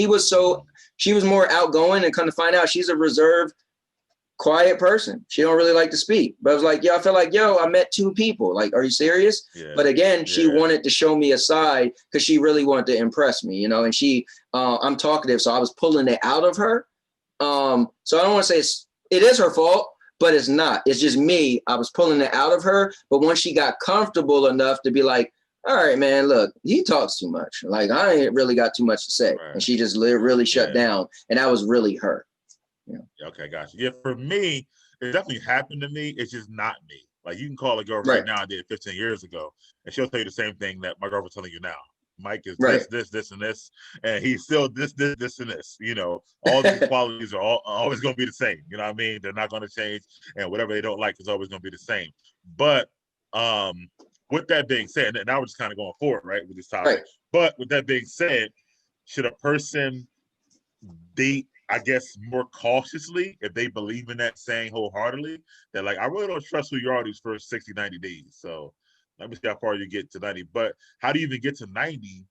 was more outgoing, and come to find out, she's a reserved, quiet person. She don't really like to speak. But I was like, I felt like, I met two people. Like, are you serious? Yeah. But again, she wanted to show me a side because she really wanted to impress me, you know. And I'm talkative, so I was pulling it out of her. So I don't want to say it is her fault, but it's not. It's just me. I was pulling it out of her. But once she got comfortable enough to be like, all right, man, look, he talks too much. Like, I ain't really got too much to say. Right. And she just really shut down. And that was really her. Yeah. Okay, gotcha. Yeah, for me, it definitely happened to me. It's just not me. Like, you can call a girl right now I did 15 years ago, and she'll tell you the same thing that my girlfriend's telling you now. Mike is this, and this, and he's still this, and this. You know, all these qualities are always going to be the same. You know what I mean? They're not going to change, and whatever they don't like is always going to be the same. But with that being said, and now we're just kind of going forward, right, with this topic. Right. But with that being said, should a person date, I guess, more cautiously if they believe in that saying wholeheartedly? That, like, I really don't trust who you are these first 60, 90 days. So let me see how far you get to 90. But how do you even get to 90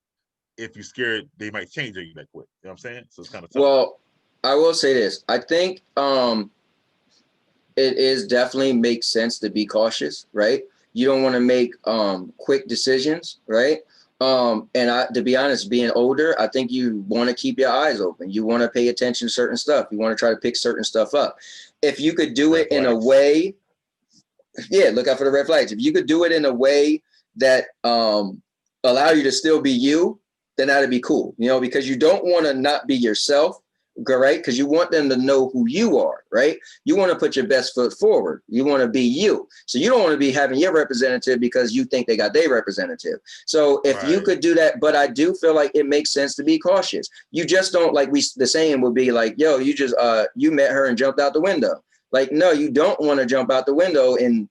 if you're scared they might change on you that quick? You know what I'm saying? So it's kind of tough. Well, I will say this. I think it is definitely makes sense to be cautious, right? You don't want to make quick decisions, right? And to be honest, being older, I think you want to keep your eyes open. You want to pay attention to certain stuff. You want to try to pick certain stuff up. If you could do it in a way, look out for the red flags. If you could do it in a way that allow you to still be you, then that'd be cool, you know, because you don't want to not be yourself, right? Because you want them to know who you are, right? You want to put your best foot forward. You want to be you. So you don't want to be having your representative because you think they got their representative. So if you could do that, but I do feel like it makes sense to be cautious. You just don't, like, the saying would be like, yo, you just, you met her and jumped out the window. Like, no, you don't want to jump out the window in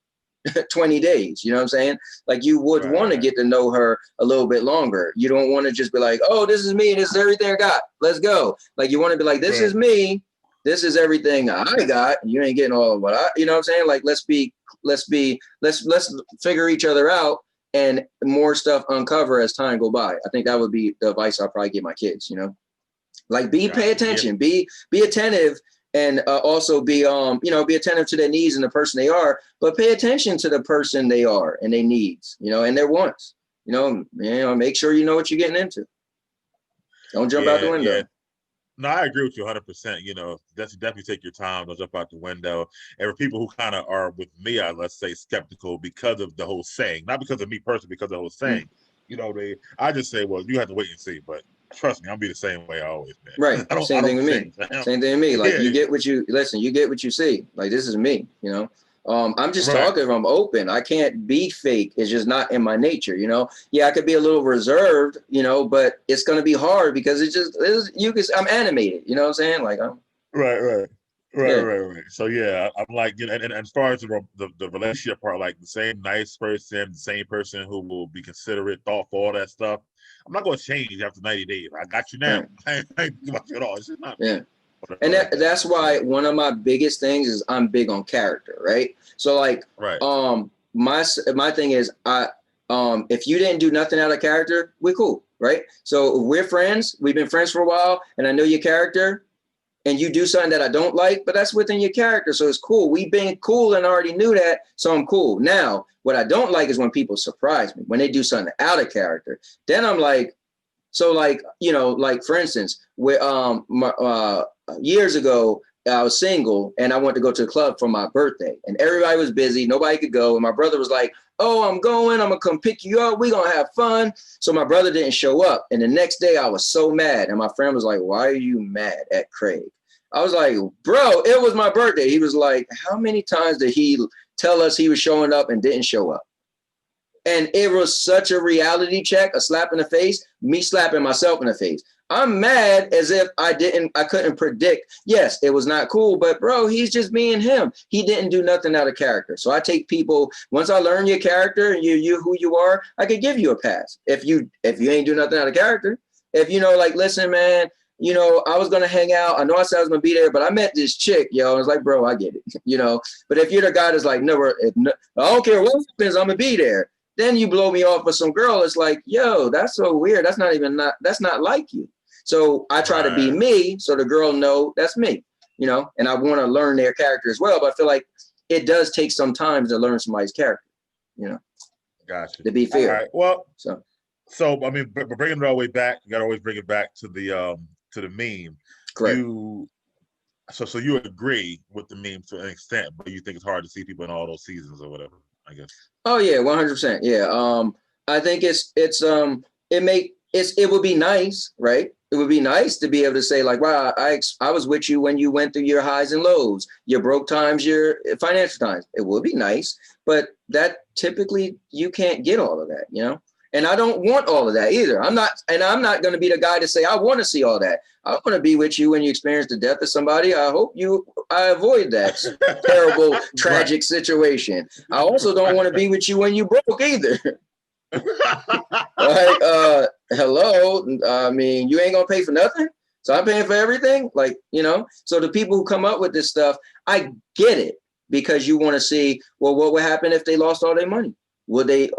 20 days. You know what I'm saying? Like, you would want to get to know her a little bit longer. You don't want to just be like, oh, this is me. This is everything I got. Let's go. Like, you want to be like, this is me. This is everything I got. You ain't getting all of what I, you know what I'm saying? Like, let's figure each other out and more stuff uncover as time go by. I think that would be the advice I'll probably give my kids, you know, like, pay attention, be attentive. And also be attentive to their needs and the person they are, but pay attention to the person they are and their needs, you know, and their wants, you know, make sure you know what you're getting into. Don't jump out the window. Yeah. No, I agree with you 100%. You know, definitely take your time. Don't jump out the window. And for people who kind of are with me, let's say, skeptical because of the whole saying, not because of me personally, because of the whole saying, you know, I just say, well, you have to wait and see, but trust me, I'll be the same way I always been. Right. Same thing with me. Same thing with me. Like, you get what you get what you see. Like, this is me, you know. I'm just talkative. I'm open. I can't be fake. It's just not in my nature, you know. Yeah, I could be a little reserved, you know, but it's gonna be hard because I'm animated, you know what I'm saying? Like, I'm Right. So yeah, I'm like, you know, and as far as the relationship part, like, the same nice person, the same person who will be considerate, thoughtful, all that stuff. I'm not going to change after 90 days. I got you now. I ain't give up at all. It's just not. Yeah. And that's why one of my biggest things is I'm big on character, right? So, like, my thing is, if you didn't do nothing out of character, we're cool, right? So if we're friends, we've been friends for a while, and I know your character, and you do something that I don't like, but that's within your character, so it's cool. We've been cool and already knew that, so I'm cool. Now, what I don't like is when people surprise me, when they do something out of character. Then I'm like, so, like, you know, like, for instance, years ago, I was single and I went to go to the club for my birthday and everybody was busy. Nobody could go. And my brother was like, oh, I'm going. I'm going to come pick you up. We're going to have fun. So my brother didn't show up. And the next day I was so mad. And my friend was like, why are you mad at Craig? I was like, bro, it was my birthday. He was like, how many times did he tell us he was showing up and didn't show up? And it was such a reality check, a slap in the face, me slapping myself in the face. I'm mad as if I couldn't predict. Yes, it was not cool, but bro, he's just being him. He didn't do nothing out of character. So I take people, once I learn your character and you who you are, I could give you a pass. If you ain't do nothing out of character, if you know, like, listen, man, you know, I was gonna hang out. I know I said I was gonna be there, but I met this chick, yo. I was like, bro, I get it, you know. But if you're the guy that's like, never, I don't care what happens, I'm gonna be there. Then you blow me off with some girl. It's like, yo, that's so weird. That's not like you. So I try to be me, so the girl know that's me, you know. And I want to learn their character as well. But I feel like it does take some time to learn somebody's character, you know. Gotcha. To be fair. All right. Well, so I mean, but bringing it all the way back, you got to always bring it back to the meme. Correct. So you agree with the meme to an extent, but you think it's hard to see people in all those seasons or whatever, I guess. Oh yeah, 100%. Yeah. I think it would be nice, right? It would be nice to be able to say like, wow, I was with you when you went through your highs and lows, your broke times, your financial times. It would be nice, but that typically you can't get all of that, you know? And I don't want all of that either. I'm not going to be the guy to say, I want to see all that. I want to be with you when you experience the death of somebody. I hope I avoid that terrible, tragic situation. I also don't want to be with you when you broke either. Like, hello. I mean, you ain't gonna pay for nothing. So I'm paying for everything. Like, you know, so the people who come up with this stuff, I get it, because you want to see, well, what would happen if they lost all their money? Would they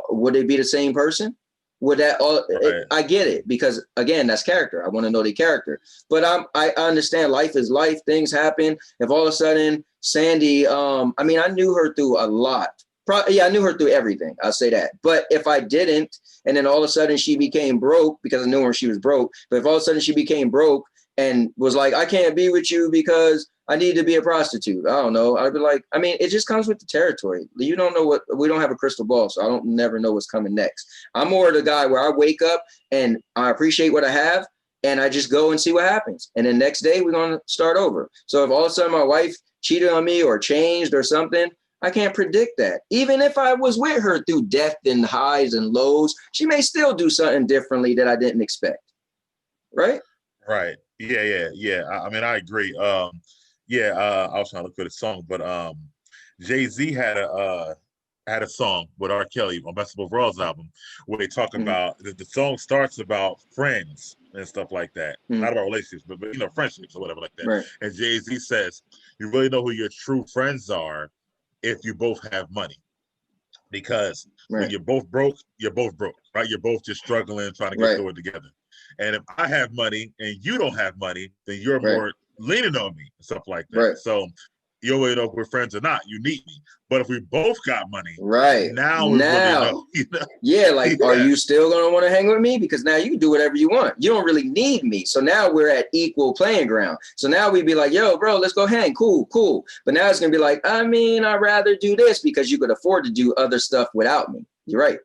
be the same person? Would that all I get it, because again, that's character. I want to know the character. But I understand life is life, things happen. If all of a sudden Sandy, I mean, I knew her through a lot. I knew her through everything. I'll say that. But if I didn't, and then all of a sudden she became broke, because I knew her, she was broke. But if all of a sudden she became broke and was like, I can't be with you because I need to be a prostitute, I don't know. I'd be like, I mean, it just comes with the territory. You don't know we don't have a crystal ball, so I don't never know what's coming next. I'm more the guy where I wake up and I appreciate what I have, and I just go and see what happens. And then next day we're going to start over. So if all of a sudden my wife cheated on me or changed or something, I can't predict that. Even if I was with her through death and highs and lows, she may still do something differently that I didn't expect. Right? Right. Yeah. I mean, I agree. I was trying to look for the song, but Jay-Z had a song with R. Kelly on Best of Both Worlds album where they talk about the song starts about friends and stuff like that. Not about relationships, but you know, friendships or whatever like that. Right. And Jay-Z says, you really know who your true friends are if you both have money. Because when you're both broke, right? You're both just struggling, trying to get through it together. And if I have money and you don't have money, then you're more leaning on me and stuff like that. Right. So you don't really know if we're friends or not. You need me. But if we both got money, now we really know. You know? Yeah, like, are you still going to want to hang with me? Because now you can do whatever you want. You don't really need me. So now we're at equal playing ground. So now we'd be like, yo, bro, let's go hang. Cool. But now it's going to be like, I mean, I'd rather do this because you could afford to do other stuff without me. You're right.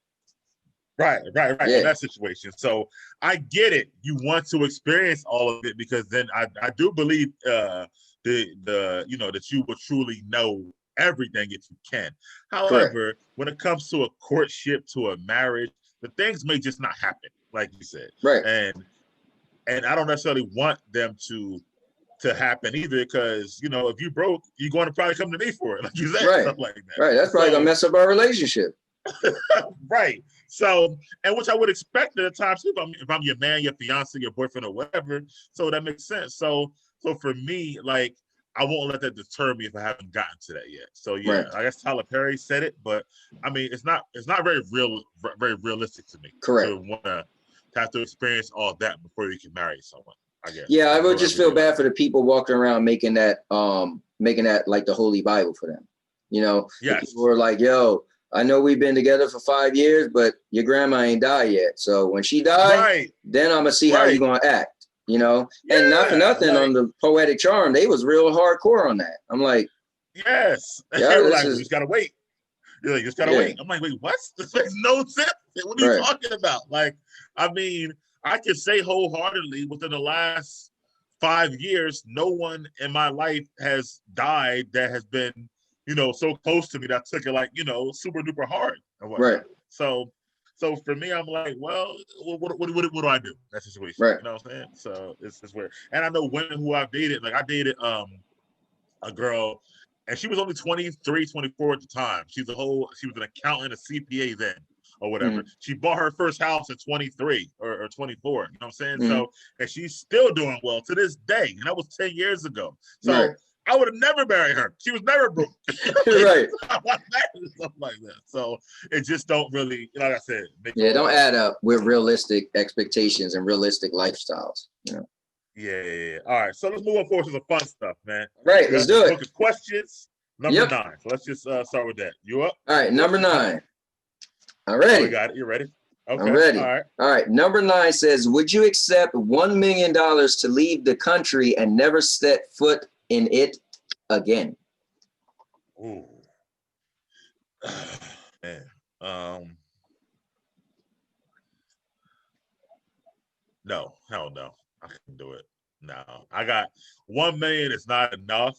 Right. In that situation. So I get it. You want to experience all of it, because then I do believe that you will truly know everything if you can. However, when it comes to a courtship, to a marriage, the things may just not happen, like you said. Right. And I don't necessarily want them to happen either, because you know, if you broke, you're going to probably come to me for it, like you said, stuff like that. Right. That's probably gonna mess up our relationship. Right. So, and which I would expect at the time too, if I'm your man, your fiance, your boyfriend, or whatever. So that makes sense. So for me, like, I won't let that deter me if I haven't gotten to that yet. So yeah, I guess Tyler Perry said it, but I mean, it's not very realistic to me. Correct. To want to have to experience all that before you can marry someone, I guess. Yeah, I would just feel bad for the people walking around making that like the Holy Bible for them. You know, people are like, yo, I know we've been together for 5 years, but your grandma ain't died yet. So when she died, then I'm gonna see how you're gonna act, you know? And not for nothing, on the Poetic Charm, they was real hardcore on that. I'm like, yes. They were like, we just gotta wait. You're like, you just gotta wait. I'm like, wait, what? This makes no sense. What are you talking about? Like, I mean, I can say wholeheartedly within the last 5 years, no one in my life has died that has been, you know, so close to me that took it like, you know, super duper hard. Right. So for me, I'm like, well, what do I do in that situation? Right. You know what I'm saying? So it's weird. And I know women who I've dated, like I dated a girl, and she was only 23, 24 at the time. She was an accountant, a CPA then, or whatever. Mm-hmm. She bought her first house at 23 or 24. You know what I'm saying? Mm-hmm. So, and she's still doing well to this day. And that was 10 years ago. So right. I would have never married her. She was never broke. Right. Stuff like that. So it just don't really, like I said. Don't add up with realistic expectations and realistic lifestyles. You know? Yeah. All right. So let's move on forward to some fun stuff, man. Right. Let's do it. Book of questions. Number 9. So let's just start with that. You up? All right. Number 9. I'm ready. Oh, you got it. You ready? Okay. I'm ready. All right. All right. Number 9 says, would you accept $1 million to leave the country and never set foot in it again? Ooh. Man. No, hell no. I can do it. No. I got 1 million is not enough.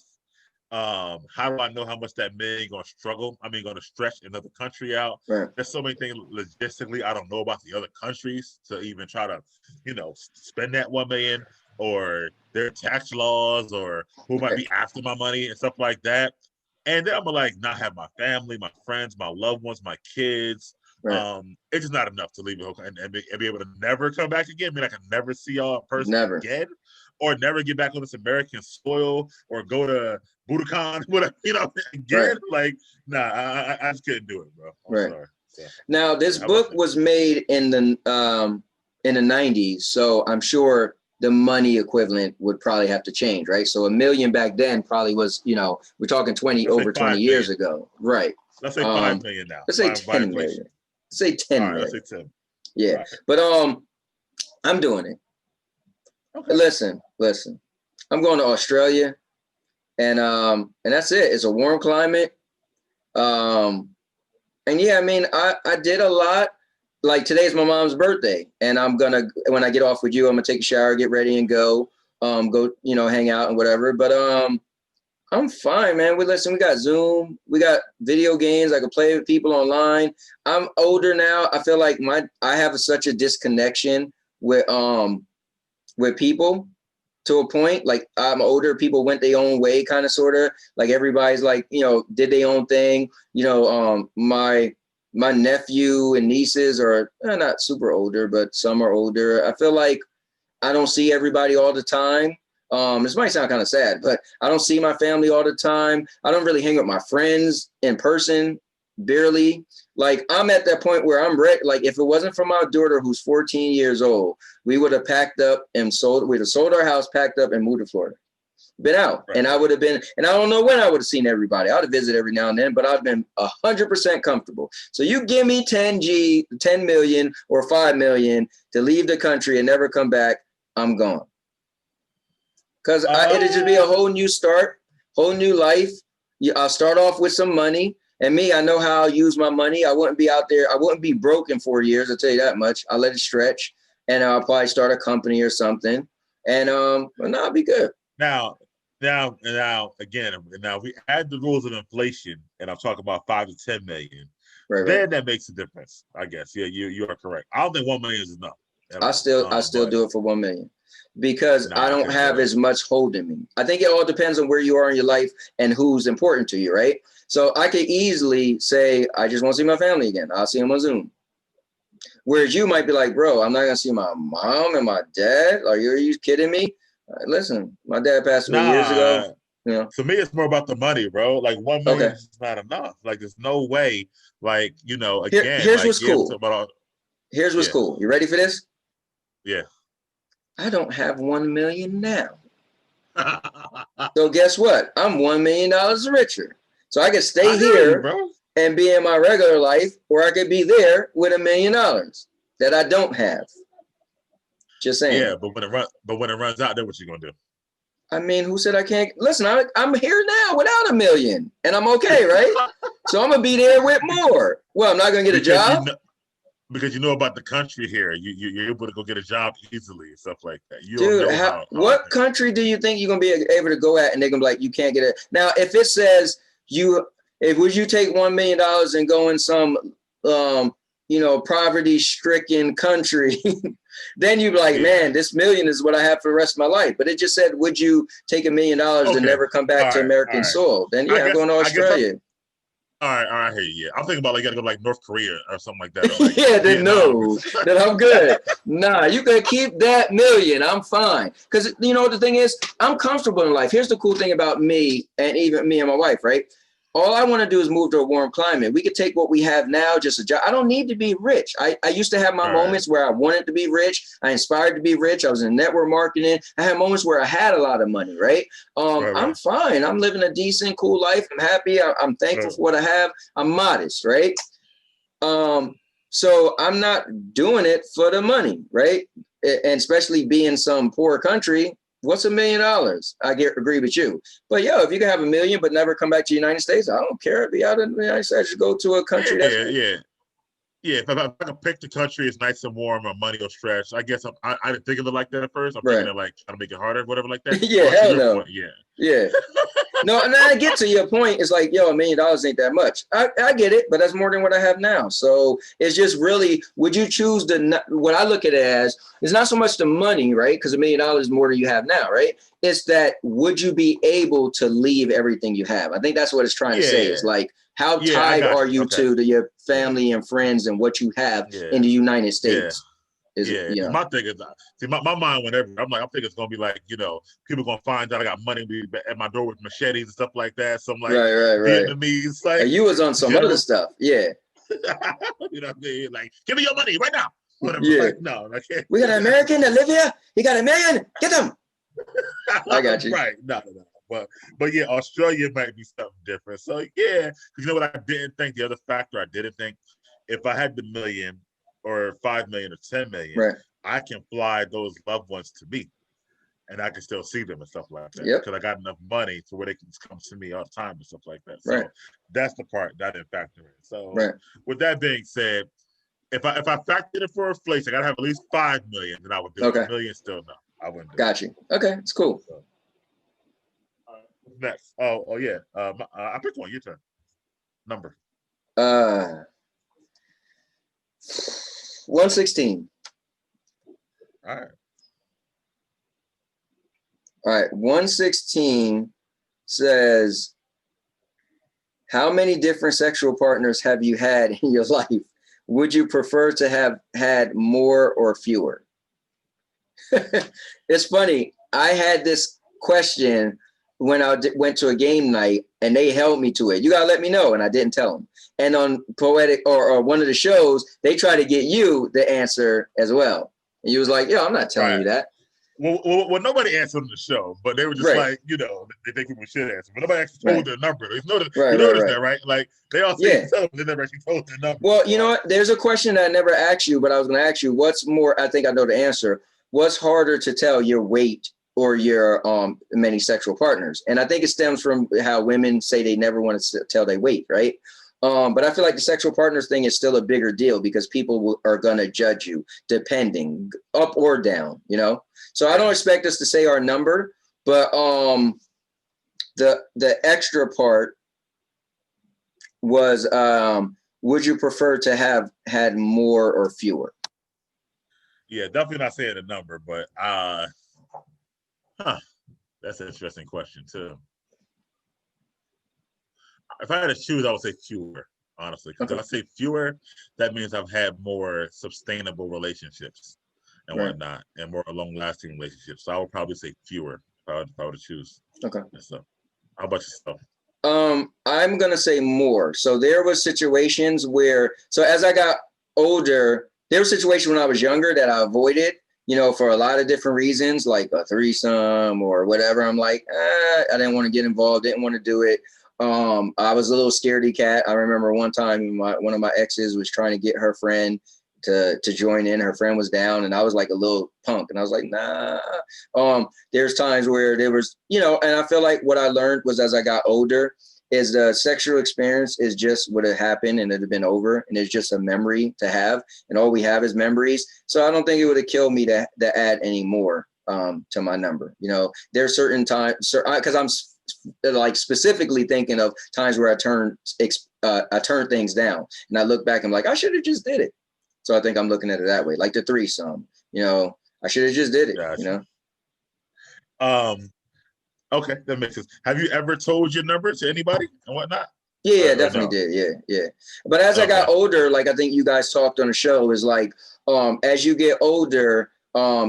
How do I know how much that million gonna struggle? I mean, gonna stretch another country out. Right. There's so many things logistically I don't know about the other countries to even try to, spend that 1 million, or their tax laws, or who might be after my money and stuff like that. And then I'm gonna not have my family, my friends, my loved ones, my kids. Right. It's just not enough to leave it and be able to never come back again. I mean, I can never see y'all in person again, or never get back on this American soil, or go to Budokan, whatever, again. Right. I just couldn't do it, bro. I'm sorry. So, now, this book was made in the 90s, so I'm sure the money equivalent would probably have to change, right? So $1 million back then probably was, we're talking 20 years ago, right? Let's say 5 million now. Let's say 10 million. Let's say 10 million. Let's say 10. Yeah, right. But I'm doing it. Okay. Listen. I'm going to Australia, and that's it. It's a warm climate. And yeah, I mean, I did a lot. Like, today's my mom's birthday, and when I get off with you, I'm gonna take a shower, get ready, and go hang out and whatever. But I'm fine, man. We got Zoom, we got video games. I can play with people online. I'm older now. I feel like I have such a disconnection with people to a point. Like, I'm older. People went their own way, kind of, sort of. Like, everybody's did their own thing. My nephew and nieces are not super older, but some are older. I feel like I don't see everybody all the time. This might sound kind of sad, but I don't see my family all the time. I don't really hang with my friends in person, barely. Like, I'm at that point where I'm ready. Like, if it wasn't for my daughter, who's 14 years old, we would have packed up and we'd have sold our house, packed up, and moved to Florida. Been out. Right. And I would have been, and I don't know when I would have seen everybody. I would have visited every now and then, but I've been 100% comfortable. So you give me 10 million or 5 million to leave the country and never come back, I'm gone. Because it'd just be a whole new start, whole new life. I'll start off with some money. And me, I know how I'll use my money. I wouldn't be out there. I wouldn't be broke in 4 years. I'll tell you that much. I'll let it stretch, and I'll probably start a company or something. And I'll be good. Now, again, we add the rules of inflation, and I'm talking about 5 to 10 million. Right. Then that makes a difference, I guess. Yeah, you are correct. I don't think 1 million is enough. I still do it for 1 million because I don't have as much holding me. I think it all depends on where you are in your life and who's important to you, right? So I could easily say, I just want to see my family again. I'll see them on Zoom. Whereas you might be like, bro, I'm not going to see my mom and my dad. Are you kidding me? Listen, my dad passed away years ago. To me, it's more about the money, bro. Like, 1 million is not enough. Like, there's no way. Like, again. Here's what's cool. Here's what's cool. You ready for this? Yeah. I don't have 1 million now. So guess what? I'm $1 million richer. So I can stay here and be in my regular life, or I could be there with $1 million that I don't have. Just saying. Yeah, but when it runs out, then what you gonna do? I mean, who said I can't? Listen, I'm here now without $1 million, and I'm okay, right? So I'm gonna be there with more. Well, I'm not gonna get a job. Because you know about the country here, you're able to go get a job easily and stuff like that. Dude, what country do you think you're gonna be able to go at, and they're gonna be like, you can't get it? Now, if it says would you take $1 million and go in some poverty-stricken country, then you'd be like, man, this million is what I have for the rest of my life. But it just said, would you take $1 million and never come back to American soil? Then I'm going to Australia. All right, I hear you. Yeah. I'm thinking about like you gotta go to like North Korea or something like that. Or like Yeah, then Vietnam. no, then I'm good. Nah, you can keep that million. I'm fine. Because you know what the thing is? I'm comfortable in life. Here's the cool thing about me, and even me and my wife, right? All I want to do is move to a warm climate. We could take what we have now, just a job. I don't need to be rich. I used to have my moments where I wanted to be rich. I inspired to be rich. I was in network marketing. I had moments where I had a lot of money, right? I'm fine. I'm living a decent, cool life. I'm happy. I'm thankful for what I have. I'm modest, right? So I'm not doing it for the money, right? And especially being some poor country, what's $1 million? I agree with you. But yo, if you can have $1 million but never come back to the United States, I don't care. Be out of the United States. Just go to a country that's yeah. If I can pick the country, it's nice and warm, or money will stretch. I guess I didn't think of it like that at first. I'm thinking of like trying to make it harder, whatever like that. Yeah, hell no. Point, yeah. No, and I get to your point. It's like, yo, $1 million ain't that much. I get it, but that's more than what I have now. So it's just really, would you choose what I look at it as, it's not so much the money, right? Because $1 million is more than you have now, right? It's that, would you be able to leave everything you have? I think that's what it's trying to say. It's like, how tied are you to your family and friends and what you have in the United States? My thing is, see, my mind whenever I'm thinking it's gonna be like, people gonna find out I got money at my door with machetes and stuff like that. Some like Vietnamese, like you was on some other stuff, you know what I mean? Like, give me your money right now. Whatever. Yeah. Like, no, I can't. We got an American that live here. He got $1 million. Get them. I got you. Right. No. But yeah, Australia might be something different. So yeah, you know what I didn't think? The other factor I didn't think, if I had the $1 million or 5 million or 10 million, I can fly those loved ones to me, and I can still see them and stuff like that because I got enough money to where they can come to me all the time and stuff like that. So that's the part that I didn't factor in. So with that being said, if I factored it for inflation, I gotta have at least 5 million, then I would do it. $1 million still no, I wouldn't do Got you. Okay, it's cool. So, next. Oh yeah. I picked one. Your turn. Number. 116. All right. 116 says, how many different sexual partners have you had in your life? Would you prefer to have had more or fewer? It's funny. I had this question when I went to a game night, and they held me to it. You gotta let me know, and I didn't tell them. And on Poetic or one of the shows, they try to get you the answer as well. And you was like, "Yo, I'm not telling you that." Well, nobody answered on the show, but they were just like, they think people should answer, but nobody actually told their number. You noticed that, right? Like they all say they never actually told their number. Well, you know what? There's a question that I never asked you, but I was going to ask you. What's more? I think I know the answer. What's harder to tell, your weight or your many sexual partners? And I think it stems from how women say they never want to tell their weight, right? But I feel like the sexual partners thing is still a bigger deal because people are going to judge you depending up or down, So I don't expect us to say our number, but the extra part was, would you prefer to have had more or fewer? Yeah, definitely not saying a number, but that's an interesting question too. If I had to choose, I would say fewer, honestly. Because if I say fewer, that means I've had more sustainable relationships and whatnot, and more long-lasting relationships. So I would probably say fewer if I were to choose. Okay. So, how about yourself? I'm gonna say more. So there was situations where, as I got older, there were situations when I was younger that I avoided, for a lot of different reasons, like a threesome or whatever. I'm like, I didn't want to get involved, didn't want to do it. I was a little scaredy cat. I remember one time one of my exes was trying to get her friend to join in. Her friend was down, and I was like a little punk, and I was like, nah. There's times where there was, and I feel like what I learned was, as I got older, is the sexual experience is just what had happened and it had been over, and it's just a memory to have, and all we have is memories. So I don't think it would have killed me to add any more to my number. There's certain times, because I'm like specifically thinking of times where I turn things down, and I look back and I'm like, I should have just did it. So I think I'm looking at it that way, like the threesome. I should have just did it. Gotcha. Okay, that makes sense. Have you ever told your number to anybody and whatnot? Yeah, definitely did. Yeah. But as I got older, like I think you guys talked on the show, is like as you get older,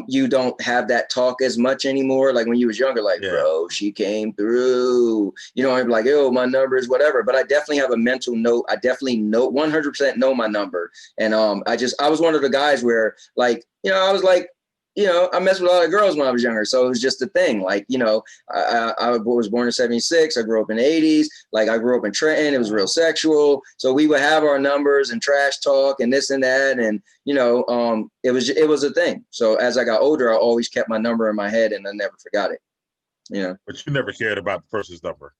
you don't have that talk as much anymore. Like when you was younger, like, bro, she came through. You know, I'm like, yo, my number is whatever. But I definitely have a mental note. I definitely know 100% know my number. And I was one of the guys where, like, you know, I was like, you know, I messed with a lot of girls when I was younger. So it was just a thing. Like, you know, I was born in 76. I grew up in the 80s. Like I grew up in Trenton. It was real sexual. So we would have our numbers and trash talk and this and that. And, you know, it was a thing. So as I got older, I always kept my number in my head and I never forgot it. You know. But you never cared about the person's number.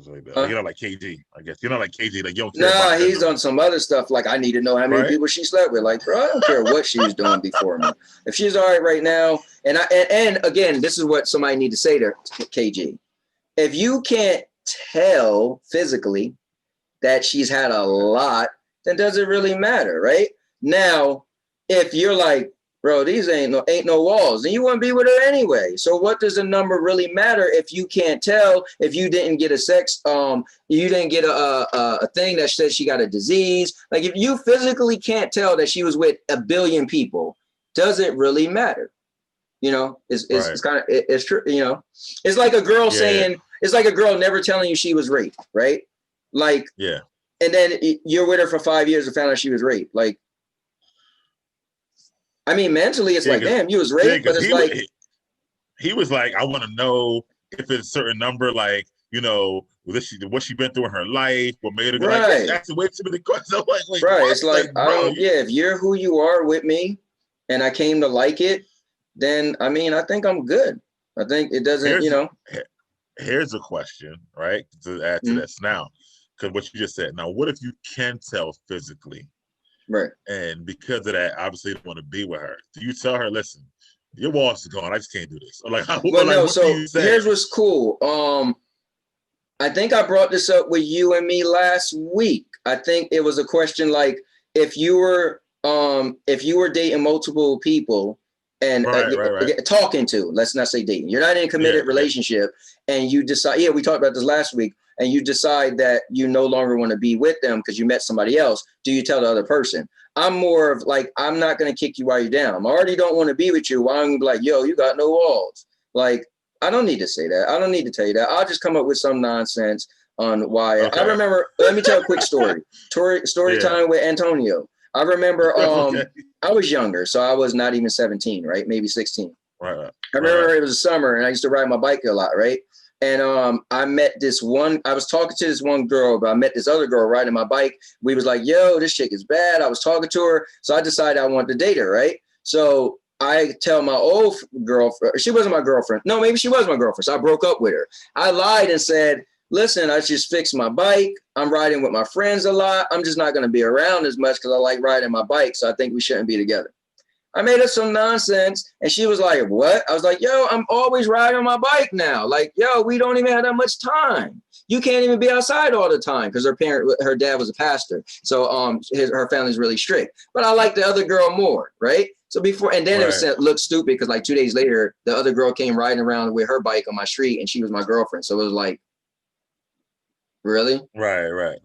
You're not like KG, I guess. You're not like KG. Like, you don't care about he's on some other stuff. Like, I need to know how many people she slept with. Like, bro, I don't care what she was doing before me. If she's all right now, and again, this is what somebody need to say to KG. If you can't tell physically that she's had a lot, then does it really matter, right? Now, if you're like, bro, these ain't no walls, and you want to be with her anyway. So what does the number really matter if you can't tell? If you didn't get you didn't get a thing that says she got a disease. Like if you physically can't tell that she was with a billion people, does it really matter? You know, it's kind of it's true. You know, it's like a girl saying, it's like a girl never telling you she was raped, right? Like, and then you're with her for 5 years and found out she was raped, like. I mean, mentally, it's like, damn, you was raped, but it's he was like, I want to know if it's a certain number, like, you know, what she been through in her life, what made her go like, that's way too many questions. I'm like, wait, right? What? It's like, I don't, if you're who you are with me, and I came to like it, then I mean, I think I'm good. I think it doesn't, you know. Here's a question, right? To add to this now, because what you just said. Now, what if you can tell physically? Right. And because of that, obviously, you don't want to be with her. Do you tell her, listen, your walls are gone. I just can't do this. Or like, well, no. So here's what's cool. I think I brought this up with you and me last week. I think it was a question like, if you were dating multiple people and talking to, let's not say dating. You're not in a committed relationship, and you decide. Yeah, we talked about this last week. And you decide that you no longer want to be with them because you met somebody else. Do you tell the other person? I'm more of like, I'm not going to kick you while you're down. I already don't want to be with you. Why don't you be like, yo, you got no walls? Like, I don't need to say that. I don't need to tell you that. I'll just come up with some nonsense on why. I remember, let me tell a quick story. Story time with Antonio. I remember I was younger, so I was not even 17, right? Maybe 16. I remember it was a summer and I used to ride my bike a lot, right? And I met this one, I was talking to this one girl, but I met this other girl riding my bike. We was like, yo, this chick is bad. I was talking to her. So I decided I wanted to date her, right? So I tell my old girlfriend, she wasn't my girlfriend. No, maybe she was my girlfriend. So I broke up with her. I lied and said, listen, I just fixed my bike. I'm riding with my friends a lot. I'm just not going to be around as much because I like riding my bike. So I think we shouldn't be together. I made up some nonsense and she was like, what? I was like, yo, I'm always riding my bike now. Like, yo, we don't even have that much time. You can't even be outside all the time because her dad was a pastor. So her family's really strict. But I like the other girl more, right? So before, and then it looked stupid because like 2 days later, the other girl came riding around with her bike on my street and she was my girlfriend. So it was like, really? Right.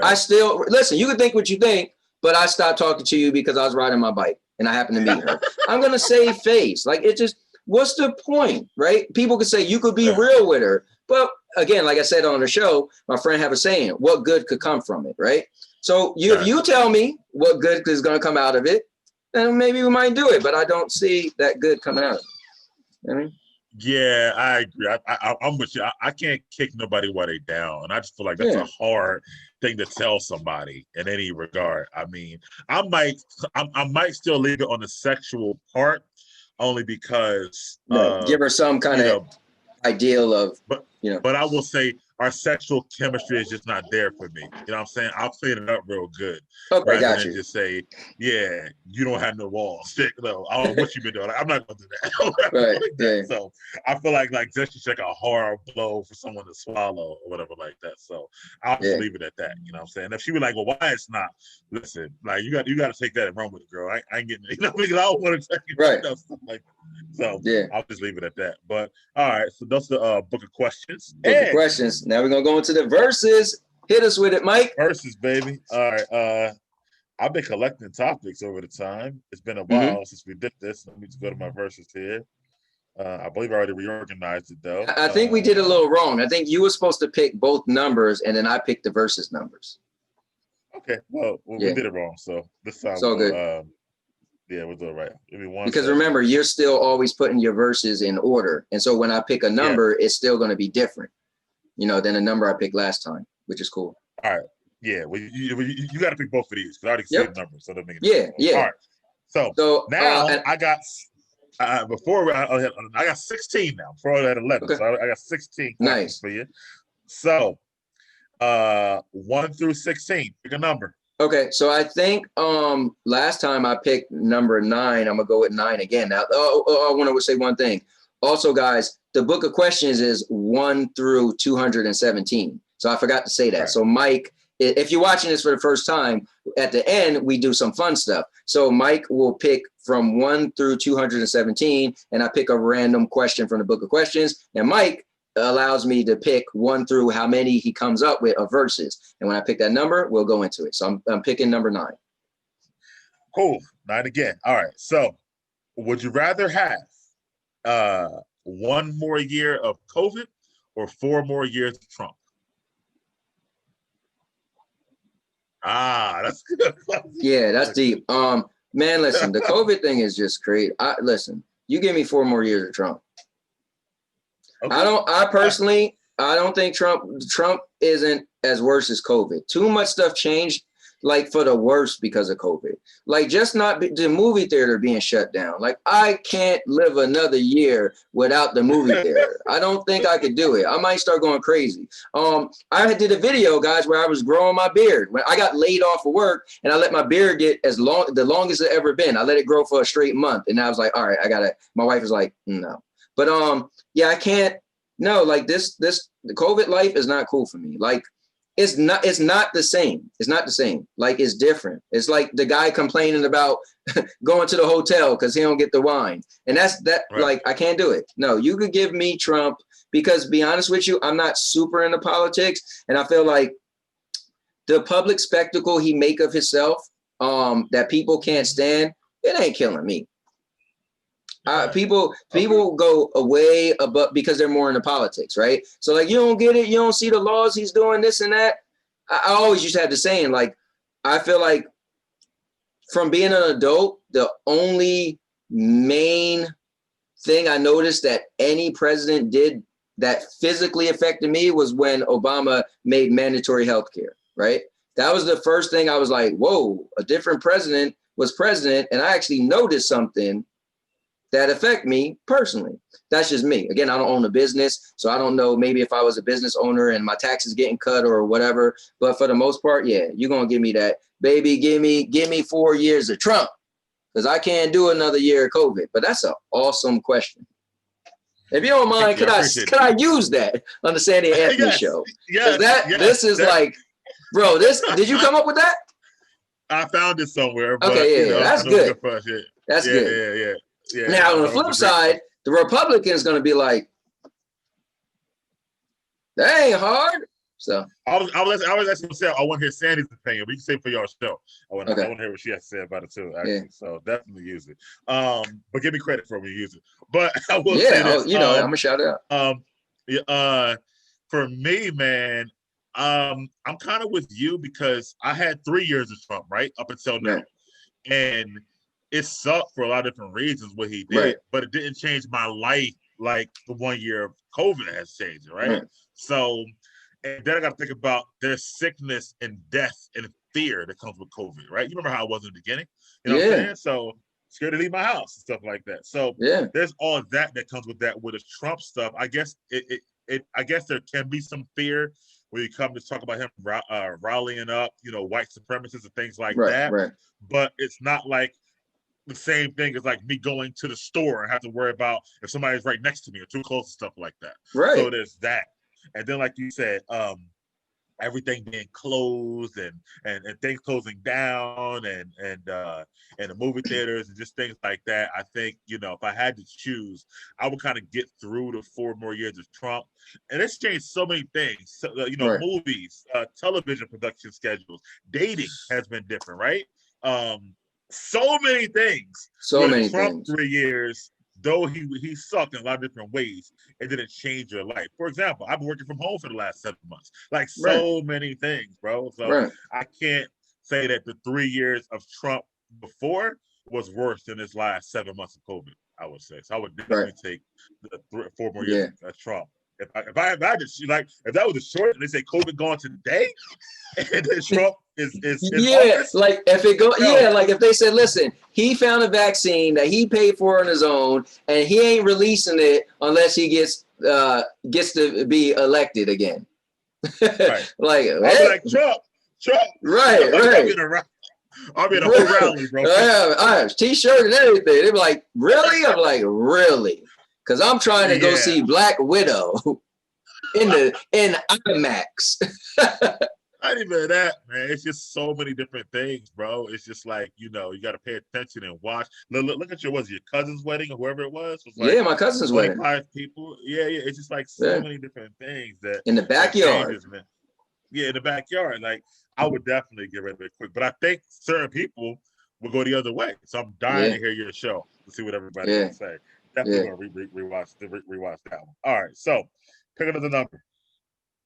I still, listen, you can think what you think, but I stopped talking to you because I was riding my bike and I happened to meet her. I'm going to save face. Like, it just, what's the point, right? People could say you could be real with her. But again, like I said on the show, my friend have a saying, what good could come from it, right? So if you tell me what good is going to come out of it, then maybe we might do it. But I don't see that good coming out of it. You know what I mean? Yeah, I agree. I'm with you. I can't kick nobody while they down. And I just feel like that's a hard thing to tell somebody in any regard. I mean, I might still leave it on the sexual part only because give her some kind of ideal of, But I will say our sexual chemistry is just not there for me. You know what I'm saying? I'll clean it up real good. Okay, got you. Just say, yeah, you don't have no walls. No, I don't know what you've been doing. Like, I'm not going to do that. Right. So I feel like that's just like a hard blow for someone to swallow or whatever like that. So I'll just leave it at that. You know what I'm saying? If she was like, well, why it's not? Listen, like you got to take that and run with it, girl. I ain't getting it. You know, because I don't want to take it. Stuff like that. So I'll just leave it at that. But all right, so that's the book of questions. Questions. Now we're gonna go into the verses. Hit us with it, Mike. Versus, baby. All right. I've been collecting topics over the time. It's been a while since we did this. Let me just go to my verses here. I believe I already reorganized it though. I think we did a little wrong. I think you were supposed to pick both numbers, and then I picked the versus numbers. Okay, well, we did it wrong. So this time, so good. We'll do it right. Give me one. Because remember, you're still always putting your verses in order, and so when I pick a number, it's still going to be different, than the number I picked last time, which is cool. All right. Yeah, well, you got to pick both of these because I already see the numbers, so that makes it. Yeah. All right. So now I got I got 16 now. Before I had 11, so I got 16 questions for you. So 1 through 16, pick a number. Okay, so I think last time I picked number 9. I'm gonna go with 9 again. Now, I want to say one thing. Also, guys, the book of questions is 1 through 217. So I forgot to say that. Right. So Mike, if you're watching this for the first time, at the end we do some fun stuff. So Mike will pick from 1 through 217, and I pick a random question from the book of questions, and Mike allows me to pick 1 through how many he comes up with of verses. And when I pick that number, we'll go into it. So I'm picking number 9. Cool. 9 again. All right. So would you rather have 1 more year of COVID or 4 more years of Trump? That's good. Yeah, that's deep. Man, listen, the COVID thing is just crazy. Listen, you give me 4 more years of Trump. Okay. I don't think Trump isn't as worse as COVID. Too much stuff changed, like for the worse because of COVID. Like just not the movie theater being shut down. Like I can't live another year without the movie theater. I don't think I could do it. I might start going crazy. I did a video, guys, where I was growing my beard. When I got laid off of work and I let my beard get the longest it's ever been. I let it grow for a straight month. And I was like, all right, my wife was like, no. But I can't. No, like the COVID life is not cool for me. Like it's not the same. It's not the same. Like it's different. It's like the guy complaining about going to the hotel because he don't get the wine. And that's that. Right. Like I can't do it. No, you could give me Trump because, to be honest with you, I'm not super into politics, and I feel like the public spectacle he make of himself that people can't stand, it ain't killing me. People go away above because they're more into politics, right? So like you don't get it, you don't see the laws he's doing, this and that. I always used to have the saying, like, I feel like from being an adult, the only main thing I noticed that any president did that physically affected me was when Obama made mandatory health care, right? That was the first thing I was like, whoa, a different president was president, and I actually noticed something that affect me personally. That's just me. Again, I don't own a business, so I don't know maybe if I was a business owner and my taxes getting cut or whatever. But for the most part, yeah, you're gonna give me that. Baby, give me 4 years of Trump, because I can't do another year of COVID. But that's an awesome question. If you don't mind, could I use that on the Sandy and Anthony show? Yes, this is like, bro, did you come up with that? I found it somewhere. But, okay, that's good. That's good. Yeah. Now, on the flip side, the Republicans going to be like, that ain't hard. So I was actually going to say, I want to hear Sandy's opinion, but you can say for your show. I want to hear what she has to say about it too, actually. Yeah. So definitely use it. But give me credit for when you use it. But I will say this. I'm going to shout it out. For me, man, I'm kind of with you because I had 3 years of Trump, right? Up until now. Yeah. And it sucked for a lot of different reasons what he did, but it didn't change my life like the 1 year of COVID has changed, right? So, and then I got to think about there's sickness and death and fear that comes with COVID, right? You remember how it was in the beginning? You know what I'm saying? So scared to leave my house and stuff like that. So there's all that comes with that. With the Trump stuff, I guess I guess there can be some fear when you come to talk about him rallying up, white supremacists and things like that. Right. But it's not like the same thing as like me going to the store and have to worry about if somebody's right next to me or too close and stuff like that. Right. So there's that. And then like you said, everything being closed and things closing down and the movie theaters and just things like that. I think, you know, if I had to choose, I would kind of get through the 4 more years of Trump. And it's changed so many things. So, you know, Right. movies, television production schedules, dating has been different, right? So many things. So With many Trump things. 3 years, though he sucked in a lot of different ways, it didn't change your life. For example, I've been working from home for the last 7 months. Like Right. so many things, bro. So Right. I can't say that the 3 years of Trump before was worse than his last 7 months of COVID, I would say. So I would definitely take the 4 more years of Trump. If I imagine, like, if that was a short and they say COVID gone today, and then Trump is in office, like if it go, like if they said, listen, he found a vaccine that he paid for on his own, and he ain't releasing it unless he gets to be elected again. Right. Like, I'll be like, Trump, right. I'll be at a whole rally, bro. I have T-shirt and everything. They be like, really? I'm like, really? Because I'm trying to go see Black Widow in IMAX. Not even that, man. It's just so many different things, bro. It's just like, you know, you got to pay attention and watch. Look at your cousin's wedding or whoever it was. Like my cousin's 25 wedding. people. Yeah. It's just like so many different things that in the backyard. Changes, man. Yeah, in the backyard. Like, I would definitely get rid of it quick. But I think certain people will go the other way. So I'm dying to hear your show to see what everybody can say. Definitely going to rewatch that one. All right, so pick another number.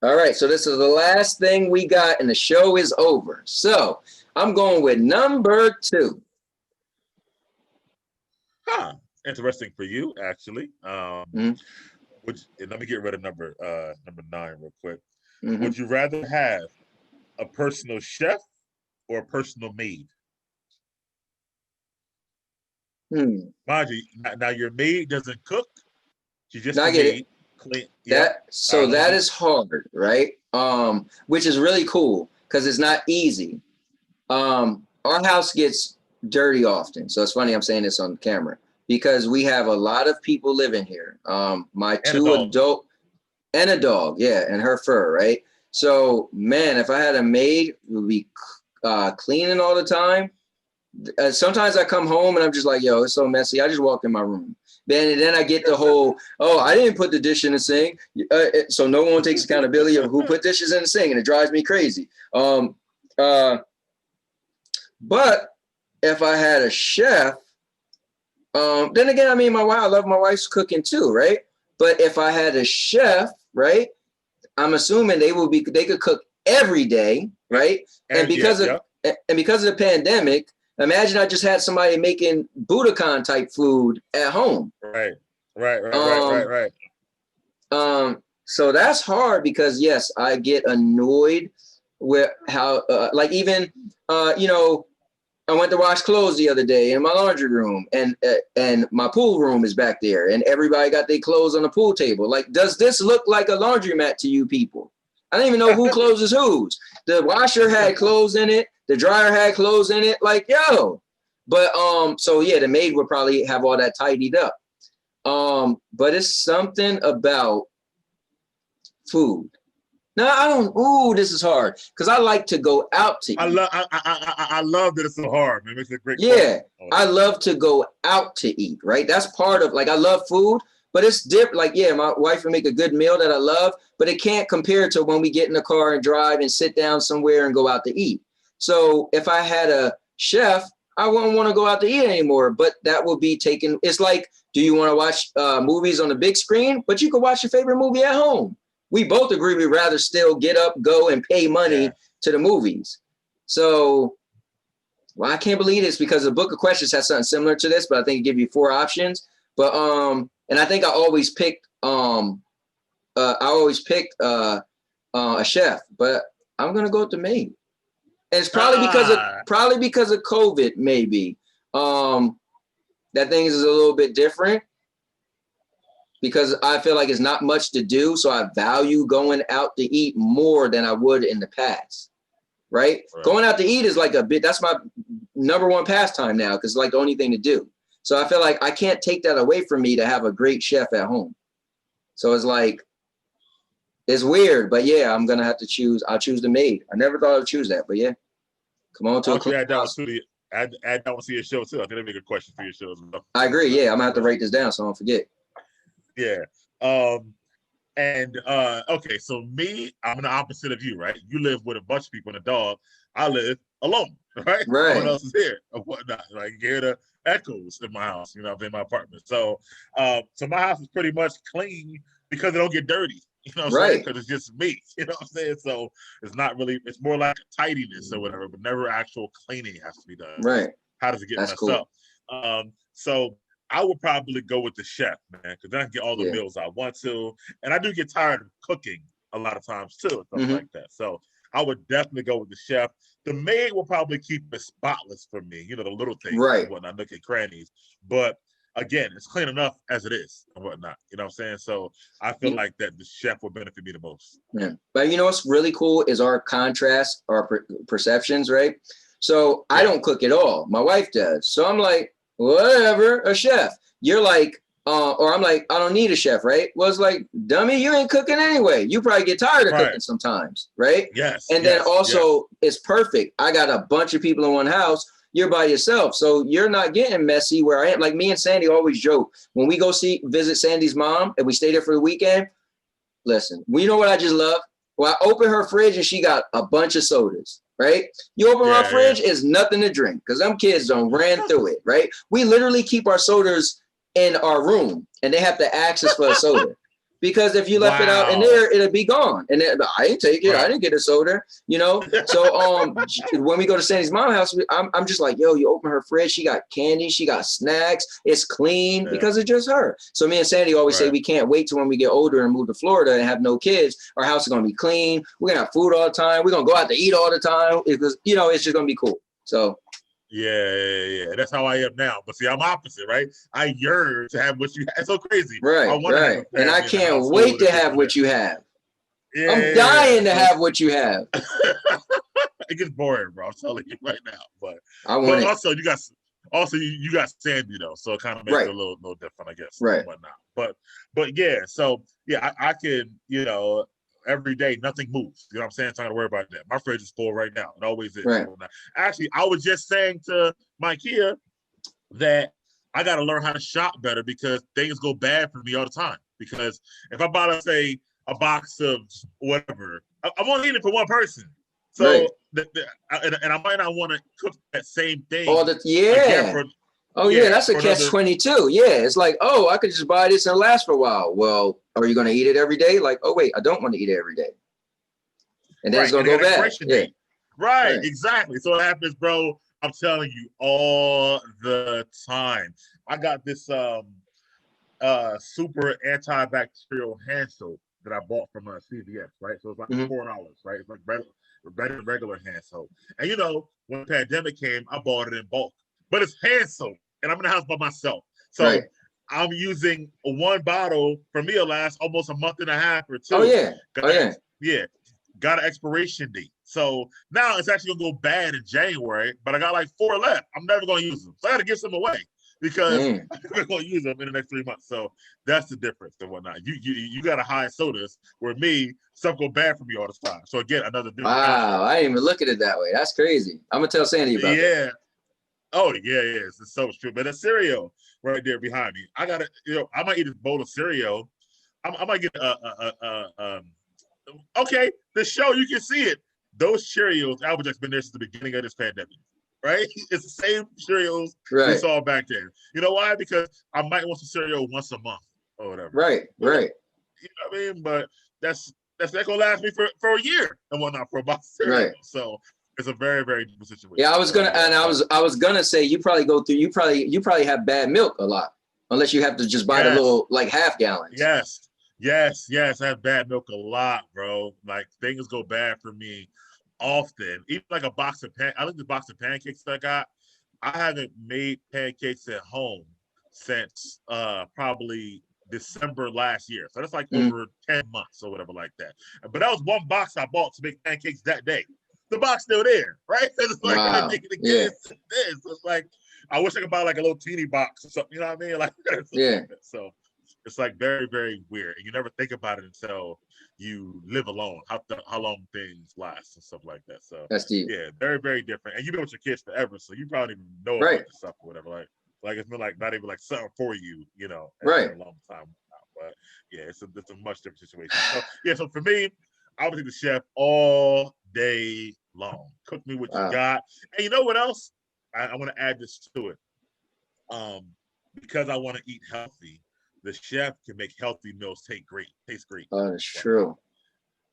All right, so this is the last thing we got, and the show is over. So I'm going with number 2. Interesting for you, actually. Let me get rid of number 9 real quick. Would you rather have a personal chef or a personal maid? Mind you, now your maid doesn't cook. She just maid. Clean. That is hard, right? Which is really cool because it's not easy. Our house gets dirty often, so it's funny I'm saying this on camera because we have a lot of people living here. My 2 adult and a dog, and her fur, right? So man, if I had a maid who would be cleaning all the time. Sometimes I come home and I'm just like, yo, it's so messy. I just walk in my room. Then I get the whole, oh, I didn't put the dish in the sink. So no one takes accountability of who put dishes in the sink, and it drives me crazy. But if I had a chef, then again, I mean, I love my wife's cooking too, right? But if I had a chef, right, I'm assuming they could cook every day, right? And because of the pandemic, imagine I just had somebody making Budokan type food at home. Right. So that's hard because yes, I get annoyed with how, like even, I went to wash clothes the other day in my laundry room, and my pool room is back there, and everybody got their clothes on the pool table. Like, does this look like a laundromat to you people? I don't even know who clothes is whose. The washer had clothes in it. The dryer had clothes in it. Like, yo. But so yeah, the maid would probably have all that tidied up. But it's something about food. No, I don't. Ooh, this is hard because I like to go out to eat. I love that it's so hard, man. It makes it a great question. I love to go out to eat, right? That's part of, like, I love food, but it's different. Like, yeah, my wife will make a good meal that I love, but it can't compare to when we get in the car and drive and sit down somewhere and go out to eat. So if I had a chef, I wouldn't want to go out to eat anymore, but that will be taken. It's like, do you want to watch movies on the big screen? But you can watch your favorite movie at home. We both agree we'd rather still get up, go, and pay money to the movies. So, well, I can't believe this because the book of questions has something similar to this, but I think it gives you 4 options. But and I think I always picked a chef, but I'm gonna go with the maid. And it's probably because of COVID, maybe. That things is a little bit different. Because I feel like it's not much to do, so I value going out to eat more than I would in the past, right? Going out to eat is like that's my number 1 pastime now because it's like the only thing to do. So I feel like I can't take that away from me to have a great chef at home. So it's like, It's weird, but yeah, I'm gonna have to choose. I'll choose the maid. I never thought I'd choose that, but yeah. Come on to a clean house. Add that one to your show too. I think that'd be a good question for your show as well. I agree. Yeah, I'm gonna have to write this down so I don't forget. Yeah. Okay, so me, I'm the opposite of you, right? You live with a bunch of people and a dog. I live alone, right? No one else is here or whatnot. Like, you hear the echoes in my house, you know, in my apartment. So so my house is pretty much clean because it don't get dirty. You know what I'm saying? Because it's just me. You know what I'm saying? So it's not really, it's more like tidiness or whatever, but never actual cleaning has to be done. Right. How does it get messed up? So I would probably go with the chef, man, because then I can get all the meals I want to. And I do get tired of cooking a lot of times too, and stuff like that. So I would definitely go with the chef. The maid will probably keep it spotless for me, you know, the little things and whatnot, nook and crannies. But again, it's clean enough as it is and whatnot. You know what I'm saying? So I feel like that the chef will benefit me the most. Yeah. But you know what's really cool is our contrast, our perceptions, right? So I don't cook at all. My wife does. So I'm like, whatever, a chef. You're like, or I'm like, I don't need a chef, right? Well, it's like, dummy, you ain't cooking anyway. You probably get tired of cooking sometimes, right? Yes. And then also, it's perfect. I got a bunch of people in one house. You're by yourself, so you're not getting messy where I am. Like me and Sandy always joke when we go visit Sandy's mom and we stay there for the weekend. Listen, you know what I just love? Well, I open her fridge and she got a bunch of sodas, right? You open our fridge, it's nothing to drink because them kids don't ran through it, right? We literally keep our sodas in our room and they have to ask us for a soda. Because if you left it out in there, it'd be gone. And then, I didn't take it. I didn't get a soda, you know? So when we go to Sandy's mom's house, I'm just like, yo, you open her fridge. She got candy. She got snacks. It's clean because it's just her. So me and Sandy always say we can't wait till when we get older and move to Florida and have no kids. Our house is going to be clean. We're going to have food all the time. We're going to go out to eat all the time because, you know, it's just going to be cool. So. Yeah. That's how I am now. But see, I'm opposite, right? I yearn to have what you have. It's so crazy. Right. And I can't wait to have what you have. Yeah, I'm dying to have what you have. It gets boring, bro. I'm telling you right now. But also you got Sandy though, so it kind of makes it a little different, I guess. Right. Whatnot. But yeah, so yeah, I can, you know, every day nothing moves. You know what I'm saying? So I don't worry about that. My fridge is full right now. It always is. Right. Actually, I was just saying to my Kia that I got to learn how to shop better because things go bad for me all the time. Because if I buy, let's say, a box of whatever, I'm only eating it for one person. So and I might not want to cook that same thing. That's a catch-22. Yeah, it's like, oh, I could just buy this and last for a while. Well, are you going to eat it every day? Like, oh, wait, I don't want to eat it every day. And then it's going to go bad. Yeah. Right, exactly. So it happens, bro. I'm telling you all the time. I got this super antibacterial hand soap that I bought from CVS, right? So it's like $4, right? It's like regular hand soap. And you know, when the pandemic came, I bought it in bulk. But it's hand soap, and I'm in the house by myself. So I'm using one bottle for me to last almost a month and a half or two. Got an expiration date. So now it's actually gonna go bad in January, but I got like 4 left. I'm never gonna use them. So I gotta give some away because I'm never gonna use them in the next 3 months. So that's the difference and whatnot. You gotta hide sodas where me, stuff go bad for me all the time. So again, another difference. Wow, I didn't even look at it that way. That's crazy. I'm gonna tell Sandy about that. Oh yeah, it's so true. But a cereal right there behind me. I gotta, you know, I might eat a bowl of cereal. I might get okay, the show, you can see it. Those Cheerios, Albert's been there since the beginning of this pandemic, right? It's the same Cheerios we saw back then. You know why? Because I might want some cereal once a month or whatever. Right. You know what I mean? But that's gonna last me for a year and whatnot for about cereal. So it's a very, very different situation. Yeah, I was gonna say you probably go through. You probably have bad milk a lot, unless you have to just buy the little like half gallons. Yes. I have bad milk a lot, bro. Like things go bad for me often. Even like a box of I think the box of pancakes that I got. I haven't made pancakes at home since probably December last year. So that's like over 10 months or whatever like that. But that was one box I bought to make pancakes that day. The box still there, right? It's like I make it again. So it's like I wish I could buy like a little teeny box or something. You know what I mean? Like yeah. So It's like very, very weird, and you never think about it until you live alone. How long things last and stuff like that. So That's deep. yeah, very, very different. And you've been with your kids forever, so you probably even know Right. about this stuff or whatever. Like it's been like not even like something for you, Right. in a long time now. But yeah, it's a much different situation. So yeah, so for me, I would be the chef all day long. Cook me what you got. And you know what else? I want to add this to it. Because I want to eat healthy, the chef can make healthy meals taste great. Oh, that's true.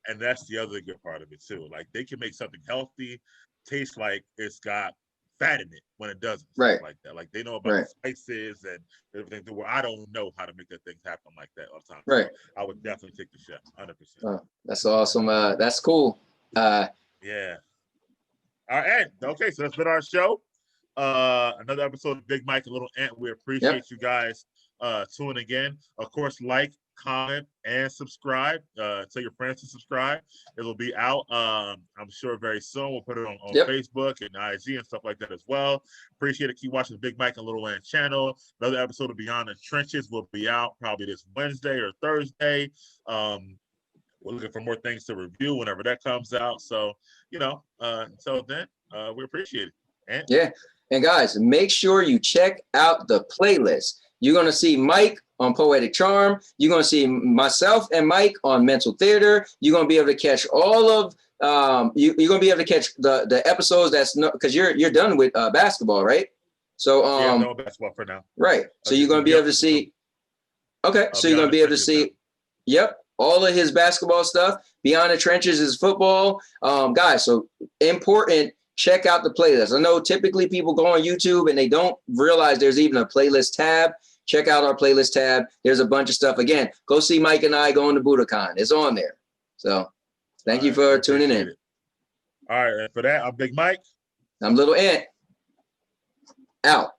And that's the other good part of it too. Like they can make something healthy taste like it's got fat in it when it doesn't. Right. Like that. Like they know about the spices and everything. Where I don't know how to make that thing happen like that all the time. Right. So I would definitely take the chef, 100%. Oh, that's awesome. That's cool. Yeah. All right. Okay, so that's been our show. Another episode of Big Mike and Little Ant. We appreciate you guys tuning in. Of course, like, comment, and subscribe. Tell your friends to subscribe. It'll be out, I'm sure, very soon. We'll put it on Facebook and IG and stuff like that as well. Appreciate it. Keep watching the Big Mike and Little Ant channel. Another episode of Beyond the Trenches will be out probably this Wednesday or Thursday. We're looking for more things to review whenever that comes out. So, until then, we appreciate it. And yeah. And guys, make sure you check out the playlist. You're going to see Mike on Poetic Charm. You're going to see myself and Mike on Mental Theater. You're going to be able to catch all of you're going to be able to catch the episodes that's because you're done with basketball, right? So yeah, no basketball for now. Right. So you're going to be able to see. Okay. So you're going to be able to see. Yep. All of his basketball stuff. Beyond the Trenches is football. Guys, so important. Check out the playlist. I know typically people go on YouTube and they don't realize there's even a playlist tab. Check out our playlist tab. There's a bunch of stuff. Again, go see Mike and I going to Budokan. It's on there. So thank you for tuning in. All right. And for that, I'm Big Mike. I'm Little Ant. Out.